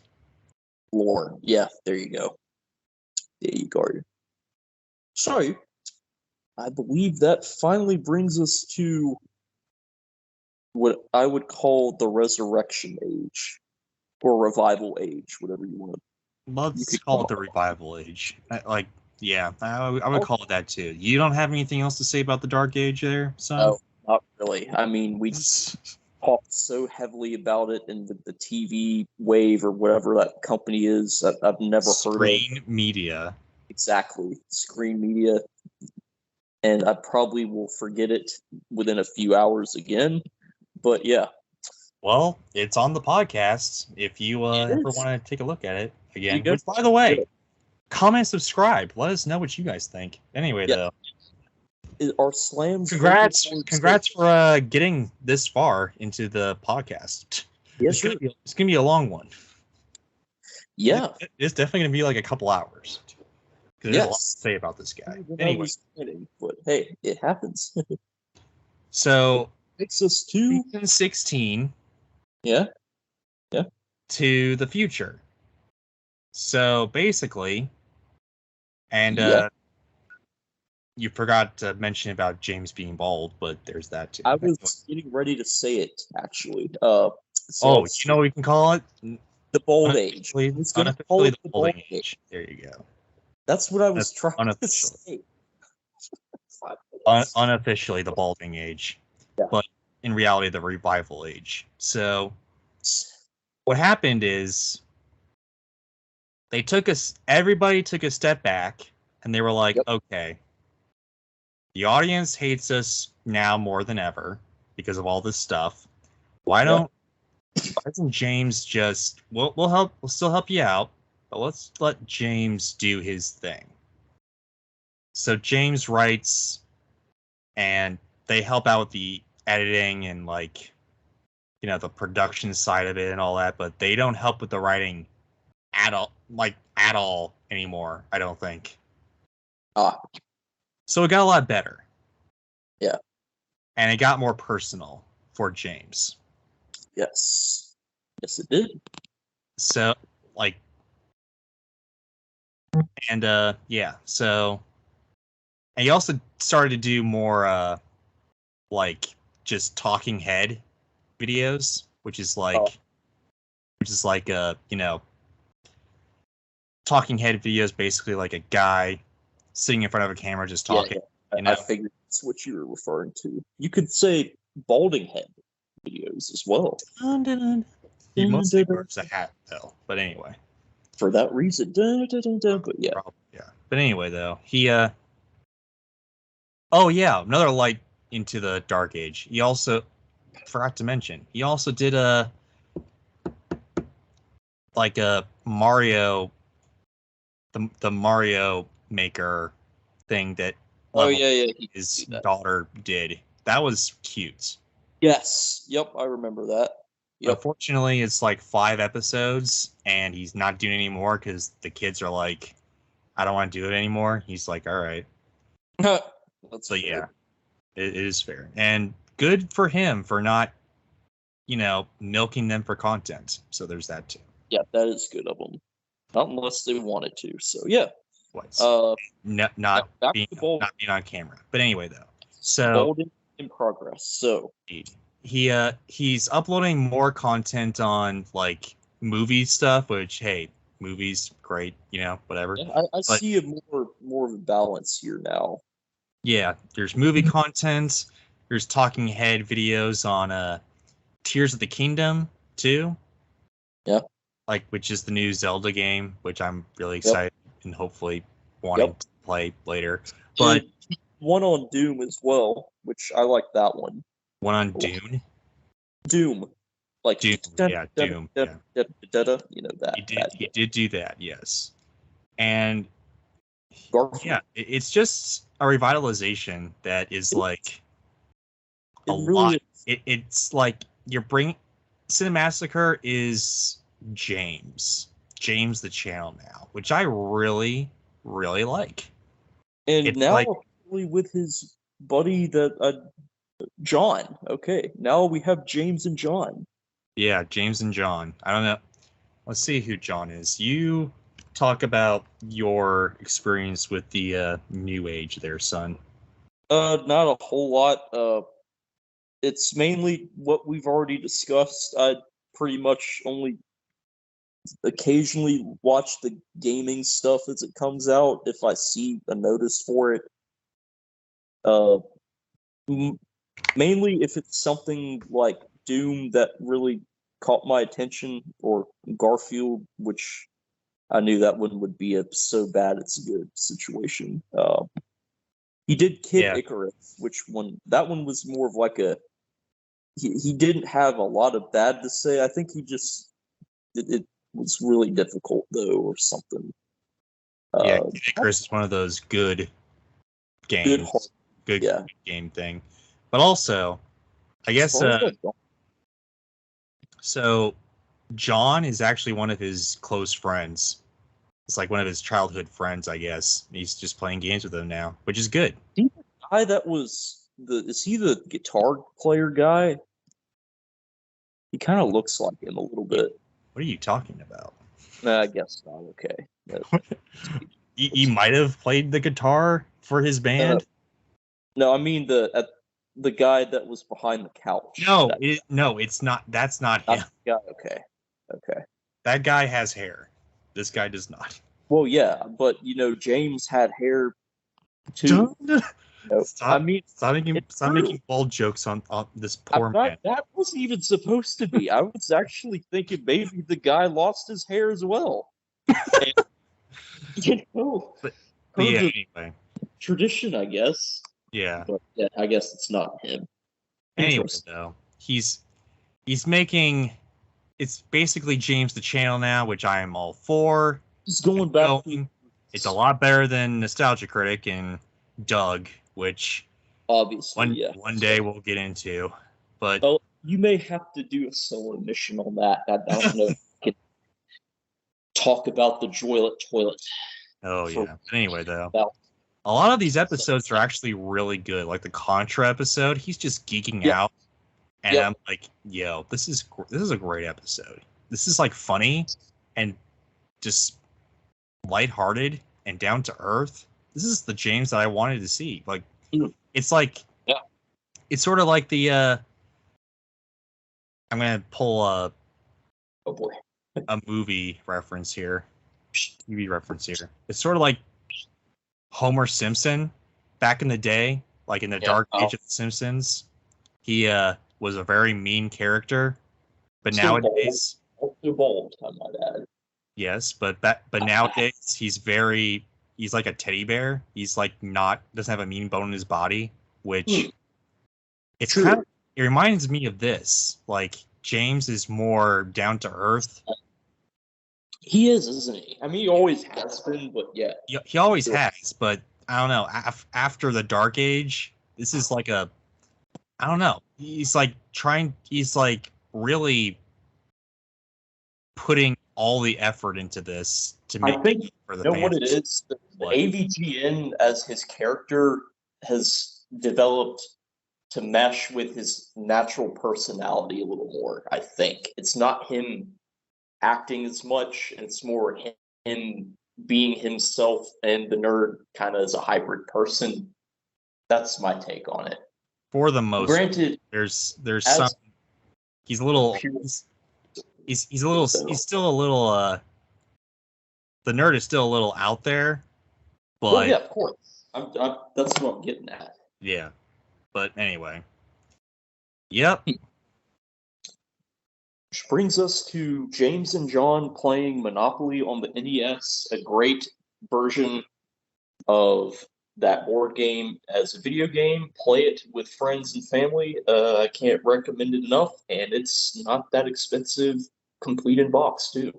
S2: Lore. Yeah, there you go. There you go. So, I believe that finally brings us to what I would call the resurrection age, or revival age, whatever you want to.
S1: Let's call it the revival age. I would call it that too. You don't have anything else to say about the Dark Age there, son?
S2: No, not really. I mean, we talked so heavily about it in the TV wave or whatever that company is. I've never heard of.
S1: Screen Media.
S2: Exactly. Screen Media. And I probably will forget it within a few hours again. But yeah.
S1: Well, it's on the podcast if you ever want to take a look at it again. Which, by the way, comment, subscribe. Let us know what you guys think. Anyway, though.
S2: Our slams.
S1: Congrats for getting this far into the podcast.
S2: Yes,
S1: it's gonna be a long one.
S2: Yeah.
S1: It's definitely gonna be like a couple hours. There's a lot to say about this guy. Anyway.
S2: But hey, it happens.
S1: So
S2: takes us to
S1: 2016.
S2: Yeah.
S1: To the future. So basically, and you forgot to mention about James being bald, but there's that too.
S2: I was getting ready to say it actually.
S1: So you know what we can call it?
S2: The bald age.
S1: Unofficially the balding age. There you go.
S2: That's what I was trying to say.
S1: Unofficially the balding age, but in reality the revival age. So what happened is everybody took a step back and they were like, okay, the audience hates us now more than ever because of all this stuff. Why doesn't James just we'll still help you out, but let's let James do his thing. So James writes and they help out with the editing and the production side of it and all that, but they don't help with the writing at all anymore, I don't think. So it got a lot better.
S2: Yeah. And
S1: it got more personal for James.
S2: Yes. Yes, it did.
S1: So, and he also started to do more, just talking head videos, which is talking head videos, basically like a guy sitting in front of a camera just talking.
S2: Yeah. I figured that's what you were referring to. You could say balding head videos as well.
S1: He mostly wears a hat though, but anyway.
S2: For that reason, but yeah.
S1: Yeah. But anyway, though, he another light into the Dark Age. He also forgot to mention he also did like a Mario, the Mario Maker thing that
S2: Oh
S1: level
S2: yeah, yeah. He could
S1: his
S2: do that.
S1: daughter did. That was cute.
S2: Yes. Yep. I remember that. Yep.
S1: Unfortunately, it's like 5 episodes, and he's not doing it anymore because the kids are like, "I don't want to do it anymore." He's like, "All right."
S2: That's
S1: So
S2: fair.
S1: yeah, it is fair, and good for him for not, milking them for content. So there's that too.
S2: Yeah, that is good of them. Not unless they wanted to. So yeah.
S1: What's
S2: Uh,
S1: not
S2: back
S1: being
S2: to ball.
S1: on camera. But anyway, though, so
S2: Bald in progress. So
S1: he's uploading more content on like movie stuff, which hey, movies great, whatever.
S2: yeah, I
S1: But
S2: see a more of a balance here now.
S1: yeah, there's movie content. There's talking head videos on Tears of the Kingdom too.
S2: Yeah.
S1: Like which is the new Zelda game, which I'm really
S2: Yep.
S1: excited and hopefully wanting
S2: Yep.
S1: to play later. But
S2: one on Doom as well, which I like that one.
S1: one on Dune.
S2: Doom. Like
S1: Doom, yeah, Doom, yeah.
S2: you know that.
S1: He did do that, yes. And
S2: Garfield.
S1: yeah, it's just a revitalization that is like a
S2: It really
S1: lot.
S2: is.
S1: It's like you're bringing Cinemassacre is James the channel now, which I really really like.
S2: And
S1: It's
S2: now
S1: like
S2: apparently with his buddy that John. Okay, now we have James and John.
S1: yeah, James and John. I don't know. Let's see who John is. You talk about your experience with the new age there, son.
S2: Not a whole lot. It's mainly what we've already discussed. I pretty much only occasionally watch the gaming stuff as it comes out if I see a notice for it. Uh, mainly if it's something like Doom that really caught my attention, or Garfield, which I knew that one would be a so bad it's good situation. He did Kid
S1: Yeah.
S2: Icarus, which one? That one was more of like a. He didn't have a lot of bad to say. I think he just it was really difficult though, or something.
S1: Yeah, Icarus is one of those good games, good
S2: yeah.
S1: game thing. But also, I guess so. John is actually one of his close friends. It's like one of his childhood friends, I guess. He's just playing games with him now, which is good.
S2: The guy that was is he the guitar player guy? He kind of looks like him a little bit.
S1: What are you talking about?
S2: Nah, I guess not. Okay.
S1: He might have played the guitar for his band.
S2: No, I mean the guy that was behind the couch.
S1: No, it's not. That's not him.
S2: Yeah, okay.
S1: That guy has hair. This guy does not.
S2: Well, yeah, but James had hair too.
S1: Stop making bald jokes on this poor man.
S2: That wasn't even supposed to be. I was actually thinking maybe the guy lost his hair as well. And,
S1: but yeah, anyway.
S2: Tradition, I guess.
S1: Yeah.
S2: But yeah, I guess it's not him.
S1: Anyway, though, he's making it's basically James the channel now, which I am all for.
S2: He's going back.
S1: It's a lot better than Nostalgia Critic and Doug, which
S2: obviously
S1: one day we'll get into. But
S2: you may have to do a solo mission on that. I don't know if I can talk about the toilet.
S1: Oh yeah. But anyway, though, a lot of these episodes are actually really good. Like the Contra episode, he's just geeking out, and I'm like, yo, this is a great episode. This is like funny and just lighthearted and down to earth. This is the James that I wanted to see. Like, it's like, it's sort of like the. I'm gonna pull a movie reference here, TV reference here. It's sort of like Homer Simpson back in the day, like in the dark age of the Simpsons. He was a very mean character, but nowadays,
S2: also bald, I might add.
S1: Yes, but nowadays he's like a teddy bear. He's like doesn't have a mean bone in his body, which it's kind of, it reminds me of this. Like James is more down to earth,
S2: He is, isn't he? I mean, he always has been, but yeah.
S1: He always has, but I don't know. After the Dark Age, this is like a, I don't know. He's like really putting all the effort into this to make
S2: I think
S1: it for the
S2: you know
S1: fans.
S2: what it is. The
S1: What?
S2: AVGN as his character has developed to mesh with his natural personality a little more. I think it's not him acting as much, and it's more him being himself and the nerd kind of as a hybrid person. That's my take on it.
S1: For the most,
S2: Granted,
S1: there's
S2: as
S1: some. He's a little.
S2: pure,
S1: He's a little. He's still a little. The nerd is still a little out there, but
S2: well, yeah, of course. That's what I'm getting at.
S1: yeah. But anyway, yep.
S2: Which brings us to James and John playing Monopoly on the NES, a great version of that board game as a video game. Play it with friends and family. I can't recommend it enough, and it's not that expensive, complete in box too,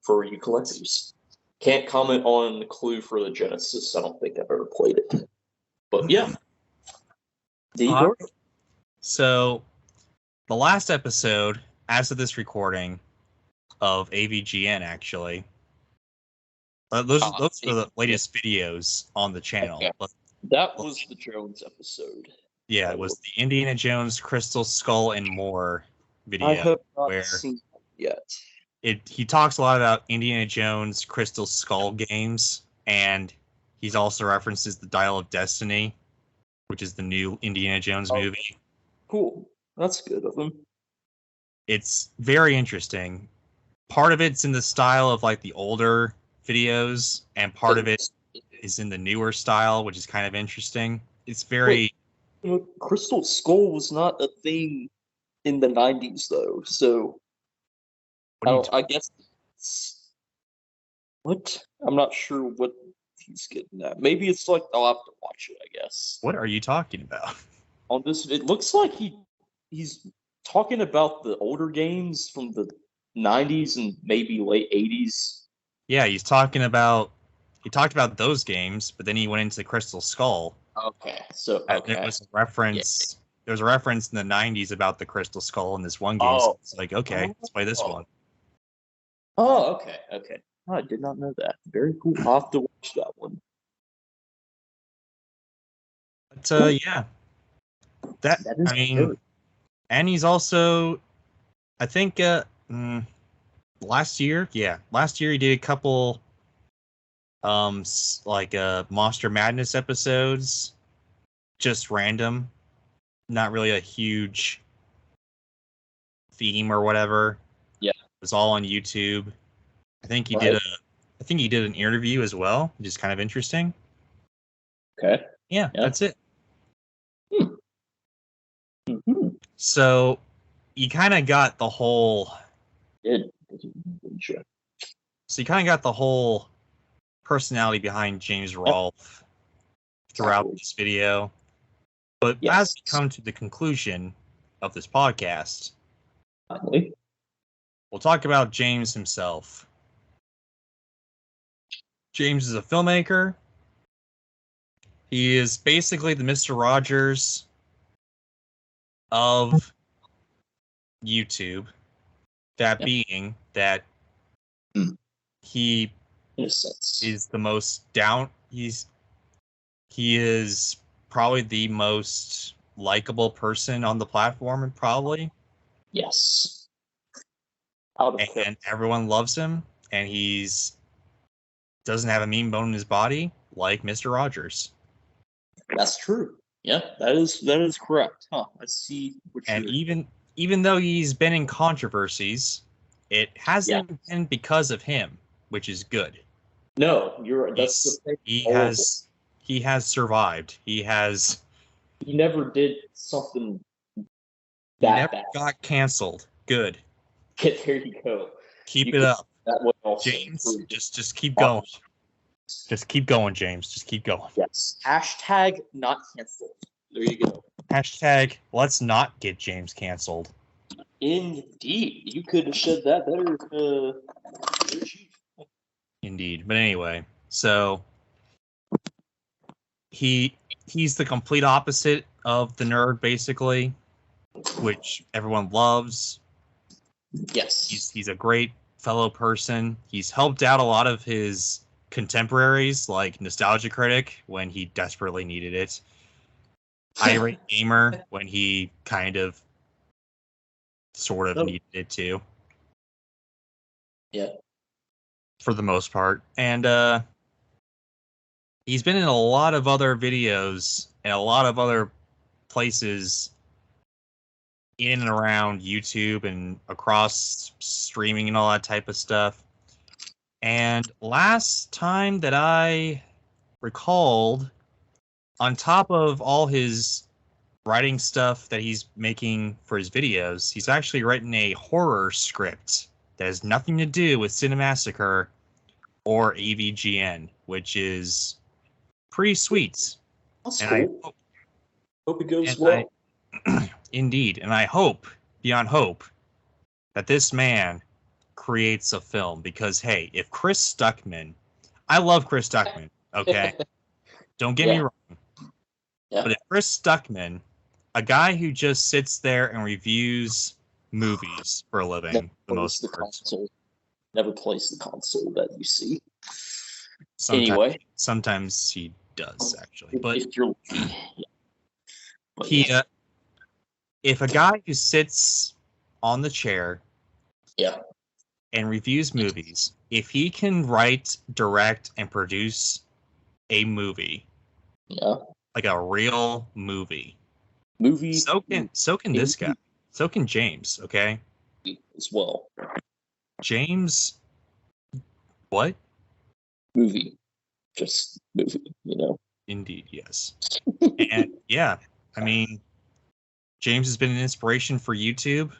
S2: for you collectors. Can't comment on Clue for the Genesis. I don't think I've ever played it, but yeah. There you go.
S1: So, the last episode, as of this recording, of AVGN, actually, those are the latest videos on the channel.
S2: Okay. That was the Jones episode.
S1: Yeah, it was the Indiana Jones Crystal Skull and More video.
S2: I have not seen it yet.
S1: He talks a lot about Indiana Jones Crystal Skull games, and he's also references the Dial of Destiny, which is the new Indiana Jones movie.
S2: Cool. That's good of him.
S1: It's very interesting. Part of it's in the style of like the older videos, and part of it is in the newer style, which is kind of interesting. It's very...
S2: Crystal Skull was not a thing in the 90s, though, so I guess what? I'm not sure what he's getting at. Maybe it's like I'll have to watch it, I guess.
S1: What are you talking about?
S2: On this, it looks like he's talking about the older games from the 90s and maybe late 80s.
S1: Yeah, he talked about those games, but then he went into Crystal Skull.
S2: Okay, so
S1: there was a reference. Yeah. There was a reference in the 90s about the Crystal Skull in this one game. So it's like, okay, let's play this one.
S2: Oh, okay. Oh, I did not know that. Very cool. I'll have to watch that one.
S1: But yeah, that I mean, good. And he's also, I think, last year he did a couple, Monster Madness episodes, just random, not really a huge theme or whatever.
S2: Yeah,
S1: it was all on YouTube. I think he did an interview as well, which is kind of interesting.
S2: Okay.
S1: Yeah. That's it.
S2: Mm-hmm.
S1: So you kind of got the whole. So you kind of got the whole personality behind James Rolfe throughout this video. But as we come to the conclusion of this podcast, we'll talk about James himself. James is a filmmaker. He is basically the Mr. Rogers of YouTube. That being that he is the most down. He is probably the most likable person on the platform, and probably.
S2: Yes.
S1: And everyone loves him, and he's doesn't have a mean bone in his body like Mr. Rogers.
S2: That's true. Yeah, that is correct. Huh. I see what
S1: and even though he's been in controversies, it hasn't been because of him, which is good.
S2: No, you're right. That's the thing.
S1: He has survived. He
S2: never did something
S1: that bad. Got canceled. Good.
S2: There you go.
S1: Keep it up.
S2: That way also
S1: James, just keep going. Just keep going, James. Just keep going.
S2: Yes. Hashtag not canceled. There you go.
S1: Hashtag let's not get James canceled.
S2: Indeed. You could have said that better.
S1: Indeed. But anyway, so he's the complete opposite of the nerd, basically, which everyone loves.
S2: Yes.
S1: He's a great fellow person. He's helped out a lot of his contemporaries, like Nostalgia Critic, when he desperately needed it. Irate Gamer, when he kind of, sort of needed it too.
S2: Yeah.
S1: For the most part. And he's been in a lot of other videos and a lot of other places in and around YouTube and across streaming and all that type of stuff. And last time that I recalled, on top of all his writing stuff that he's making for his videos, he's actually written a horror script that has nothing to do with Cinemassacre or AVGN, which is pretty sweet.
S2: That's
S1: and
S2: cool. Hope it goes well.
S1: Indeed. And I hope, beyond hope, that this man creates a film. Because, hey, if Chris Stuckman... I love Chris Stuckman, okay? Don't get me wrong. Yeah. But if Chris Stuckman, a guy who just sits there and reviews movies for a living, the most part.
S2: Never plays the console that you see.
S1: Sometimes he does, actually. But
S2: if you're,
S1: if a guy who sits on the chair, and reviews movies, if he can write, direct, and produce a movie, like a real movie, so can this guy, so can James, okay?
S2: As well.
S1: James, what?
S2: Movie. Just movie, you know?
S1: Indeed, yes. And yeah, I mean, James has been an inspiration for YouTube.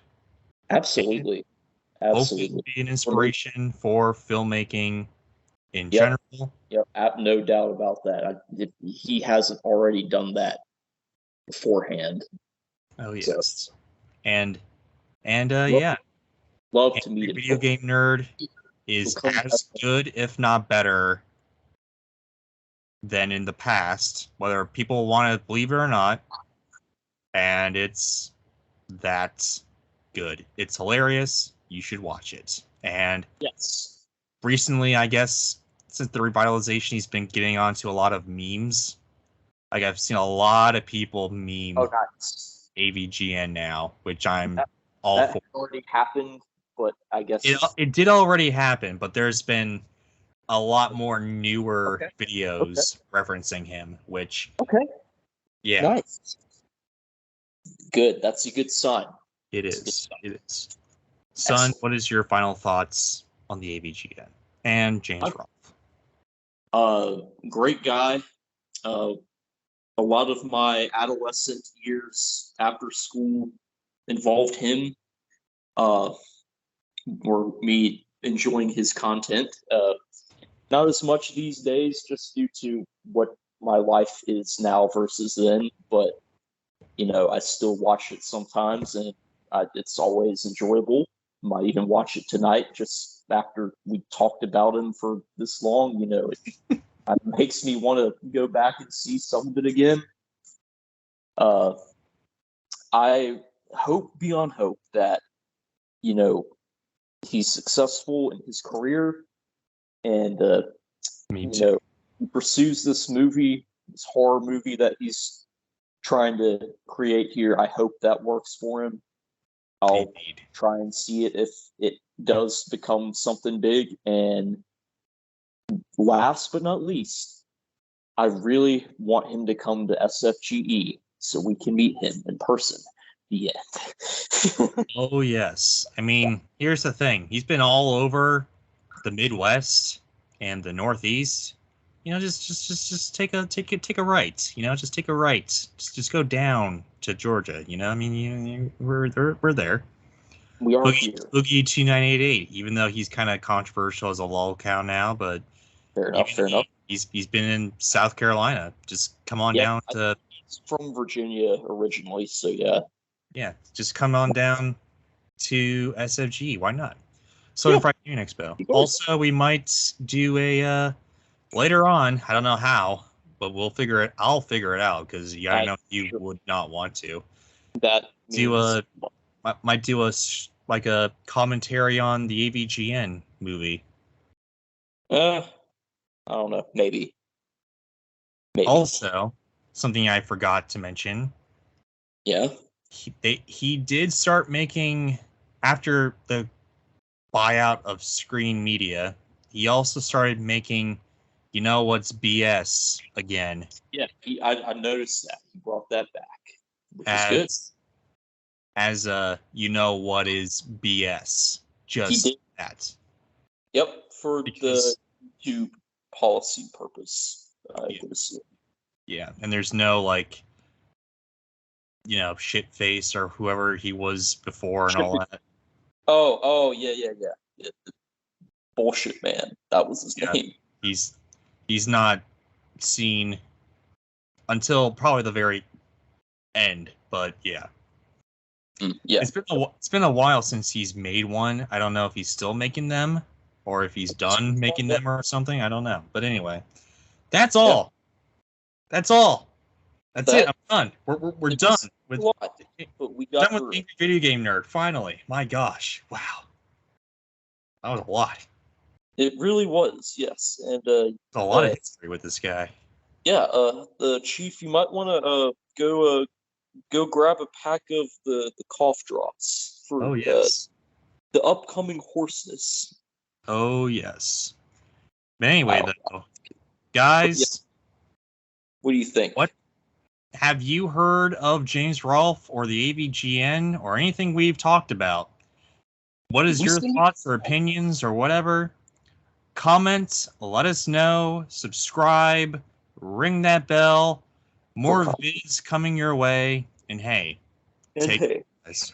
S2: Absolutely.
S1: Hopefully be an inspiration for filmmaking in general.
S2: Yep, no doubt about that. He hasn't already done that beforehand.
S1: Oh, yes. So. And
S2: love to meet
S1: Video Game Nerd is as good, if not better, than in the past, whether people want to believe it or not. And it's that good. It's hilarious. You should watch it. And recently, I guess, since the revitalization, he's been getting onto a lot of memes. Like, I've seen a lot of people meme AVGN now, which I'm all for. That
S2: already happened, but I guess
S1: it did already happen, but there's been a lot more newer videos referencing him, which
S2: nice. Good. That's a good sign.
S1: It is. Son, what is your final thoughts on the AVGN and James
S2: Rolfe? Great guy. A lot of my adolescent years after school involved him. Or me enjoying his content. Not as much these days, just due to what my life is now versus then. But I still watch it sometimes, and it's always enjoyable. Might even watch it tonight, just after we talked about him for this long. It makes me want to go back and see some of it again. I hope beyond hope that he's successful in his career, and he pursues this horror movie that he's trying to create here. I hope that works for him. I'll try and see it if it does become something big. And last but not least, I really want him to come to SFGE so we can meet him in person. The end.
S1: Oh, yes. I mean, here's the thing. He's been all over the Midwest and the Northeast. Just take a right. Just take a right. Just go down to Georgia. I mean, we're there.
S2: We are here.
S1: Boogie 2988. Even though he's kind of controversial as a lolcow now, but
S2: fair enough.
S1: He's been in South Carolina. Just come on down to.
S2: He's from Virginia originally, so yeah.
S1: Yeah, just come on down to SFG. Why not? Southern
S2: Yeah.
S1: Fried Chicken Expo.
S2: You guys-
S1: Also, we might do a later on. I don't know how, but we'll figure it. I'll figure it out because I know you
S2: sure.
S1: would not want to
S2: That
S1: do
S2: means
S1: might do like a commentary on the AVGN movie.
S2: I don't know. Maybe.
S1: Also, something I forgot to mention.
S2: Yeah.
S1: He did start making after the buyout of Screen Media. He also started making, you know what's BS again.
S2: Yeah. I noticed that he brought that back, which is good.
S1: As you know what is BS. Just that.
S2: Yep, for
S1: Because,
S2: the YouTube policy purpose, I
S1: yeah,
S2: would assume.
S1: yeah, and there's no like, shit face or whoever he was before and all that.
S2: Oh, yeah. Bullshit man. That was his
S1: Yeah,
S2: name.
S1: he's not seen until probably the very end, but yeah.
S2: Yeah.
S1: It's been a while since he's made one. I don't know if he's still making them or if he's done making them or something. I don't know. But anyway, that's all. That's all. That's it. I'm done. We're done with
S2: but we got
S1: done with Angry Video Game Nerd. Finally. My gosh. Wow. That was a lot.
S2: It really was, yes. And
S1: A lot of history with this guy.
S2: yeah, the Chief, you might want to go grab a pack of the cough drops for
S1: yes.
S2: The upcoming hoarseness.
S1: Oh yes. But anyway, though, guys,
S2: what do you think?
S1: What have you heard of James Rolfe or the AVGN or anything we've talked about? What is your thoughts or opinions or whatever? Comment, let us know, subscribe, ring that bell. More vids coming your way, and hey, take care, guys.